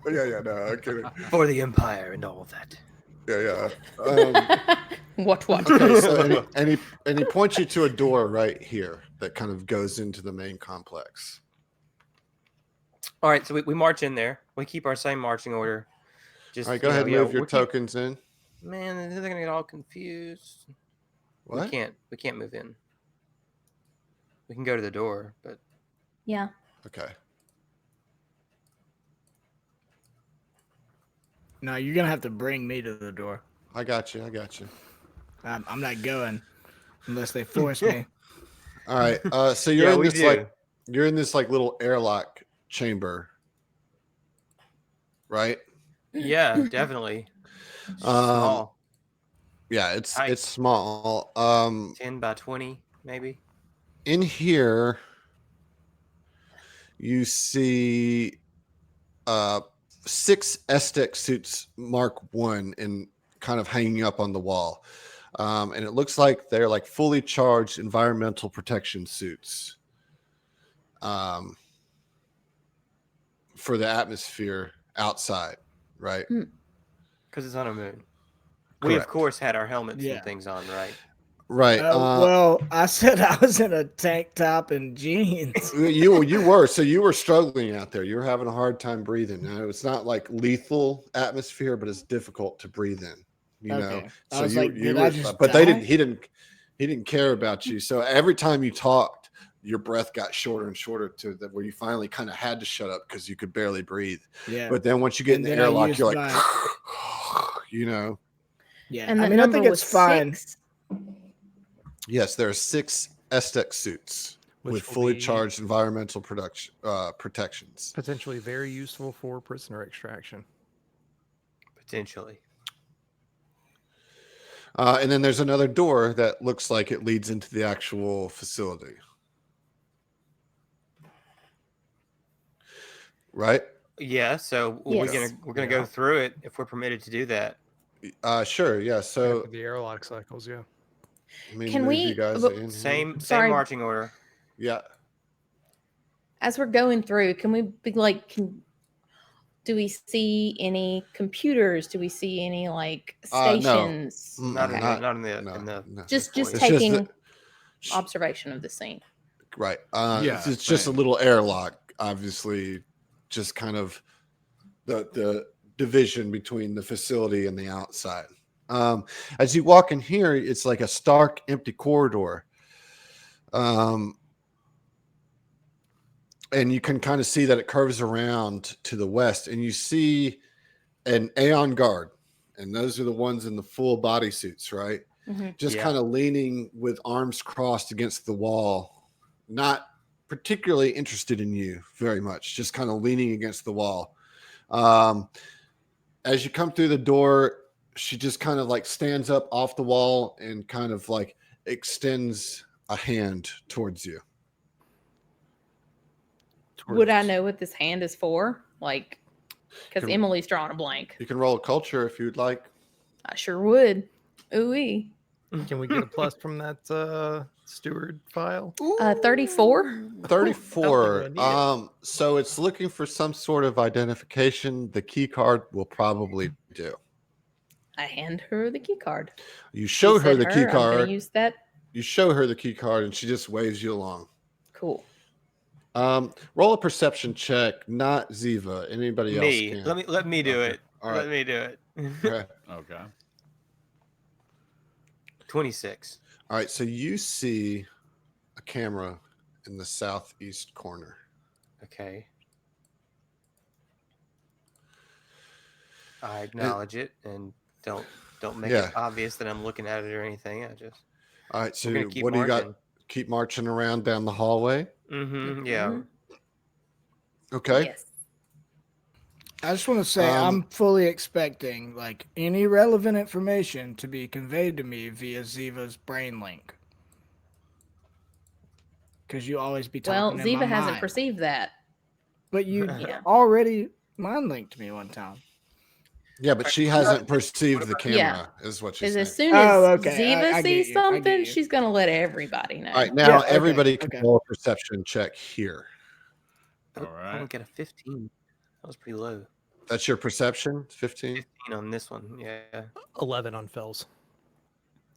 S2: Yeah, no, I'm kidding.
S7: For the Empire and all that.
S2: Yeah.
S1: What?
S2: Okay, so and he points you to a door right here that kind of goes into the main complex.
S4: All right, so we march in there. We keep our same marching order. Just
S2: All right, go ahead and move your
S4: we'll keep-
S2: tokens in.
S4: Man, they're gonna get all confused.
S2: What?
S4: We can't move in. We can go to the door, but
S1: Yeah.
S2: Okay.
S6: No, you're gonna have to bring me to the door.
S2: I got you.
S6: I'm not going unless they force me.
S2: All right. So you're
S4: Yeah,
S2: in
S4: we
S2: this
S4: do.
S2: you're in this little airlock chamber, right?
S4: yeah, definitely. It's
S2: Um,
S4: small,
S2: Yeah, it's
S4: Nice.
S2: small.
S4: 10 by 20, maybe.
S2: In here you see 6 Aztec suits Mark 1 and kind of hanging up on the wall. And it looks like they're fully charged environmental protection suits. for the atmosphere outside, right?
S4: Because it's on a moon. We, of
S2: Correct.
S4: course, had our helmets
S6: Yeah.
S4: and things on, right?
S2: Right.
S6: Well, I said I was in a tank top and jeans.
S2: You were, so you were struggling out there. You were having a hard time breathing. Now, it's not like lethal atmosphere, but it's difficult to breathe in. You know,
S6: Okay. I
S2: so
S6: was
S2: you
S6: like,
S2: you
S6: did
S2: were,
S6: I just
S2: but they
S6: die?
S2: didn't. He didn't care about you. So every time you talked, your breath got shorter and shorter to the where you finally kind of had to shut up because you could barely breathe.
S6: Yeah.
S2: But then once you get
S6: And
S2: in the
S6: then I
S2: airlock,
S6: used
S2: you're like,
S6: my-
S2: you know.
S6: Yeah.
S1: And
S6: I
S1: the
S6: mean, I
S1: number
S6: think
S1: was
S6: it's fine.
S1: 6.
S2: Yes, there are 6 STEC suits
S5: Which
S2: with
S5: will
S2: fully
S5: be
S2: charged environmental protections.
S5: potentially very useful for prisoner extraction.
S4: Potentially.
S2: And then there's another door that looks like it leads into the actual facility. Right?
S4: Yeah, so
S1: Yes.
S4: we're gonna
S5: Yeah.
S4: go through it if we're permitted to do that.
S2: Sure. Yeah. So
S5: After the airlock cycles, yeah.
S2: let me
S1: Can
S2: move
S1: we-
S2: you guys
S1: but-
S2: in. here.
S4: Same
S1: Sorry.
S4: marching order.
S2: Yeah.
S1: As we're going through, can we be like, do we see any computers? Do we see any like
S2: No.
S1: stations?
S2: Mm,
S4: Not in
S1: Okay.
S4: the not in the
S2: No,
S4: in the
S2: no.
S1: Just
S2: It's just
S1: taking
S2: the-
S1: observation of the scene.
S2: Right.
S5: Yeah,
S2: It's just a
S5: same.
S2: little airlock, obviously, just kind of the division between the facility and the outside. As you walk in here, it's like a stark, empty corridor. And you can kind of see that it curves around to the west, and you see an Aeon guard, and those are the ones in the full bodysuits, right?
S1: Mhm.
S2: Just
S4: Yeah.
S2: kind of leaning with arms crossed against the wall, not particularly interested in you very much, just kind of leaning against the wall. As you come through the door, she just kind of like stands up off the wall and kind of like extends a hand towards you.
S1: Would I know what this hand is for? Like, because
S2: Can-
S1: Emily's drawing a blank.
S2: You can roll a culture if you'd like.
S1: I sure would. Ooh-wee.
S5: Can we get a plus from that steward file?
S1: 34.
S2: 34.
S5: Don't think we'll need
S2: So it's looking for some sort of identification. The key card will probably do.
S1: I hand her the key card.
S2: You show
S1: She
S2: her
S1: said
S2: the key
S1: I'm gonna
S2: card.
S1: use that.
S2: You show her the key card and she just waves you along.
S1: Cool.
S2: Roll a perception check, not Ziva. Anybody else
S4: me.
S2: can.
S4: Let me do
S2: Okay.
S4: it.
S2: All
S4: Let
S2: right.
S4: me do it.
S2: Okay.
S3: Okay.
S4: 26.
S2: All right. So you see a camera in the southeast corner.
S4: Okay. I acknowledge it and don't make
S2: Yeah.
S4: it obvious that I'm looking at it or anything. I just
S2: All right. So
S4: we're gonna keep
S2: what do you
S4: marching.
S2: got? Keep marching around down the hallway.
S4: Mm-hmm. Yeah.
S1: Mhm.
S2: Okay.
S1: Yes.
S6: I just want to say I'm fully expecting like any relevant information to be conveyed to me via Ziva's brain link. Because you always be
S1: Well,
S6: talking in
S1: Ziva
S6: my
S1: hasn't
S6: mind.
S1: perceived that.
S6: But you
S1: Yeah.
S6: already mind linked me one time.
S2: Yeah, but she hasn't perceived the camera,
S1: Yeah.
S2: is what she's
S1: Is
S2: saying.
S1: as soon as
S6: Oh, okay.
S1: Ziva
S6: I get
S1: sees
S6: you. I get
S1: something,
S6: you.
S1: she's gonna let everybody know.
S2: All right, now
S6: Yeah, okay,
S2: everybody can
S6: okay.
S2: roll a perception check here.
S4: Oh,
S3: All
S4: I don't
S3: right.
S4: get a 15. That was pretty low.
S2: That's your perception, 15.
S4: 15 on this one. Yeah.
S5: 11 on Fells.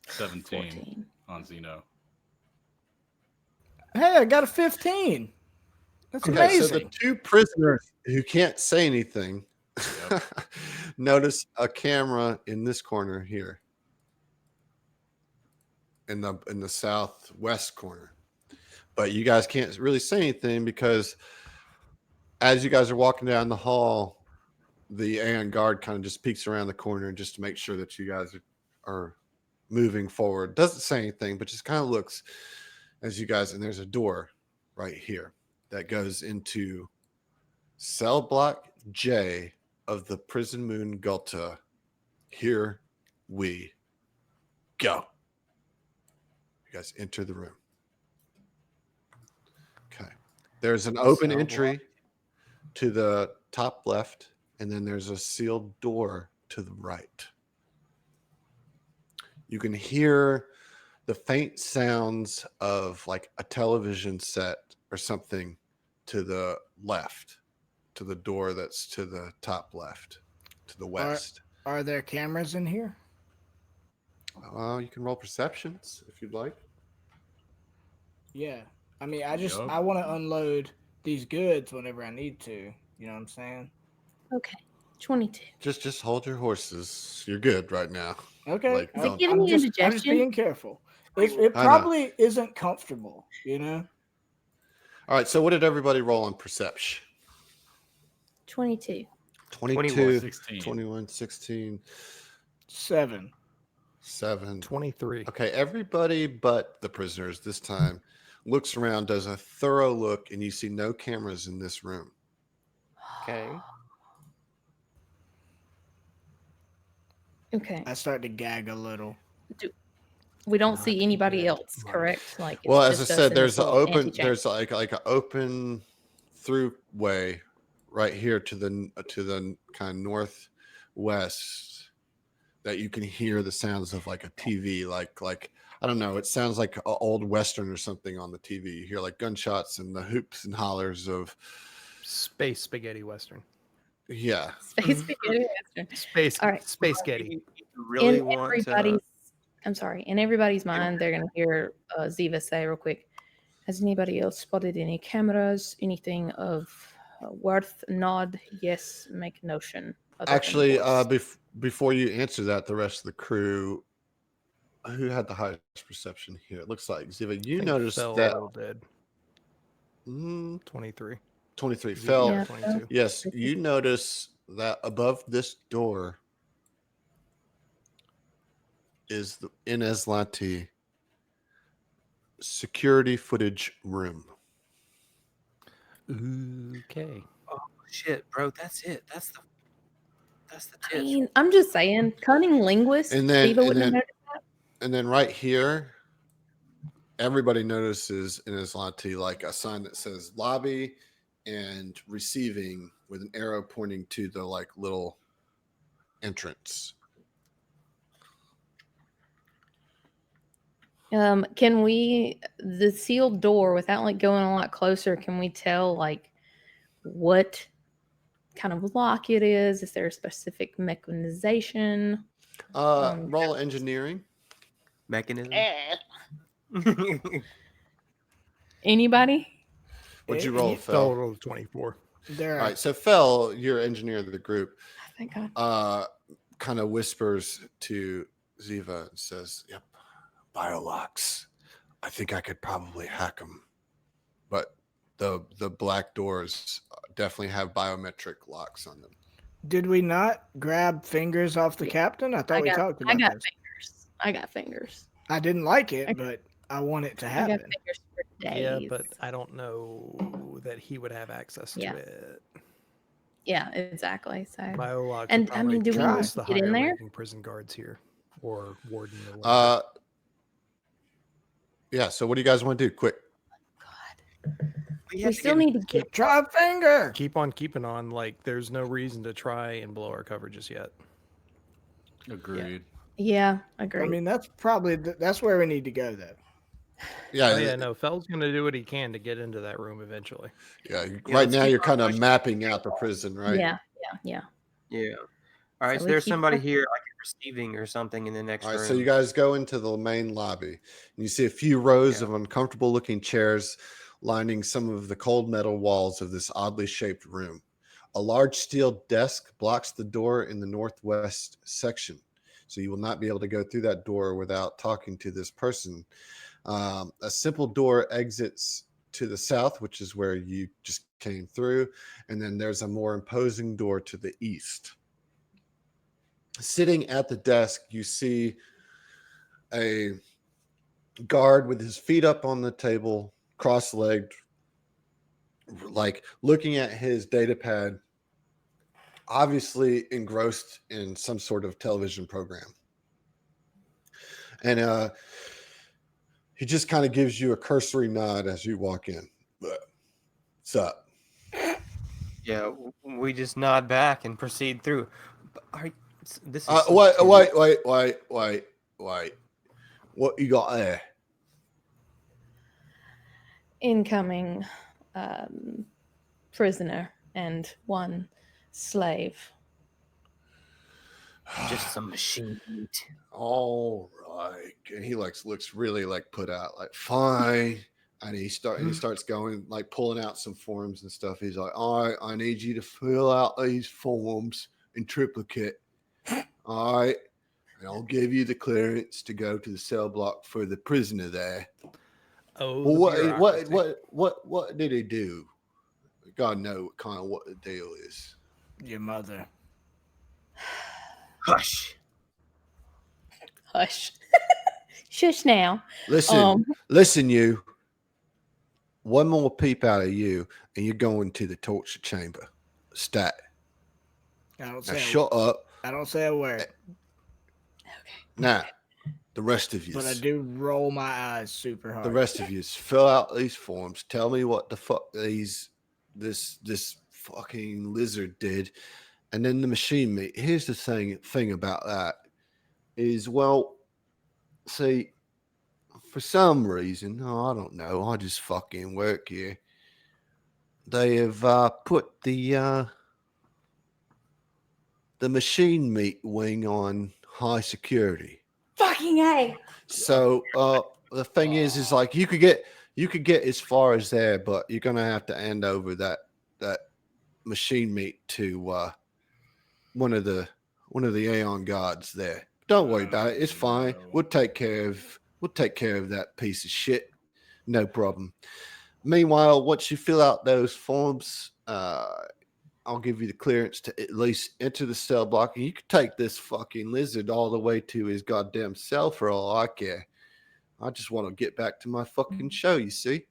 S3: 17
S1: 14.
S3: on Zeno.
S6: Hey, I got a 15. That's
S2: Okay,
S6: amazing.
S2: so the two prisoners who can't say anything notice a camera in this corner here, in the southwest corner. But you guys can't really say anything because as you guys are walking down the hall, the Aeon guard kind of just peeks around the corner just to make sure that you guys are moving forward. Doesn't say anything, but just kind of looks as you guys, and there's a door right here that goes into cell block J of the Prison Moon Gulta. Here we go. You guys enter the room. Okay. There's an open
S4: Cell
S2: entry to the top left, and then there's a sealed door to the right. You can hear the faint sounds of like a television set or something to the left, to the door that's to the top left, to the west.
S6: Are there cameras in here?
S2: You can roll perceptions if you'd like.
S6: Yeah. I mean,
S3: Yup.
S6: I want to unload these goods whenever I need to. You know what I'm saying?
S1: Okay. 22.
S2: Just hold your horses. You're good right now.
S6: Okay.
S2: Like,
S1: Is it giving you
S6: I'm just
S1: indigestion?
S6: being careful. It
S2: I know.
S6: probably isn't comfortable, you know?
S2: All right. So what did everybody roll on perception?
S1: 22.
S2: 22,
S3: 16.
S2: 21, 16,
S6: 7.
S2: 7.
S5: 23.
S2: Okay, everybody but the prisoners this time looks around, does a thorough look, and you see no cameras in this room.
S4: Okay.
S1: Okay.
S6: I start to gag a little.
S1: We don't
S5: Not
S1: see anybody
S5: that
S1: else,
S5: much.
S1: correct? Like, it's
S2: Well, as I
S1: just us
S2: said,
S1: in
S2: there's
S1: this
S2: an
S1: little
S2: open,
S1: antechamber.
S2: there's like an open through way right here to the kind of northwest that you can hear the sounds of like a TV, like I don't know, it sounds like an old western or something on the TV. You hear like gunshots and the hoops and hollers of
S5: Space spaghetti western.
S2: yeah.
S1: Space spaghetti western.
S5: Space
S1: All right.
S5: space getty.
S4: You really
S1: In
S4: want
S1: everybody's,
S4: to?
S1: I'm sorry, in everybody's mind, they're gonna hear Ziva say real quick. Has anybody else spotted any cameras? Anything of worth? Nod. Yes. Make notion. other than
S2: Actually,
S1: voice.
S2: before you answer that, the rest of the crew, who had the highest perception here? It looks like Ziva. You noticed that
S5: Fell dead. 23.
S2: 23
S5: Ziva
S2: fell.
S1: Yeah.
S5: 22.
S2: Yes, you notice that above this door is the in Aslanti security footage room.
S5: Okay.
S4: Oh shit, bro! That's it. That's the
S1: I
S4: tip.
S1: mean, I'm just saying, cunning linguist.
S2: And then-
S1: Ziva
S2: and
S1: wouldn't have
S2: then-
S1: noticed.
S2: And then right here, everybody notices in Aslanti like a sign that says lobby and receiving with an arrow pointing to the like little entrance.
S1: Can we, the sealed door, without like going a lot closer, can we tell like what kind of lock it is? Is there a specific mechanization?
S2: Roll engineering.
S4: Mechanism.
S1: Anybody?
S2: What'd you roll,
S5: Fell
S2: Phil?
S5: rolled 24.
S6: There.
S2: All right, so Phil, you're engineer of the group,
S1: Thank God.
S2: kind of whispers to Ziva and says, "Yep, biolocks. I think I could probably hack them, but the black doors definitely have biometric locks on them."
S6: Did we not grab fingers off the captain? I thought we talked
S1: I
S6: about
S1: got
S6: this.
S1: fingers. I got fingers.
S6: I didn't like it,
S1: I-
S6: but I want it to
S1: I got
S6: happen.
S1: fingers for days.
S5: Yeah, but I don't know that he would have access
S1: Yeah.
S5: to it.
S1: Yeah, exactly. So
S5: BioLock
S1: And,
S5: would
S1: I mean,
S5: probably
S1: do we
S6: need
S5: trust
S1: to
S5: the
S1: get in
S5: higher
S1: there?
S5: ranking prison guards here or warden or whatever.
S2: Yeah. So what do you guys want to do? Quick.
S1: God,
S4: have
S1: we
S4: to
S1: still
S4: get-
S1: need to get.
S6: Try a finger.
S5: Keep on keeping on. Like, there's no reason to try and blow our coverages yet.
S3: Agreed.
S1: Yeah,
S6: I
S1: agree.
S6: mean, that's probably that's where we need to go, though.
S2: Yeah.
S5: Oh, yeah, no, Fell's going to do what he can to get into that room eventually.
S2: Yeah.
S4: Yeah,
S2: Right
S4: let's
S2: now,
S4: keep
S2: you're
S4: on
S2: kind of
S4: pushing.
S2: mapping out the prison, right?
S1: Yeah.
S4: Yeah. All right.
S1: So
S4: So
S1: we
S4: there's
S1: keep
S4: somebody
S1: going.
S4: here like receiving or something in the next
S2: All right,
S4: room.
S2: so you guys go into the main lobby, and you see a few rows
S4: Yeah.
S2: of uncomfortable-looking chairs lining some of the cold metal walls of this oddly shaped room. A large steel desk blocks the door in the northwest section, so you will not be able to go through that door without talking to this person. A simple door exits to the south, which is where you just came through, and then there's a more imposing door to the east. Sitting at the desk, you see a guard with his feet up on the table, cross-legged, like looking at his data pad, obviously engrossed in some sort of television program. And he just kind of gives you a cursory nod as you walk in. What's up?
S4: Yeah, we just nod back and proceed through. But this is so
S2: Wait.
S4: stupid.
S2: What you got there?
S1: Incoming prisoner and one slave.
S7: Just some machine meat.
S2: All right. And he looks really like put out, like fine. And he starts going like pulling out some forms and stuff. He's like, all right, I need you to fill out these forms in triplicate. All right. And I'll give you the clearance to go to the cell block for the prisoner there.
S5: Oh,
S2: Well,
S5: the bureaucracy.
S2: what did he do? God knows what the deal is.
S6: Your mother.
S7: Hush.
S1: Hush. Shush now.
S2: Listen, you. One more peep out of you, and you're going to the torture chamber. Stat.
S6: I don't
S2: Now
S6: say.
S2: shut up.
S6: I don't say a word,
S2: Now, the rest of you.
S6: but I do roll my eyes super hard.
S2: The rest of you fill out these forms. Tell me what the fuck this fucking lizard did, and then the machine meat. Here's the thing about that is, well, see, for some reason, I don't know, I just fucking work here. They have put the machine meat wing on high security.
S1: Fucking A.
S2: So the thing is like you could get as far as there, but you're gonna have to hand over that machine meat to one of the Aeon gods there. Don't worry about it. It's fine. We'll take care of that piece of shit. No problem. Meanwhile, once you fill out those forms, I'll give you the clearance to at least enter the cell block, and you can take this fucking lizard all the way to his goddamn cell for all I care. I just want to get back to my fucking show, you see?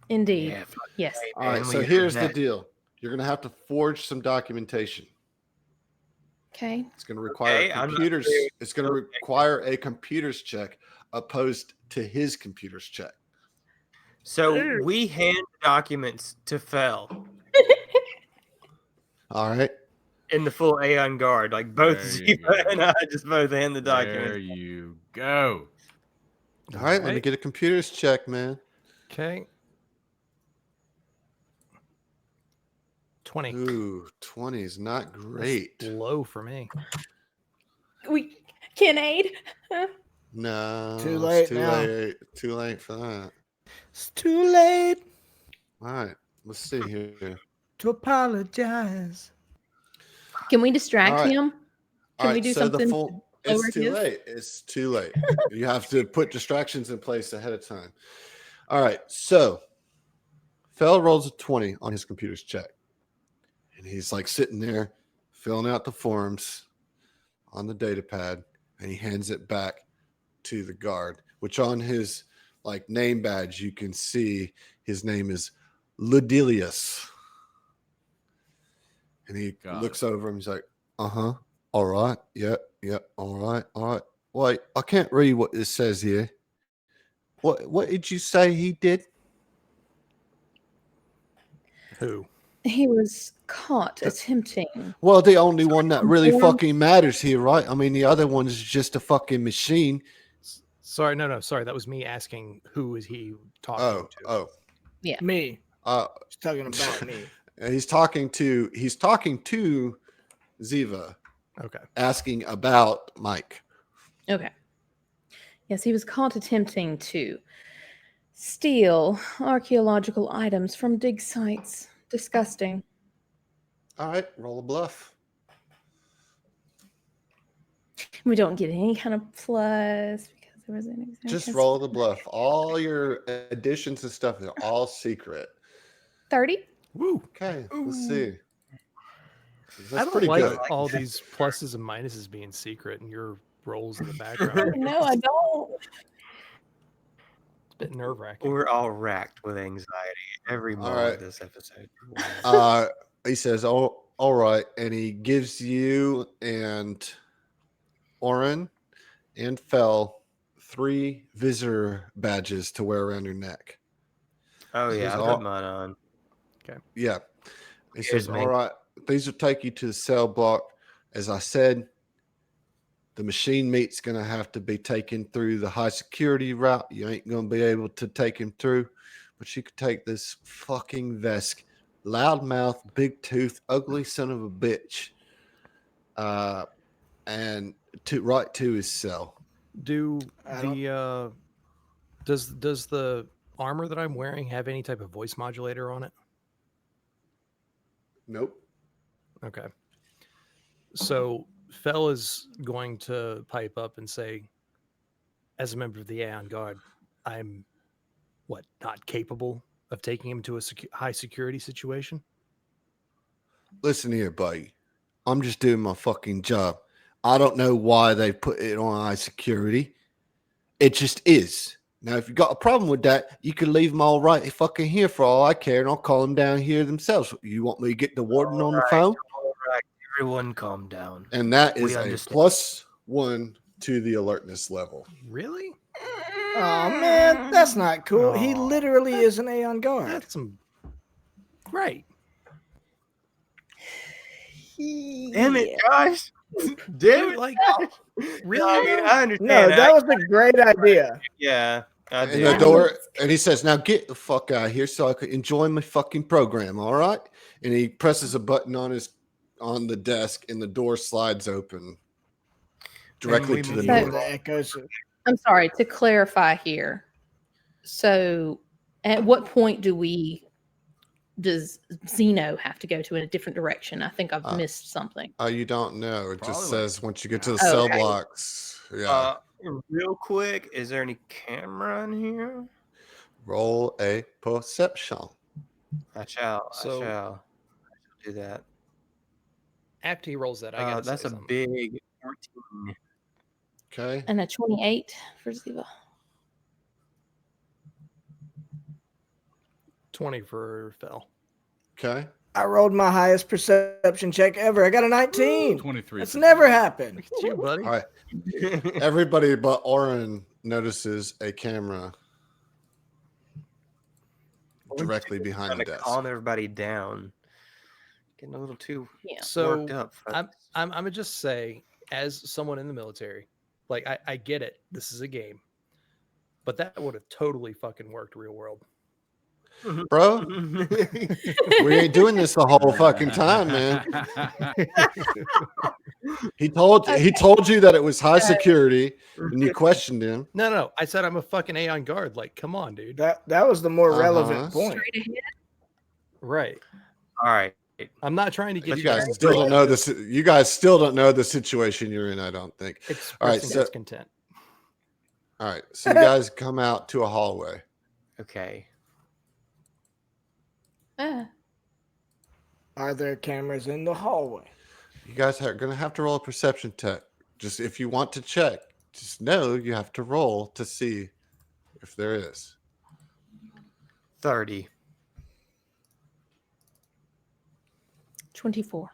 S1: Indeed.
S7: Yeah, fuck
S1: Yes.
S2: All right,
S7: man,
S2: so
S7: we
S2: here's
S7: got
S2: the
S7: that.
S2: deal. You're going to have to forge some documentation.
S1: Okay.
S2: It's going to require
S4: Okay, I'm not
S2: computers.
S4: very-
S2: It's going to require a computer's check opposed to his computer's check.
S4: So we hand the documents to Fel
S2: All right.
S4: in the full Aeon Guard. Like both
S3: There you
S4: Ziva
S3: go.
S4: and I just both hand the
S3: There
S4: documents.
S3: you go.
S2: All right. Let me
S5: Alright.
S2: get a computer's check, man.
S5: Okay. 20.
S2: Ooh, 20 is not
S5: That's
S2: great.
S5: low for me.
S1: We can aid.
S2: No.
S6: Too
S2: it's
S6: late
S2: too
S6: now.
S2: late. Too late for that.
S6: It's too late
S2: All right. Let's see here.
S6: to apologize.
S1: Can we distract
S2: All right.
S1: him? Can we do something over
S2: It's too
S1: his?
S2: late. It's too late. You have to put distractions in place ahead of time. All right. So Fel rolls a 20 on his computer's check. And he's like sitting there filling out the forms on the data pad, and he hands it back to the guard, which on his like name badge you can see his name is Ludilius. And he
S3: Got
S2: looks over him. He's like, "Uh-huh. All right. Yep. All right. Wait, I can't read what it says here. What did you say he did?"
S5: Who?
S1: He was caught attempting.
S2: Well, the only one that really
S1: Form-
S2: fucking matters here, right? I mean, the other one is just a fucking machine.
S5: Sorry, no. Sorry, that was me asking who is he talking to.
S6: Me. He's talking about me.
S2: And he's talking to Ziva,
S5: Okay.
S2: asking about Mike.
S1: Okay. Yes, he was caught attempting to steal archaeological items from dig sites. Disgusting.
S2: All right, roll a bluff.
S1: We don't get any kind of plus because there was an example.
S2: Just roll the bluff. All your additions and stuff are all secret.
S1: 30.
S5: Woo.
S2: Okay, let's see.
S5: I
S2: That's
S5: don't
S2: pretty
S5: like
S2: good.
S5: all these pluses and minuses being secret and your rolls in the background.
S1: No, I don't.
S5: It's a bit nerve wracking.
S4: We're all racked with anxiety every moment
S2: right.
S4: of this episode.
S2: He says, "Oh, all right," and he gives you and Oren and Fel 3 visitor badges to wear around your neck.
S4: Oh yeah, I
S2: all-
S4: put mine on.
S2: Yeah. He
S4: Here's
S2: says,
S4: me.
S2: "All right, these will take you to the cell block. As I said, the machine meat's going to have to be taken through the high security route. You ain't going to be able to take him through, but you could take this fucking Vesk, loudmouth, big tooth, ugly son of a bitch, and right to his cell.
S5: Do
S6: I don't-
S5: the does the armor that I'm wearing have any type of voice modulator on it?
S2: Nope.
S5: Okay. So Fell is going to pipe up and say, as a member of the Aeon Guard, I'm not capable of taking him to a high security situation?
S2: Listen here, buddy. I'm just doing my fucking job. I don't know why they put it on high security. It just is. Now, if you got a problem with that, you can leave them all right fucking here for all I care, and I'll call them down here themselves. You want me to get the warden on the phone?
S7: All right, everyone calm down.
S2: And that
S7: We
S2: is a
S7: understand.
S2: +1 to the alertness level.
S5: Really?
S6: Oh man, that's not cool. He
S5: Aw.
S6: literally is an Aeon Guard.
S5: That's some great.
S4: Damn it, Josh. Damn it.
S5: Like,
S4: Really? I mean, I understand.
S6: No, that was a great idea.
S4: Yeah, I
S2: And
S4: do.
S2: the door, and he says, "Now get the fuck out of here, so I can enjoy my fucking program." All right. And he presses a button on the desk, and the door slides open directly
S4: we
S2: to the
S4: move
S2: north.
S6: The echoes.
S1: I'm sorry, to clarify here. So at what point does Zeno have to go to in a different direction? I think I've missed something.
S2: You don't know. It just
S3: Probably like-
S2: says once you get to the
S1: Oh,
S2: cell
S1: okay.
S2: blocks. Yeah.
S4: Real quick, is there any camera in here?
S2: Roll a perception.
S4: I shall.
S5: So-
S4: I shall do that.
S5: After he rolls that, I got
S4: That's a big 14.
S2: Okay.
S1: And a 28 for Ziva.
S5: 20 for Fell.
S2: Okay.
S6: I rolled my highest perception check ever. I got a 19.
S3: 23.
S6: That's never happened.
S5: Look at you, buddy.
S2: All right. Everybody but Oren notices a camera directly behind
S4: Trying
S2: the
S4: to
S2: desk.
S4: calm everybody down. Getting a little too
S1: Yeah.
S5: So
S4: worked up.
S5: I'm gonna just say, as someone in the military, like I get it. This is a game, but that would have totally fucking worked real world.
S2: Bro, we ain't doing this the whole fucking time, man. He told you that it was high security, and you questioned him.
S5: No. I said I'm a fucking Aeon Guard. Like, come on, dude.
S6: That was the more
S2: Uh-huh.
S6: relevant point.
S1: Straight ahead.
S5: Right.
S4: All right.
S5: I'm not trying to get
S2: You guys still
S5: to
S2: don't know this. You guys still don't know the situation you're in. I don't think. All right,
S5: expressing
S2: so-
S5: discontent.
S2: All right, so you guys come out to a hallway.
S4: Okay.
S6: Are there cameras in the hallway?
S2: You guys are going to have to roll a perception check. Just if you want to check, just know you have to roll to see if there is.
S4: 30.
S1: 24.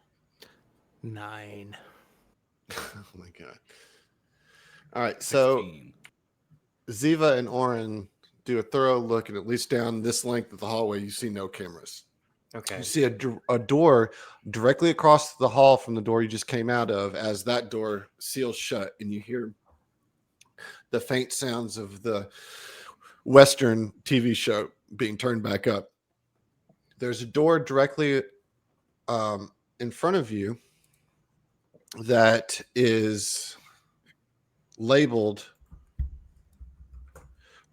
S5: 9.
S2: Oh my god! All right, so
S3: 16.
S2: Ziva and Oren do a thorough look, and at least down this length of the hallway, you see no cameras.
S4: Okay.
S2: You see a door directly across the hall from the door you just came out of. As that door seals shut, and you hear the faint sounds of the Western TV show being turned back up. There's a door directly in front of you that is labeled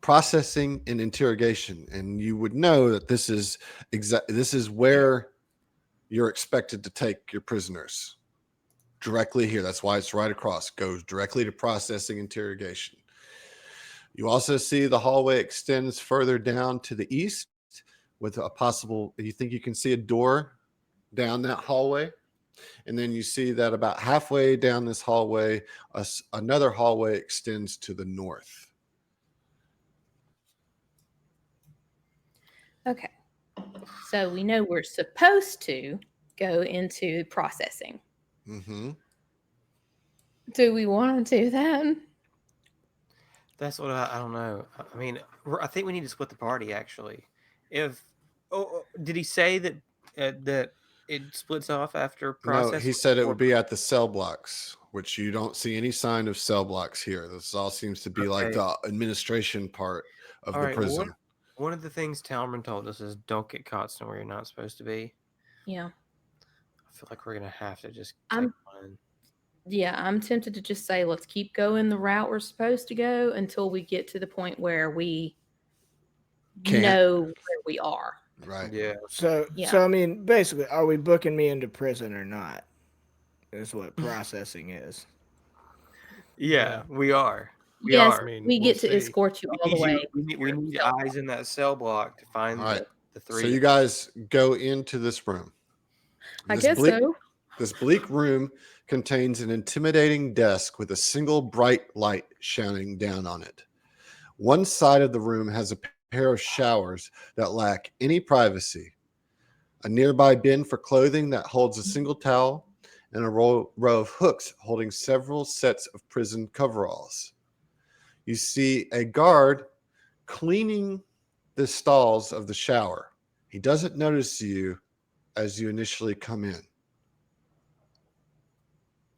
S2: processing and interrogation, and you would know that this is where you're expected to take your prisoners. Directly here. That's why it's right across. Goes directly to processing interrogation. You also see the hallway extends further down to the east with a possible, you think you can see a door down that hallway. And then you see that about halfway down this hallway, another hallway extends to the north.
S1: Okay. So we know we're supposed to go into processing.
S2: Mm-hmm.
S1: Do we want to do that?
S4: That's what I don't know. I mean, I think we need to split the party. Actually, did he say that that it splits off after process?
S2: No, he said it would be at the cell blocks, which you don't see any sign of cell blocks here. This all seems to be like
S4: Okay.
S2: the administration part of
S4: All
S2: the
S4: right,
S2: prison.
S4: One of the things Talman told us is don't get caught somewhere you're not supposed to be.
S1: Yeah.
S4: I feel like we're gonna have to just
S1: I'm-
S4: take one.
S1: Yeah, I'm tempted to just say let's keep going the route we're supposed to go until we get to the point where we
S2: Can't.
S1: know where we are.
S2: Right.
S4: Yeah.
S6: So,
S1: Yeah.
S6: so I mean, basically, are we booking me into prison or not? Is what processing is.
S4: Yeah, we are. We
S1: yes,
S4: are.
S5: I mean,
S1: we
S5: we'll
S1: get to
S5: see.
S1: escort you all the way.
S4: We need eyes in that cell block to find
S2: All right.
S4: the three.
S2: So you guys go into this room.
S1: I
S2: This
S1: guess
S2: bleak-
S1: so.
S2: This bleak room contains an intimidating desk with a single bright light shining down on it. One side of the room has a pair of showers that lack any privacy, a nearby bin for clothing that holds a single towel, and a row of hooks holding several sets of prison coveralls. You see a guard cleaning the stalls of the shower. He doesn't notice you as you initially come in.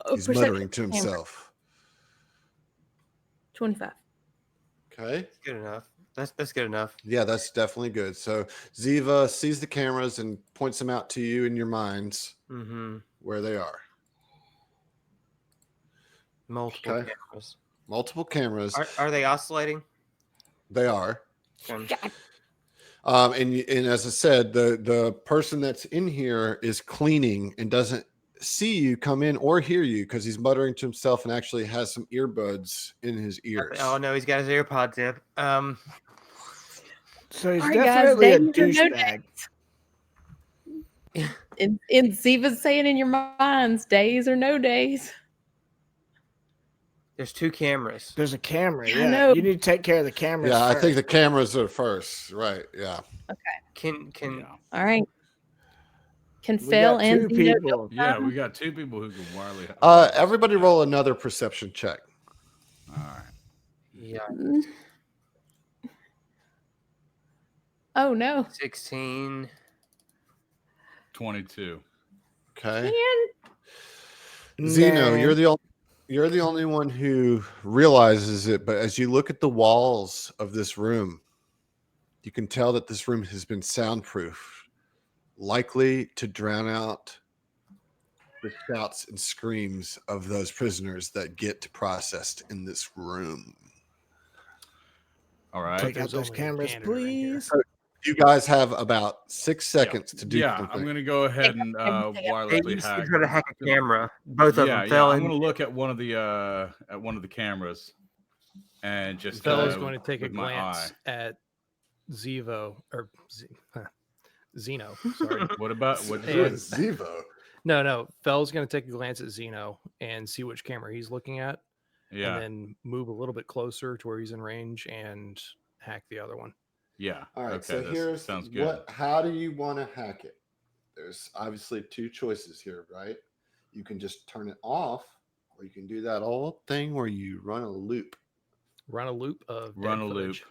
S1: Oh,
S2: He's
S1: perception
S2: muttering to
S1: camera.
S2: himself.
S1: 25.
S2: Okay.
S4: Good enough. That's good enough.
S2: Yeah, that's definitely good. So Ziva sees the cameras and points them out to you in your minds
S4: Mm-hmm.
S2: where they are.
S4: Multiple
S2: Okay.
S4: cameras.
S2: Multiple cameras.
S4: Are they oscillating?
S2: They are.
S4: Um,
S2: And as I said, the person that's in here is cleaning and doesn't see you come in or hear you because he's muttering to himself and actually has some earbuds in his ears.
S4: Oh no, he's got his AirPods in.
S6: So he's
S1: All right, guys,
S6: definitely a
S1: days or no
S6: douchebag.
S1: And Ziva's saying in your minds, days or no days.
S4: There's two cameras.
S6: There's a camera.
S1: Yeah, I
S6: Yeah,
S1: know.
S6: you need to take care of the cameras.
S2: Yeah, I think
S6: first.
S2: the cameras are first. Right. Yeah.
S4: Can
S3: Yeah.
S1: All right. Can
S6: We
S1: Phil
S6: got
S1: and
S6: two
S1: Zeno
S6: people.
S3: Yeah, we got two people who can wirely.
S2: Everybody roll another perception check.
S3: All right.
S4: yeah,
S1: Oh no.
S4: 16.
S3: 22.
S2: Okay.
S1: Man,
S2: Zeno,
S6: Nah.
S2: you're the only one who realizes it, but as you look at the walls of this room, you can tell that this room has been soundproof, likely to drown out the shouts and screams of those prisoners that get processed in this room.
S3: All right.
S6: Take out
S5: There's
S6: those
S5: only a
S6: cameras,
S5: janitor in here.
S6: please.
S2: You guys have about 6 seconds to do
S3: Yeah,
S2: something.
S3: I'm gonna go ahead and
S1: Take out-
S4: Hey,
S3: wirelessly
S4: you
S3: hack.
S4: try to hack a camera. Both of
S3: Yeah,
S4: them
S3: yeah.
S4: fell
S3: I'm
S4: in.
S3: gonna look at one of the cameras and just
S5: Fella's going to take a
S3: with my
S5: glance
S3: eye.
S5: at Zivo or Zeno. Sorry.
S3: What about what?
S5: And-
S2: What is Zivo?
S5: No. Fell's going to take a glance at Zeno and see which camera he's looking at,
S3: Yeah,
S5: and then move a little bit closer to where he's in range and hack the other one.
S3: yeah.
S2: All right,
S3: Okay,
S2: so
S3: that
S2: here's
S3: sounds good.
S2: how do you want to hack it? There's obviously two choices here, right? You can just turn it off, or you can do that old thing where you run a loop.
S5: Run a loop of
S3: Run
S5: dead
S3: a loop.
S5: footage.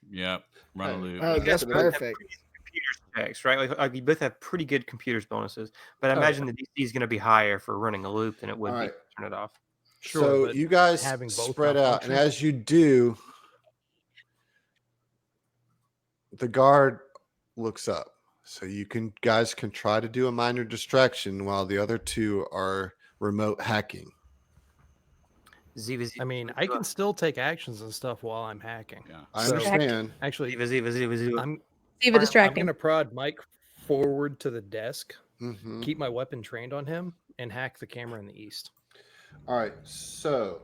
S3: Yep, run a
S2: Hey,
S3: loop.
S6: Oh,
S2: Yeah,
S6: that's
S2: so that-
S6: perfect.
S4: Computers checks, right? Like you both have pretty good computers bonuses, but I
S5: Oh,
S4: imagine the DC is going to be higher for running a loop than it would
S2: All
S4: be
S2: right.
S4: to turn it off.
S5: Sure,
S2: So
S5: but
S2: you guys
S5: having both
S2: spread out, and
S5: malfunction?
S2: as you do, the guard looks up. So you guys can try to do a minor distraction while the other two are remote hacking.
S4: Ziva,
S5: I mean, I can still take actions and stuff while I'm hacking.
S3: Yeah.
S2: I
S5: So-
S2: understand.
S5: Actually,
S4: Ziva.
S5: I'm
S1: Ziva
S5: I'm
S1: distracting.
S5: going to prod Mike forward to the desk,
S2: Mhm.
S5: keep my weapon trained on him, and hack the camera in the east.
S2: All right. So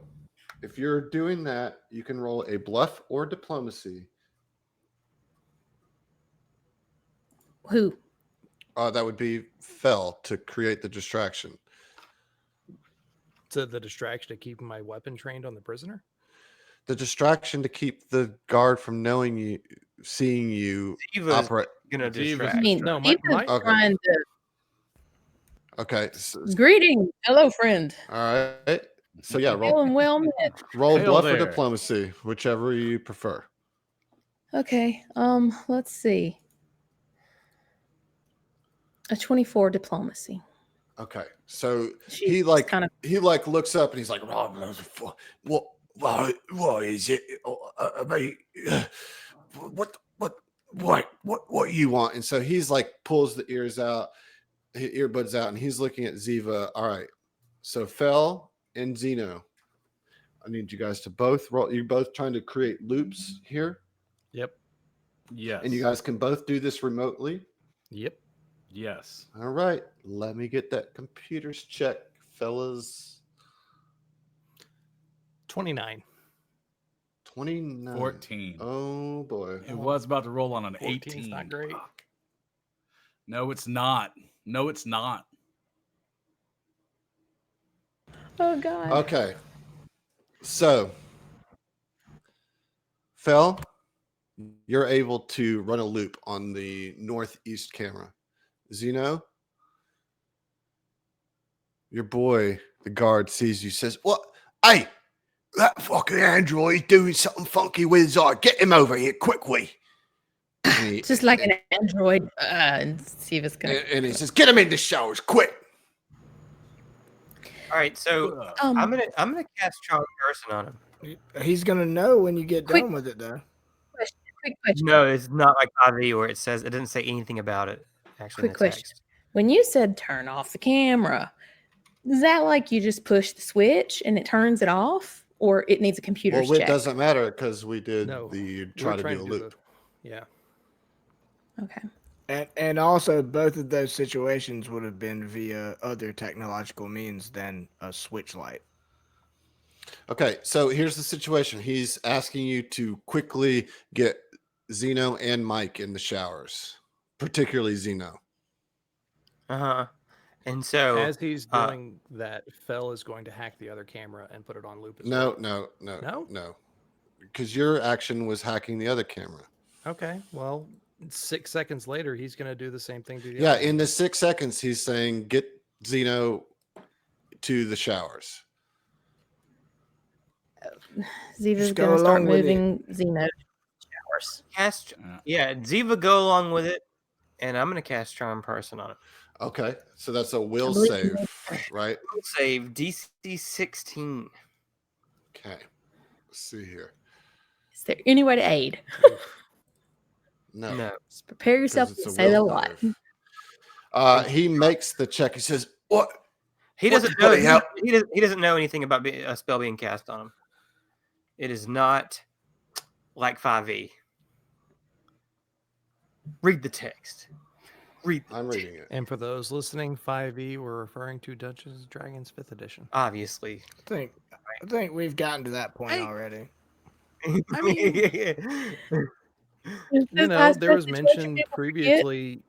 S2: if you're doing that, you can roll a bluff or diplomacy.
S1: Who?
S2: That would be fell to create the distraction.
S5: To the distraction of keeping my weapon trained on the prisoner.
S2: The distraction to keep the guard from knowing you, seeing you
S4: Ziva's
S2: operate.
S4: going to
S3: Ziva's-
S4: distract.
S1: I mean,
S5: No,
S1: Ziva's
S2: Okay.
S1: trying to.
S2: Okay.
S1: Greeting, hello, friend.
S2: All right. So yeah, roll
S1: Feeling well met.
S2: roll
S3: Hail
S2: bluff or
S3: there.
S2: diplomacy, whichever you prefer.
S1: Okay. Let's see. A 24 diplomacy.
S2: Okay. So
S1: She's
S2: he like
S1: kind of
S2: looks up and he's like,
S9: What is it? Mate, what
S2: what you want? And so he's like pulls the earbuds out, and he's looking at Ziva. All right. So Fel and Zeno, I need you guys to both roll. You're both trying to create loops here,
S5: Yep.
S3: Yes.
S2: and you guys can both do this remotely.
S5: Yep.
S3: Yes.
S2: All right. Let me get that computers check, fellas.
S5: 29.
S2: 29.
S3: 14.
S2: Oh boy.
S3: It was about to roll on an
S5: 14's
S3: 18.
S5: not great.
S3: Fuck. No, it's not. No, it's not.
S1: Oh God.
S2: Okay. So, Fel, you're able to run a loop on the northeast camera. Zeno, your boy, the guard, sees you, says, "What? Hey, that fucking android doing something funky with his eye. Get him over here quickly." And he,
S1: Just like an android. And Siva's gonna.
S2: and he says, "Get him in the showers, quick."
S4: All right, so I'm gonna cast Charm Person on him.
S6: He's gonna know when you get
S1: Quick-
S6: done with it, though.
S1: Quick question.
S4: No, it's not like IV where it says it doesn't say anything about it. Actually, in
S1: Quick
S4: the
S1: question.
S4: text.
S1: When you said turn off the camera, is that like you just push the switch and it turns it off, or it needs a computer's
S2: Well, it
S1: check?
S2: doesn't matter because we did
S5: No,
S2: the
S5: We're
S2: try to
S5: trying
S2: do a loop.
S5: Yeah.
S1: Okay.
S6: And also, both of those situations would have been via other technological means than a switch light.
S2: Okay, so here's the situation. He's asking you to quickly get Zeno and Mike in the showers, particularly Zeno.
S4: And so
S5: As he's doing that, Fel is going to hack the other camera and put it on loop. As well.
S2: No. Because your action was hacking the other camera.
S5: Okay. Well, 6 seconds later, he's going to do the same thing to the
S2: Yeah,
S5: other
S2: in
S5: one.
S2: the 6 seconds, he's saying, get Zeno to the showers.
S1: Ziva's
S6: Just go
S1: gonna start
S6: along with it.
S1: moving Zeno to showers.
S4: cast, yeah, Ziva go along with it, and I'm gonna cast Charm Person on it.
S2: Okay, so that's a will
S1: believe
S2: save,
S1: you.
S2: right?
S4: Save DC 16.
S2: Okay, let's see here.
S1: Is there any way to aid?
S2: No.
S4: No.
S1: Just prepare
S2: 'cause
S1: yourself
S2: it's
S1: to
S2: a
S1: say the
S2: will
S1: lot.
S2: save. He makes the check. He says, "What?
S4: He
S2: What
S4: doesn't
S2: the
S4: know.
S2: bloody hell?"
S4: He doesn't know anything about a spell being cast on him. It is not like 5e. Read the text.
S2: I'm reading it.
S5: And for those listening, 5e, we're referring to Dungeons and Dragons 5th edition.
S4: Obviously.
S6: I think we've gotten to that point
S5: Hey.
S6: already.
S5: I mean,
S1: It's
S5: you
S1: just
S5: know,
S1: high
S5: there was
S1: special
S5: mention
S1: people forget.
S5: previously.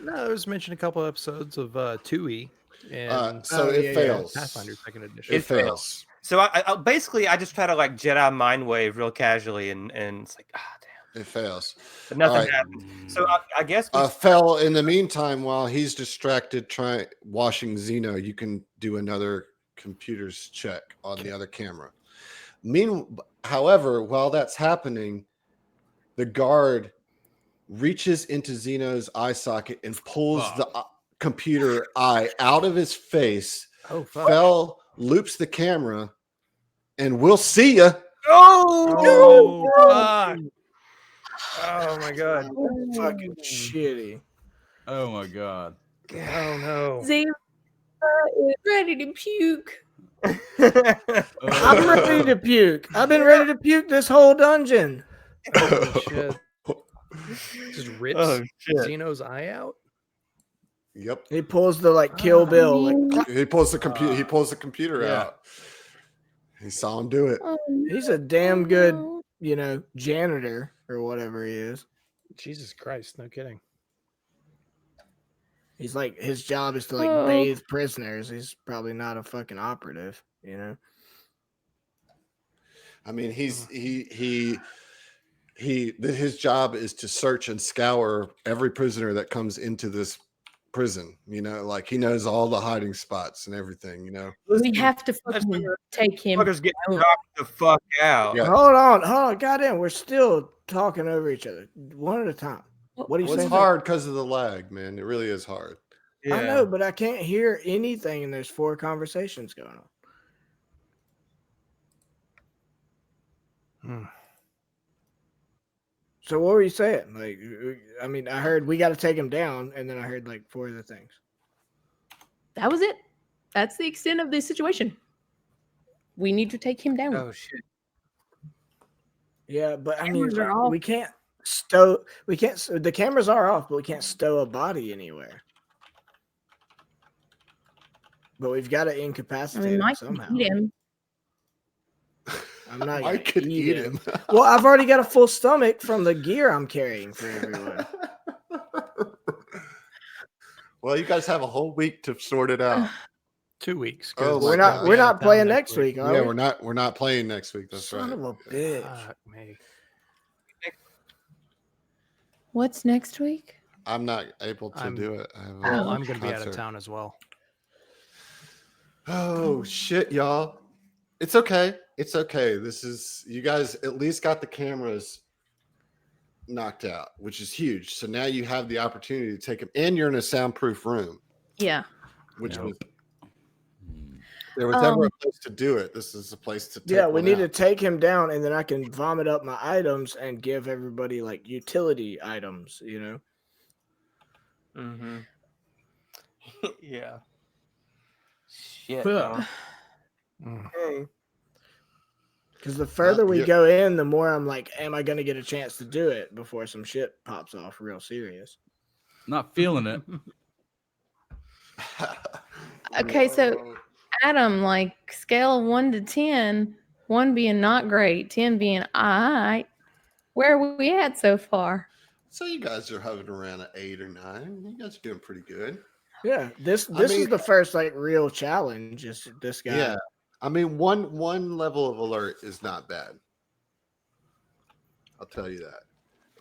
S5: No, there was mentioned a couple episodes of 2e and
S2: So
S6: Oh,
S2: it
S6: yeah, yeah.
S2: fails.
S5: Pathfinder 2nd edition.
S2: It fails.
S4: So I basically I just try to like Jedi mind wave real casually and it's like damn,
S2: It fails.
S4: but nothing
S2: All right.
S4: happens. So I guess we
S2: Fell in the meantime, while he's distracted trying washing Zeno, you can do another computer's check on the other camera. However, while that's happening, the guard reaches into Zeno's eye socket and pulls the computer eye out of his face.
S5: Oh, fuck.
S2: Fell loops the camera, and we'll see ya.
S5: Oh, fuck. Oh, my God.
S6: Fucking shitty.
S3: Oh my god.
S5: Oh, no.
S1: Ziva is ready to puke.
S6: I'm ready to puke. I've been ready to puke this whole dungeon.
S5: Holy shit. Just rips
S4: Oh, shit.
S5: Zeno's eye out?
S2: Yep.
S6: He pulls the like Kill Bill. Like,
S2: He pulls the computer. He pulls the computer
S5: Yeah.
S2: out. He saw him do it.
S1: Oh,
S6: he's a damn good,
S1: no.
S6: janitor or whatever he is.
S5: Jesus Christ, no kidding.
S6: He's like his job is to like
S1: Oh.
S6: bathe prisoners. He's probably not a fucking operative,
S2: I mean, his job is to search and scour every prisoner that comes into this prison. Like he knows all the hiding spots and everything.
S1: We have to fucking take him.
S4: Fuckers get
S1: out.
S4: knocked the fuck out.
S2: Yeah.
S6: Hold on. Goddamn, we're still talking over each other. One at a time. What are you
S2: Well, it's
S6: saying?
S2: hard because of the lag, man. It really is hard.
S6: I know, but I can't hear anything, and there's 4 conversations going on. So what were you saying? Like, I mean, I heard we got to take him down, and then I heard like 4 other things.
S1: That was it. That's the extent of the situation. We need to take him down.
S4: Oh shit.
S6: Yeah, but I mean,
S1: Cameras are off.
S6: we can't stow. We can't. The cameras are off, but we can't stow a body anywhere. But we've got to
S1: I
S6: incapacitate
S1: mean,
S6: him
S1: Mike can
S6: somehow.
S1: eat him.
S6: I'm not.
S2: I
S6: gonna
S2: could eat him.
S6: Well, I've already got a full stomach from the gear I'm carrying for everyone.
S2: Well, you guys have a whole week to sort it out.
S5: 2 weeks.
S2: Oh,
S5: 'cause
S2: my
S6: We're
S2: God.
S6: not. We're not
S5: down
S6: playing next week, are
S2: Yeah,
S6: we?
S2: we're not playing next week. That's
S6: Son
S2: right.
S6: of a bitch.
S5: Fuck me.
S1: What's next week?
S2: I'm not able to
S5: I'm-
S2: do it. I have a
S5: Well, I'm going to be out of
S2: concert.
S5: town as well.
S2: Oh shit, y'all. It's okay. It's okay. This is you guys at least got the cameras knocked out, which is huge. So now you have the opportunity to take them, and you're in a soundproof room,
S1: Yeah.
S2: which
S5: Yep.
S2: was there was ever
S1: Um,
S2: a place to do it. This is a place to take
S6: Yeah, we
S2: one
S6: need to
S2: out.
S6: take him down, and then I can vomit up my items and give everybody like utility items. You know.
S4: Mm-hmm. Yeah. Shit.
S5: Ugh.
S4: man.
S5: Mm.
S4: Hey.
S6: Because the further we
S2: yeah.
S6: go in, the more I'm like, am I going to get a chance to do it before some shit pops off real serious?
S3: Not feeling it.
S1: Okay, so Adam, like scale of 1 to 10, 1 being not great, 10 being alright. Where are we at so far?
S2: So you guys are hovering around an 8 or 9. You guys are doing pretty good.
S6: Yeah, this
S2: I mean-
S6: is the first like real challenge. Is this guy?
S2: Yeah. I mean, one level of alert is not bad. I'll tell you that.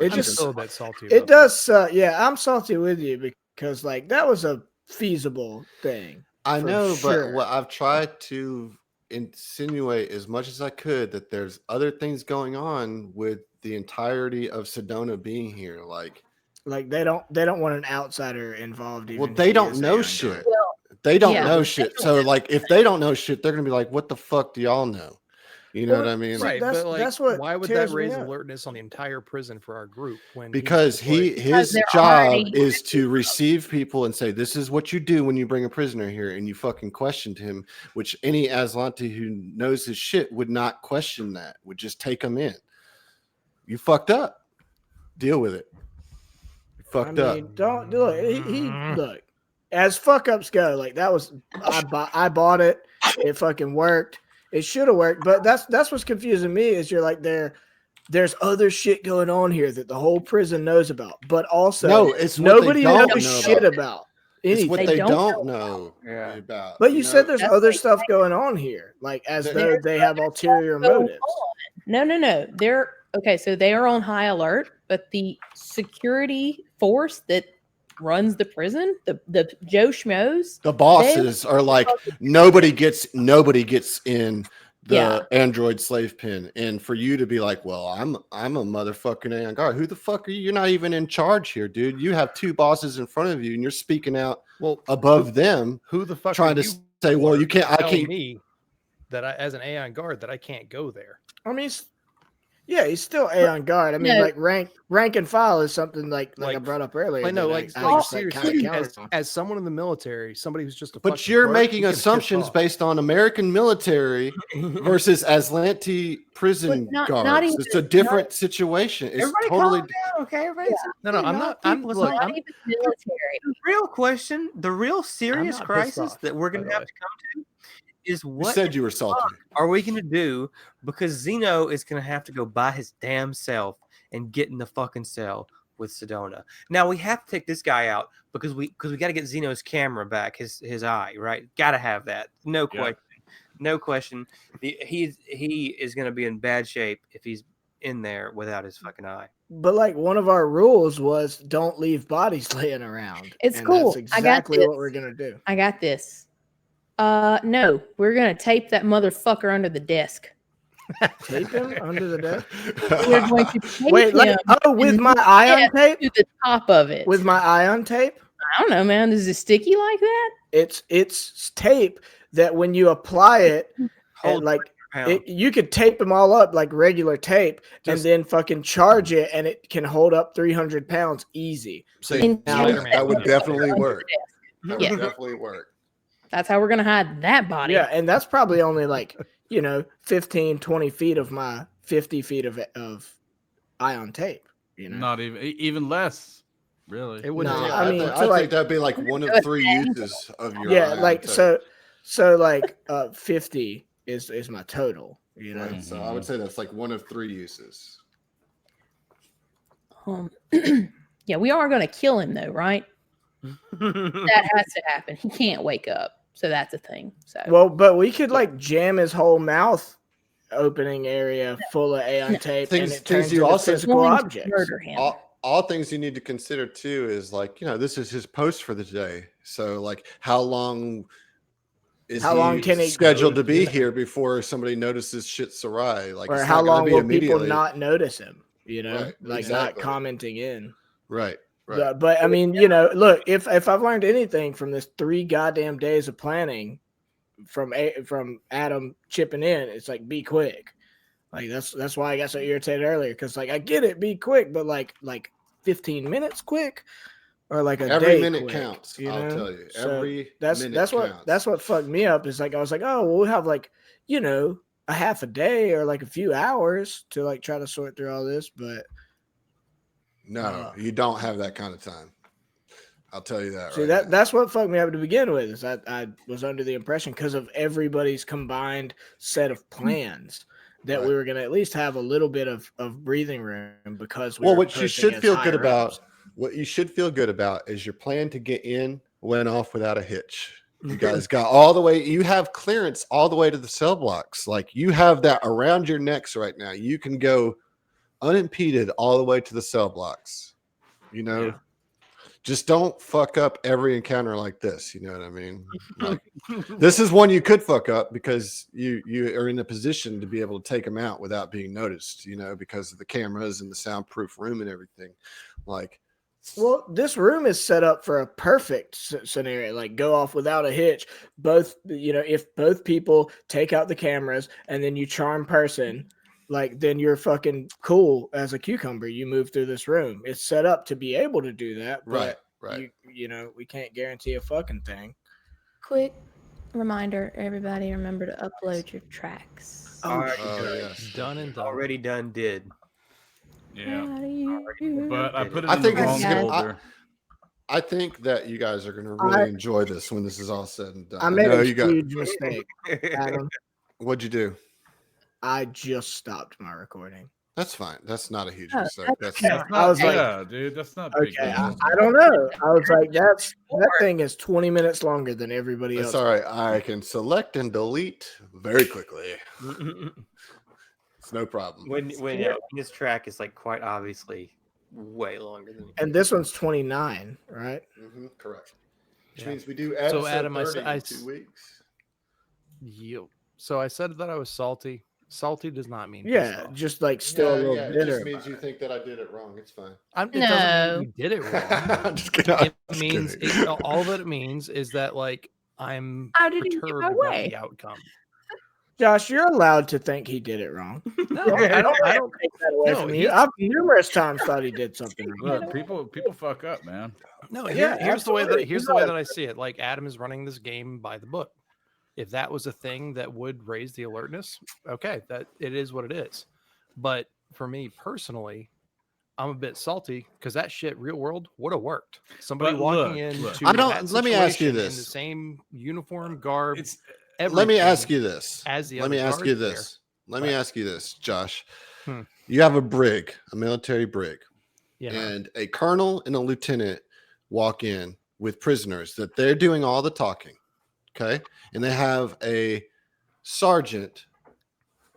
S6: It
S5: I'm
S6: just
S5: still a bit salty.
S6: it
S5: about
S6: does. Yeah, I'm salty with you because like that was a feasible thing.
S2: I
S6: for
S2: know,
S6: sure.
S2: but what I've tried to insinuate as much as I could that there's other things going on with the entirety of Sedona being here. Like,
S6: Like they don't want an outsider involved. Even
S2: well,
S6: if
S2: they
S6: he
S2: don't
S6: is
S2: know
S6: Aeon
S2: shit.
S6: Guard.
S2: They don't
S1: Yeah.
S2: know shit. So, like, if they don't know shit, they're gonna be like, "What the fuck do y'all know?" You know
S6: Well,
S2: what I mean?
S6: see,
S5: Right,
S6: that's-
S5: but like,
S6: that's what
S5: why would that
S6: tears me
S5: raise
S6: up.
S5: alertness on the entire prison for our group? When
S2: Because
S5: deployed?
S2: his
S1: they're
S2: job
S1: already-
S2: is to receive people and say, "This is what you do when you bring a prisoner here," and you fucking questioned him, which any Aslanti who knows his shit would not question that, would just take him in. You fucked up. Deal with it. You fucked
S6: I
S2: up.
S6: mean, don't do it. He look as fuck ups go. Like that was I bought it. It fucking worked. It should have worked, but that's what's confusing me is you're like there's other shit going on here that the whole prison knows about, but also
S2: No, it's what they
S6: nobody
S2: don't
S6: knows
S2: know
S6: shit
S2: about.
S6: about
S2: It's
S6: anything.
S2: what
S1: They
S2: they
S1: don't
S2: don't know
S4: Yeah.
S2: about.
S6: But you said
S2: know?
S6: there's
S1: That's
S6: other
S1: like
S6: stuff going on here, like as
S2: There-
S6: though they have ulterior
S1: Go
S6: motives.
S1: on. No. They're okay. So they are on high alert, but the security force that runs the prison, the Joe Schmoes,
S2: the bosses are like nobody gets in the
S1: Yeah.
S2: Android slave pen, and for you to be like, well, I'm a motherfucking Aeon Guard. Who the fuck are you? You're not even in charge here, dude. You have 2 bosses in front of you, and you're speaking out
S5: well,
S2: above them,
S5: who the fuck
S2: trying
S5: are
S2: to
S5: you
S2: say, well, you
S5: to
S2: can't. I
S5: tell
S2: can't.
S5: me that I, as an Aeon guard, that I can't go there.
S6: I mean, yeah, he's still Aeon Guard. I mean,
S1: No.
S6: like rank and file is something like I
S5: Like-
S6: brought up earlier.
S5: I know,
S6: that
S5: like,
S6: I
S5: like
S6: just, kinda
S5: seriously,
S6: counted on.
S5: as someone in the military, somebody who's just a
S2: But
S5: fucking
S2: you're
S5: clerk,
S2: making
S5: you can piss
S2: assumptions
S5: off.
S2: based on American military versus Aslanti prison
S1: But not
S2: guards.
S1: even-
S2: It's a different situation. It's
S4: Everybody
S2: totally.
S4: calm down, okay? Everybody
S5: No, I'm not. I'm
S4: People, it's
S5: look.
S4: not
S5: I'm,
S1: not even military.
S4: The real question, the real serious
S5: not pissed
S4: crisis
S5: off,
S4: that we're
S5: by
S4: going
S5: the
S4: to have
S5: way.
S4: to come to is
S2: You
S4: what
S2: said you were salty.
S4: are we going to do? Because Zeno is going to have to go by his damn self and get in the fucking cell with Sedona. Now we have to take this guy out because we got to get Zeno's camera back, his eye, right? Got to have that. No
S3: Yeah.
S4: question. No question. He is going to be in bad shape if he's in there without his fucking eye.
S6: But like one of our rules was don't leave bodies laying around.
S1: It's
S6: and
S1: cool.
S6: That's
S1: I got
S6: exactly what
S1: this.
S6: we're gonna do.
S1: I got this. No, we're gonna tape that motherfucker under the desk.
S6: Tape him under the desk.
S1: We're going to tape
S6: Wait,
S1: him
S6: with
S1: and
S6: my ion tape?
S1: to the top of it.
S6: With my ion tape?
S1: I don't know, man. Is it sticky like that?
S6: It's tape that when you apply it,
S4: Hold
S6: like
S4: pound.
S6: You could tape them all up like regular tape, and
S5: Just-
S6: then fucking charge it, and it can hold up 300 pounds easy.
S5: So
S1: In-
S2: Yeah,
S5: Spider-Man
S2: that would
S5: can do
S2: definitely
S1: Under
S2: work.
S1: the
S2: That
S1: Yeah.
S2: would definitely work.
S1: That's how we're gonna hide that body.
S6: Yeah, and that's probably only like 15, 20 feet of my 50 feet of ion tape.
S3: Not even less, really.
S5: It wouldn't
S6: Nah,
S5: take
S6: I
S2: I
S6: mean,
S2: think,
S6: to
S2: I
S6: like-
S2: think that'd be like one of 3 uses of your
S6: Yeah,
S2: ion
S6: like
S2: tape.
S6: so like 50 is my total.
S2: Right, so I would say that's like one of 3 uses.
S1: Yeah, we are gonna kill him though, right? That has to happen. He can't wake up, so that's a thing. So
S6: Well, but we could like jam his whole mouth opening area full of ion tape,
S2: Things-
S6: and it
S2: things
S6: turns
S2: you
S6: into
S2: also-
S6: physical
S1: going to
S6: objects.
S1: murder him.
S2: All things you need to consider too is like, this is his post for the day. So like how long is
S6: How long can he
S2: scheduled
S6: go?
S2: to be
S6: Yeah.
S2: here before somebody notices shit's awry? Like
S6: Or
S2: it's
S6: how
S2: not gonna
S6: long
S2: be
S6: will people
S2: immediately.
S6: not notice him?
S2: Right,
S6: Like
S2: exactly.
S6: not commenting in.
S2: Right.
S6: But I mean, look, if I've learned anything from this 3 goddamn days of planning from Adam chipping in, it's like be quick. Like that's why I got so irritated earlier, because like I get it, be quick, but like 15 minutes quick, or like a
S2: Every
S6: day
S2: minute
S6: quick,
S2: counts.
S6: you
S2: I'll
S6: know?
S2: tell you.
S6: So
S2: Every
S6: that's
S2: minute counts.
S6: that's what fucked me up. Is like I was like, oh, well, we'll have like a half a day or like a few hours to like try to sort through all this, but
S2: No, you don't have that kind of time. I'll tell you that.
S6: see,
S2: right now.
S6: that's what fucked me up to begin with. Is I was under the impression, because of everybody's combined set of plans, that
S2: Right.
S6: we were gonna at least have a little bit of breathing room, because we
S2: Well,
S6: were
S2: what you
S6: approaching
S2: should
S6: as
S2: feel good
S6: higher
S2: about,
S6: ups.
S2: what you should feel good about is your plan to get in went off without a hitch. You guys got all the way, you have clearance all the way to the cell blocks. Like you have that around your necks right now. You can go unimpeded all the way to the cell blocks.
S6: Yeah.
S2: Just don't fuck up every encounter like this. You know what I mean? Like, this is one you could fuck up because you are in a position to be able to take them out without being noticed, because of the cameras and the soundproof room and everything. Like,
S6: Well, this room is set up for a perfect scenario, like go off without a hitch. Both, if both people take out the cameras and then you charm person, like then you're fucking cool as a cucumber. You move through this room. It's set up to be able to do that.
S2: right.
S6: But we can't guarantee a fucking thing.
S1: quick reminder, everybody, remember to upload your tracks.
S4: Already
S2: Oh,
S4: done.
S2: yes.
S5: Done and done.
S4: Already done. Did.
S3: Yeah.
S1: How do you-
S3: But I put it
S2: I
S3: in
S2: think
S3: the
S2: this
S3: wrong
S2: is gonna-
S3: folder.
S2: I think that you guys are going to really enjoy this when this is all said and done.
S6: I made
S2: know
S6: a
S2: you got.
S6: huge mistake, Adam.
S2: What'd you do?
S6: I just stopped my recording.
S2: That's fine. That's not a huge
S1: Oh,
S2: mistake.
S1: that's
S2: That's
S6: I was like,
S3: Yeah, dude, that's not big
S6: okay,
S3: deal.
S6: I don't know. I was like, that thing is 20 minutes longer than everybody else.
S2: all right. I can select and delete very quickly. It's no problem.
S4: when his track is like quite obviously way longer than.
S6: And this one's 29, right?
S2: Correct. Which
S5: Yeah.
S2: means we do
S5: So,
S2: episode
S5: Adam, I
S2: 30
S5: said- I
S2: in
S5: s-
S2: 2 weeks.
S5: So I said that I was salty. Salty does not mean pissed
S6: Yeah,
S5: off.
S6: just like still a little
S2: it
S6: bitter.
S2: just means
S6: about
S2: you
S6: it.
S2: think that I did it wrong. It's fine.
S5: It doesn't
S1: No.
S5: mean you did it wrong.
S2: I'm just kidding. I'm
S5: It
S2: just
S5: means
S2: kidding.
S5: all that it means is that like I'm
S1: How did he get
S5: perturbed
S1: my
S5: about
S1: way?
S5: the outcome.
S6: Josh, you're allowed to think he did it wrong.
S5: No, I don't.
S6: Take that away
S5: No,
S6: from
S5: he-
S6: you. I've numerous times thought he did something wrong.
S3: Look, people fuck up, man.
S5: No,
S6: Yeah,
S5: here's the way that
S6: absolutely.
S5: here's
S6: You
S5: the way
S6: gotta-
S5: that I see it. Like Adam is running this game by the book. If that was a thing that would raise the alertness, okay, that it is what it is. But for me personally, I'm a bit salty because that shit, real world, would have worked. Somebody
S3: But
S5: walking
S3: look,
S5: in.
S3: look.
S5: To
S2: I don't-
S5: that
S2: let me ask you
S5: situation
S2: this.
S5: in the same uniform garb.
S3: It's
S2: Let me ask
S5: everything
S2: you this.
S5: as the
S2: Let
S5: other
S2: me ask you
S5: guards there.
S2: this. Let me ask you this, Josh.
S5: Hmm.
S2: You have a brig, a military brig,
S5: Yeah.
S2: and a colonel and a lieutenant walk in with prisoners that they're doing all the talking. Okay. And they have a sergeant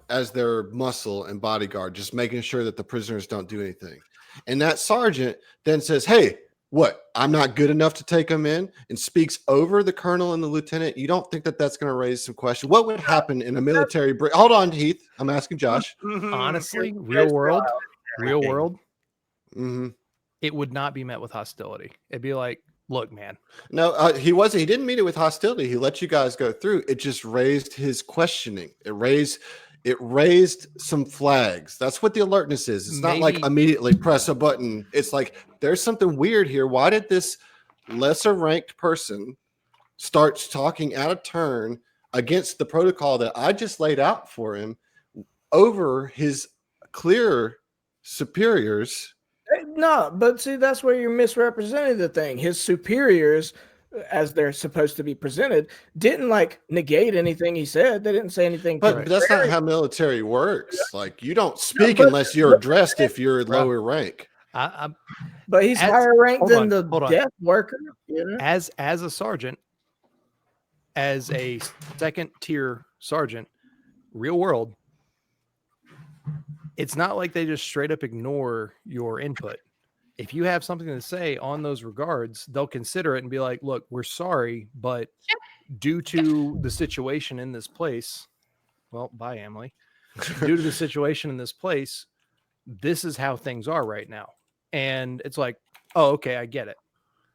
S2: as their muscle and bodyguard, just making sure that the prisoners don't do anything. And that sergeant then says, hey, what? I'm not good enough to take them in, and speaks over the colonel and the lieutenant. You don't think that that's going to raise some question? What would happen in a military brig? Hold on, Heath. I'm asking Josh.
S5: Honestly, real world,
S2: Mm-hmm.
S5: it would not be met with hostility. It'd be like, look, man.
S2: No, he wasn't. He didn't mean it with hostility. He let you guys go through. It just raised his questioning. It raised some flags. That's what the alertness is. It's not like
S5: Maybe-
S2: immediately press a button. It's like there's something weird here. Why did this lesser ranked person start talking out of turn against the protocol that I just laid out for him over his clear superiors?
S6: No, but see, that's where you're misrepresenting the thing. His superiors, as they're supposed to be presented, didn't like negate anything he said. They didn't say anything.
S2: But that's not
S6: contrary.
S2: how military works. Like you don't speak
S6: but-
S2: unless you're addressed if you're lower rank.
S6: But he's
S5: As-
S6: higher ranked
S5: hold
S6: than
S5: on,
S6: the
S5: hold on.
S6: death worker. You know?
S5: As a sergeant, as a second tier sergeant, real world, it's not like they just straight up ignore your input. If you have something to say on those regards, they'll consider it and be like, look, we're sorry, but due to the situation in this place, well, bye, Emily. Due to the situation in this place, this is how things are right now. And it's like, oh, okay, I get it.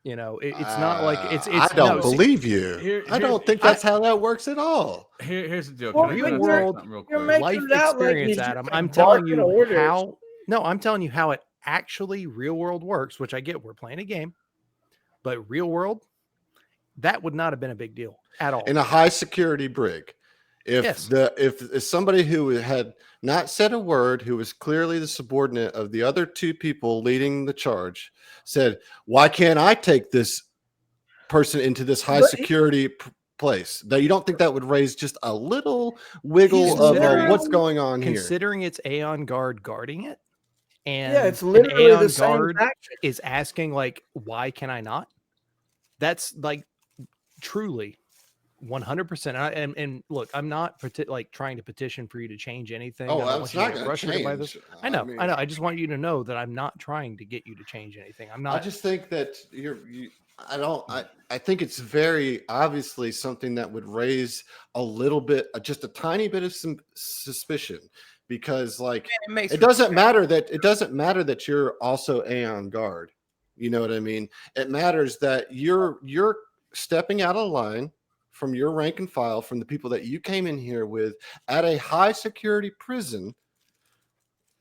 S5: You know, it's not like it's
S2: I don't
S5: no, see,
S2: believe you. I don't think that's how that works at all.
S3: Here's the deal.
S6: Well,
S3: Can I
S5: real
S3: address
S5: world-
S3: something real
S6: you're
S3: quick?
S6: making
S5: life
S6: it out like
S5: experience,
S6: he's just,
S5: Adam.
S6: like,
S5: I'm telling
S6: barking
S5: you
S6: orders.
S5: how. No, I'm telling you how it actually real world works, which I get. We're playing a game, but real world, that would not have been a big deal at all.
S2: In a high security brig, if
S5: Yes.
S2: if somebody who had not said a word, who was clearly the subordinate of the other two people leading the charge, said, "Why can't I take this person into this high
S6: But
S2: security place?" That you don't think that would raise just a little wiggle of
S5: Considering-
S2: what's going on here?
S5: Considering it's Aeon Guard guarding it, and
S6: Yeah, it's
S5: an
S6: literally
S5: Aeon
S6: the same
S5: Guard
S6: faction.
S5: is asking like, why can I not? That's like truly 100%. And look, I'm not like trying to petition for you to change anything.
S2: Oh,
S5: I don't
S2: that's
S5: want you to
S2: not
S5: get
S2: going to
S5: frustrated by this.
S2: change.
S5: I know.
S2: mean,
S5: I just want you to know that I'm not trying to get you to change anything. I'm not.
S2: I just think that I think it's very obviously something that would raise a little bit, just a tiny bit of some suspicion, because like it doesn't matter that you're also Aeon Guard. You know what I mean? It matters that you're stepping out of line from your rank and file, from the people that you came in here with at a high security prison,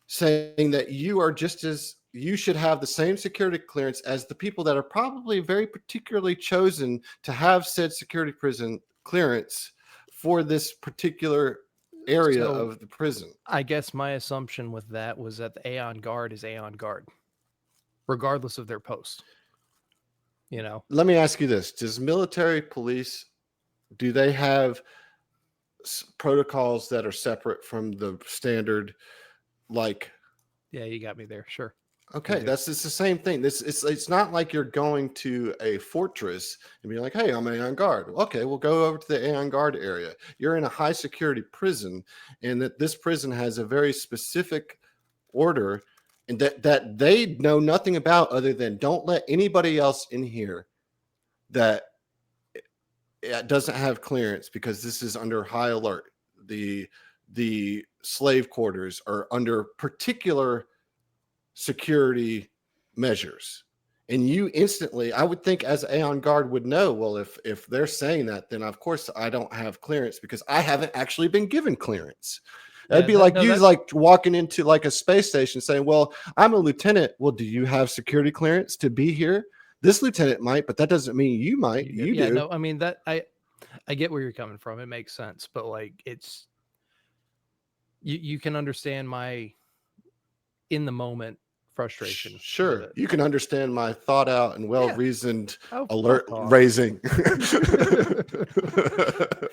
S2: saying that you should have the same security clearance as the people that are probably very particularly chosen to have said security prison clearance for this particular area
S5: So-
S2: of the prison.
S5: I guess my assumption with that was that the Aeon Guard is Aeon Guard, regardless of their post. You know,
S2: Let me ask you this: does military police, do they have protocols that are separate from the standard? Like,
S5: yeah, you got me there. Sure.
S2: okay, it's the same thing. It's not like you're going to a fortress and be like, "Hey, I'm Aeon Guard." Okay, we'll go over to the Aeon Guard area. You're in a high security prison, and that this prison has a very specific order, and that they know nothing about, other than don't let anybody else in here that it doesn't have clearance, because this is under high alert. The slave quarters are under particular security measures, and you instantly, I would think, as Aeon Guard would know, well, if they're saying that, then of course I don't have clearance because I haven't actually been given clearance. That'd be like you like walking into like a space station saying, "Well, I'm a lieutenant." Well, do you have security clearance to be here? This lieutenant might, but that doesn't mean you might. You do.
S5: No, I mean that I get where you're coming from. It makes sense, but like it's you can understand my in the moment frustration. with
S2: Sure,
S5: it.
S2: you can understand my thought out and well reasoned
S5: Oh,
S2: alert
S5: fuck off.
S2: raising.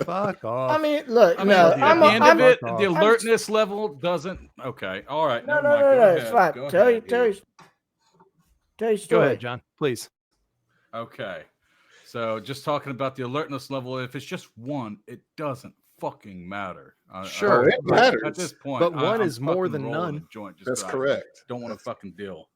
S5: Fuck off.
S6: I mean, look,
S3: I mean,
S6: no,
S3: at
S6: I'm,
S3: the end
S6: I'm,
S3: of it,
S5: I'm-
S3: the alertness level doesn't. Okay, all right.
S6: no,
S3: never
S6: no,
S3: mind.
S6: no,
S3: Go
S6: no,
S3: ahead.
S6: it's fine.
S3: Go
S6: Tell
S3: ahead,
S6: your
S5: Go
S6: story.
S5: ahead, John, please.
S3: Okay. So just talking about the alertness level, if it's just one, it doesn't fucking matter.
S5: Sure,
S2: it matters.
S3: At this point,
S5: But one
S3: I'm
S5: is more
S3: fucking
S5: than
S3: rolling
S5: none.
S3: a joint just
S2: That's
S3: 'cause I
S2: correct.
S3: Don't want to fucking deal.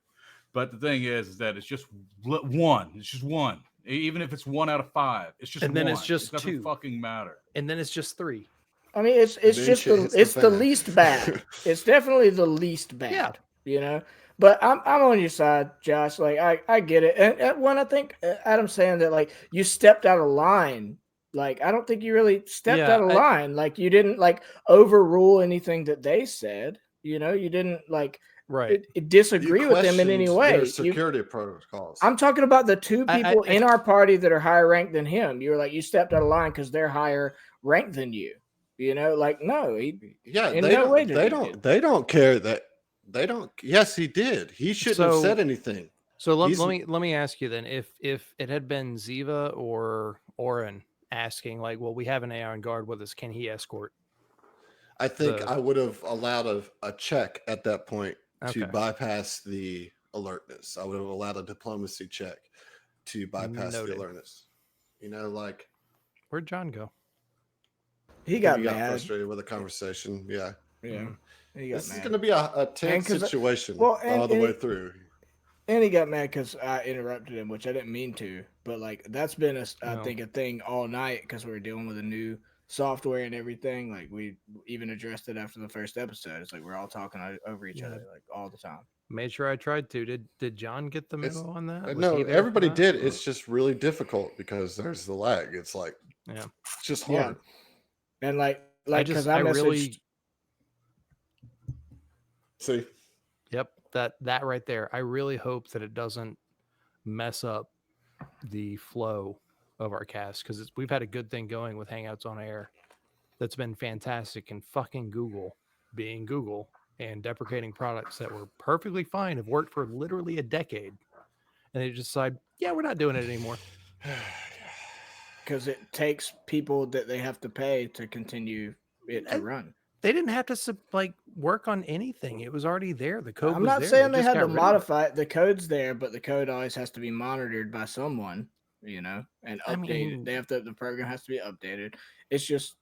S3: But the thing is that it's just one. It's just one. Even if it's 1 out of 5, it's just
S5: And then it's
S3: one.
S5: just
S3: it doesn't
S5: 2.
S3: fucking matter.
S5: And then it's just 3.
S6: I mean, it's
S2: Then
S6: just
S2: shit
S6: the
S2: hits
S6: it's the
S2: fan.
S6: least bad. It's definitely the least bad.
S5: Yeah.
S6: You know, But I'm on your side, Josh. Like I get it. And when I think Adam's saying that like you stepped out of line, like I don't think you really stepped
S5: Yeah,
S6: out of line. Like you didn't like overrule anything that they said. You know, you didn't like
S5: right.
S6: disagree with them in any
S2: questioned
S6: way.
S2: their
S6: You,
S2: security protocols.
S6: I'm talking about the two
S5: I-
S6: people
S5: I-
S6: in our party that are higher ranked than him. You were like, you stepped out of line because they're higher ranked than you. You know, like no,
S2: Yeah,
S6: in
S2: they
S6: no
S2: don't.
S6: way did
S2: They
S6: he
S2: don't.
S6: do.
S2: They don't care that they don't. Yes, he did. He shouldn't have
S5: So-
S2: said anything.
S5: So let
S2: He's-
S5: me ask you then, if it had been Ziva or Oren asking like, well, we have an AI on guard with us, can he escort?
S2: I think
S5: the-
S2: I would have allowed a check at that point to
S5: Okay.
S2: bypass the alertness. I would have allowed a diplomacy check to bypass
S5: Noted.
S2: the alertness. You know, like
S5: Where'd John go?
S6: He got
S2: he got
S6: mad.
S2: frustrated with the conversation. Yeah,
S6: Yeah, he got
S2: this is
S6: mad.
S2: going to be a tense
S6: 'cause I-
S2: situation
S6: well,
S2: all the
S6: and
S2: way
S6: it-
S2: through.
S6: And he got mad because I interrupted him, which I didn't mean to. But like that's been I
S5: No.
S6: think a thing all night because we were dealing with a new software and everything. Like we even addressed it after the first episode. It's like we're all talking over each
S5: Yeah.
S6: other like all the time.
S5: Made sure I tried to. Did John get the
S2: It's-
S5: memo on that? Was
S2: No,
S5: he there for
S2: everybody
S5: that?
S2: did. It's just really difficult because there's the lag. It's like,
S5: Yeah.
S2: it's just
S6: Yeah.
S2: hard.
S6: And like
S5: I
S6: because
S5: just
S6: I
S5: I
S6: messaged.
S5: really
S2: See,
S5: Yep, that right there. I really hope that it doesn't mess up the flow of our cast because we've had a good thing going with Hangouts on Air. That's been fantastic, and fucking Google being Google and deprecating products that were perfectly fine have worked for literally a decade, and they just decide, yeah, we're not doing it anymore.
S6: Because it takes people that they have to pay to continue it to
S5: And
S6: run.
S5: They didn't have to work on anything; it was already there. The code.
S6: I'm
S5: was
S6: not
S5: there.
S6: saying they
S5: just
S6: had
S5: got
S6: to
S5: rid of it.
S6: modify it. The code's there, but the code always has to be monitored by someone, you know, and
S5: I
S6: updated.
S5: mean-
S6: They have to. The program has to be updated. It's just,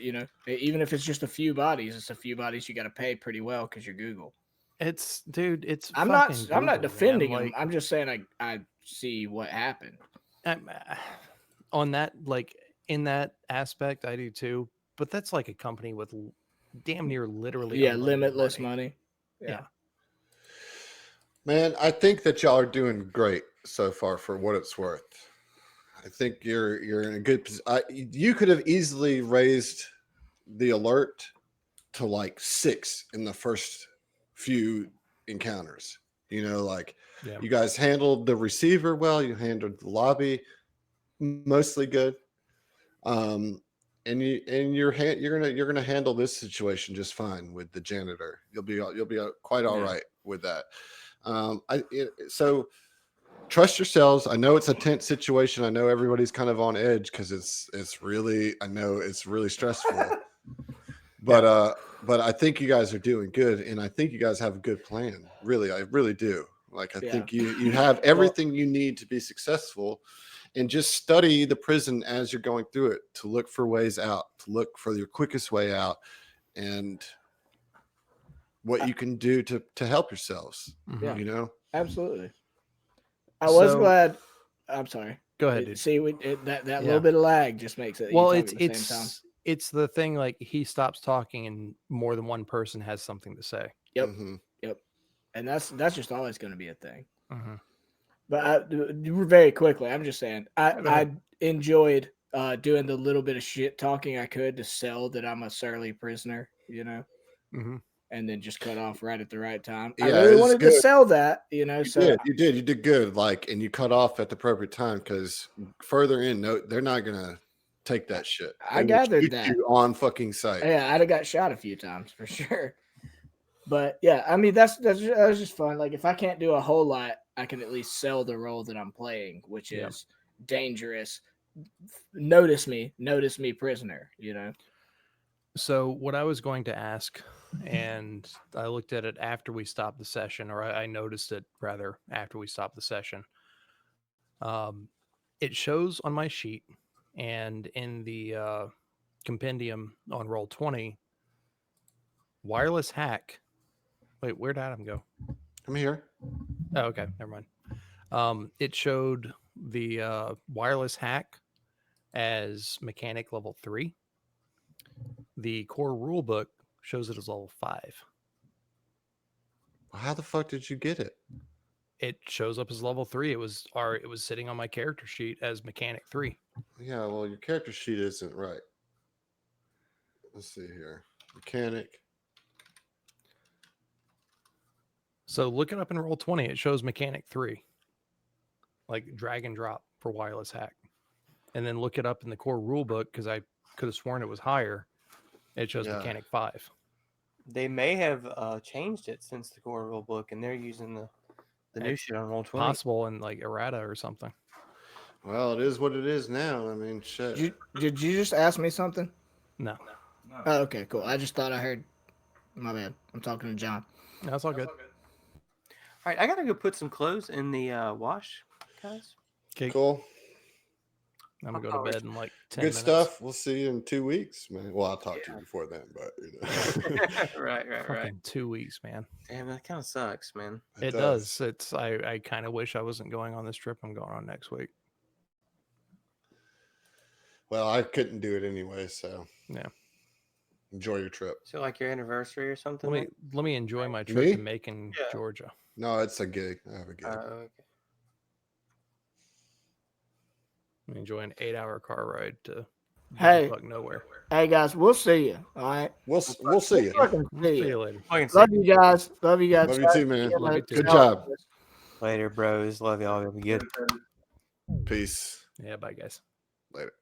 S6: you know, even if it's just a few bodies, it's a few bodies you got to pay pretty well because you're Google.
S5: It's dude. It's
S6: I'm
S5: fucking
S6: not
S5: Google, man.
S6: defending them.
S5: Like,
S6: I'm just saying I see what happened.
S5: on that, like in that aspect, I do too. But that's like a company with damn near literally
S6: Yeah,
S5: unlimited
S6: limitless money.
S5: Yeah.
S2: man, I think that y'all are doing great so far for what it's worth. I think you're in a good position. You could have easily raised the alert to like 6 in the first few encounters. You know, like
S5: Yeah.
S2: you guys handled the receiver well. You handled the lobby mostly good. And you're gonna handle this situation just fine with the janitor. You'll be quite all right with that. So trust yourselves. I know it's a tense situation. I know everybody's kind of on edge because it's really stressful. But I think you guys are doing good, and I think you guys have a good plan. Really, I really do. Like I think you have everything you need to be successful. And just study the prison as you're going through it to look for ways out, to look for your quickest way out, and what you can do to help yourselves.
S5: Mhm.
S2: You know,
S6: Absolutely. I was
S5: So-
S6: glad. I'm sorry.
S5: Go ahead, dude.
S6: See, that
S5: Yeah.
S6: little bit of lag just makes it. you
S5: Well,
S6: talk at the same time.
S5: it's the thing. Like he stops talking, and more than one person has something to say.
S6: Yep.
S2: Mhm.
S6: And that's just always going to be a thing.
S5: Mhm.
S6: But very quickly, I'm just saying,
S5: Go
S6: I
S5: ahead.
S6: enjoyed doing the little bit of shit talking I could to sell that I'm a surly prisoner, you know,
S5: Mhm.
S6: and then just cut off right at the right time.
S2: Yeah,
S6: I
S2: it
S6: really
S2: was
S6: wanted to
S2: good.
S6: sell that, you know. So
S2: You did good. Like, and you cut off at the appropriate time because further in, no, they're not gonna take that shit.
S6: I
S2: They will
S6: gathered
S2: shoot
S6: that.
S2: you on fucking sight.
S6: yeah, I'd have got shot a few times for sure. But yeah, I mean that was just fun. Like if I can't do a whole lot, I can at least sell the role that I'm playing, which
S5: Yeah.
S6: is dangerous. Notice me, prisoner. You know.
S5: So what I was going to ask, and I looked at it after we stopped the session, or I noticed it rather after we stopped the session. It shows on my sheet and in the compendium on Roll20, wireless hack. Wait, where'd Adam go?
S2: Come here.
S5: Oh, okay, never mind. It showed the wireless hack as mechanic level 3. The core rule book shows it as level 5.
S2: How the fuck did you get it?
S5: It shows up as level 3. It was sitting on my character sheet as mechanic 3.
S2: Yeah, well, your character sheet isn't right. Let's see here. Mechanic.
S5: So look it up in Roll20. It shows mechanic 3, like drag and drop for wireless hack. And then look it up in the core rule book because I could have sworn it was higher. It shows
S2: Yeah.
S5: mechanic 5.
S4: They may have changed it since the core rule book, and they're using the new shit on Roll20.
S5: Possible in like errata or something.
S2: Well, it is what it is now. I mean, shit.
S6: Did you just ask me something?
S5: No,
S6: Oh, okay, cool. I just thought I heard. My bad. I'm talking to John.
S5: that's all good.
S4: All right, I gotta go put some clothes in the wash, guys.
S5: Okay,
S2: Cool.
S5: I'm gonna go to bed in like 10
S2: Good
S5: minutes.
S2: stuff. We'll see you in 2 weeks, man. Well, I'll talk to you before then, but you know.
S4: right.
S5: Fucking 2 weeks, man.
S4: Damn, that kind of sucks, man.
S5: It does. It's I kind of wish I wasn't going on this trip I'm going on next week.
S2: Well, I couldn't do it anyway, so
S5: Yeah.
S2: enjoy your trip.
S4: So like your anniversary or something?
S5: Let me enjoy my trip
S2: Me?
S5: to Macon,
S4: Yeah.
S5: Georgia.
S2: No, it's a gig. I have a gig.
S4: Okay.
S5: I'm enjoying an 8-hour car ride to
S6: Hey.
S5: fuck nowhere.
S6: Hey guys, we'll see you. All right.
S2: We'll see you.
S6: Fucking see
S5: See
S6: you.
S5: you later.
S6: Love you guys. Love you guys.
S2: Love you too, man.
S5: Love you too.
S2: Good job.
S4: Later, bros. Love y'all. You'll be good.
S2: Peace.
S5: Yeah, bye guys.
S2: Later.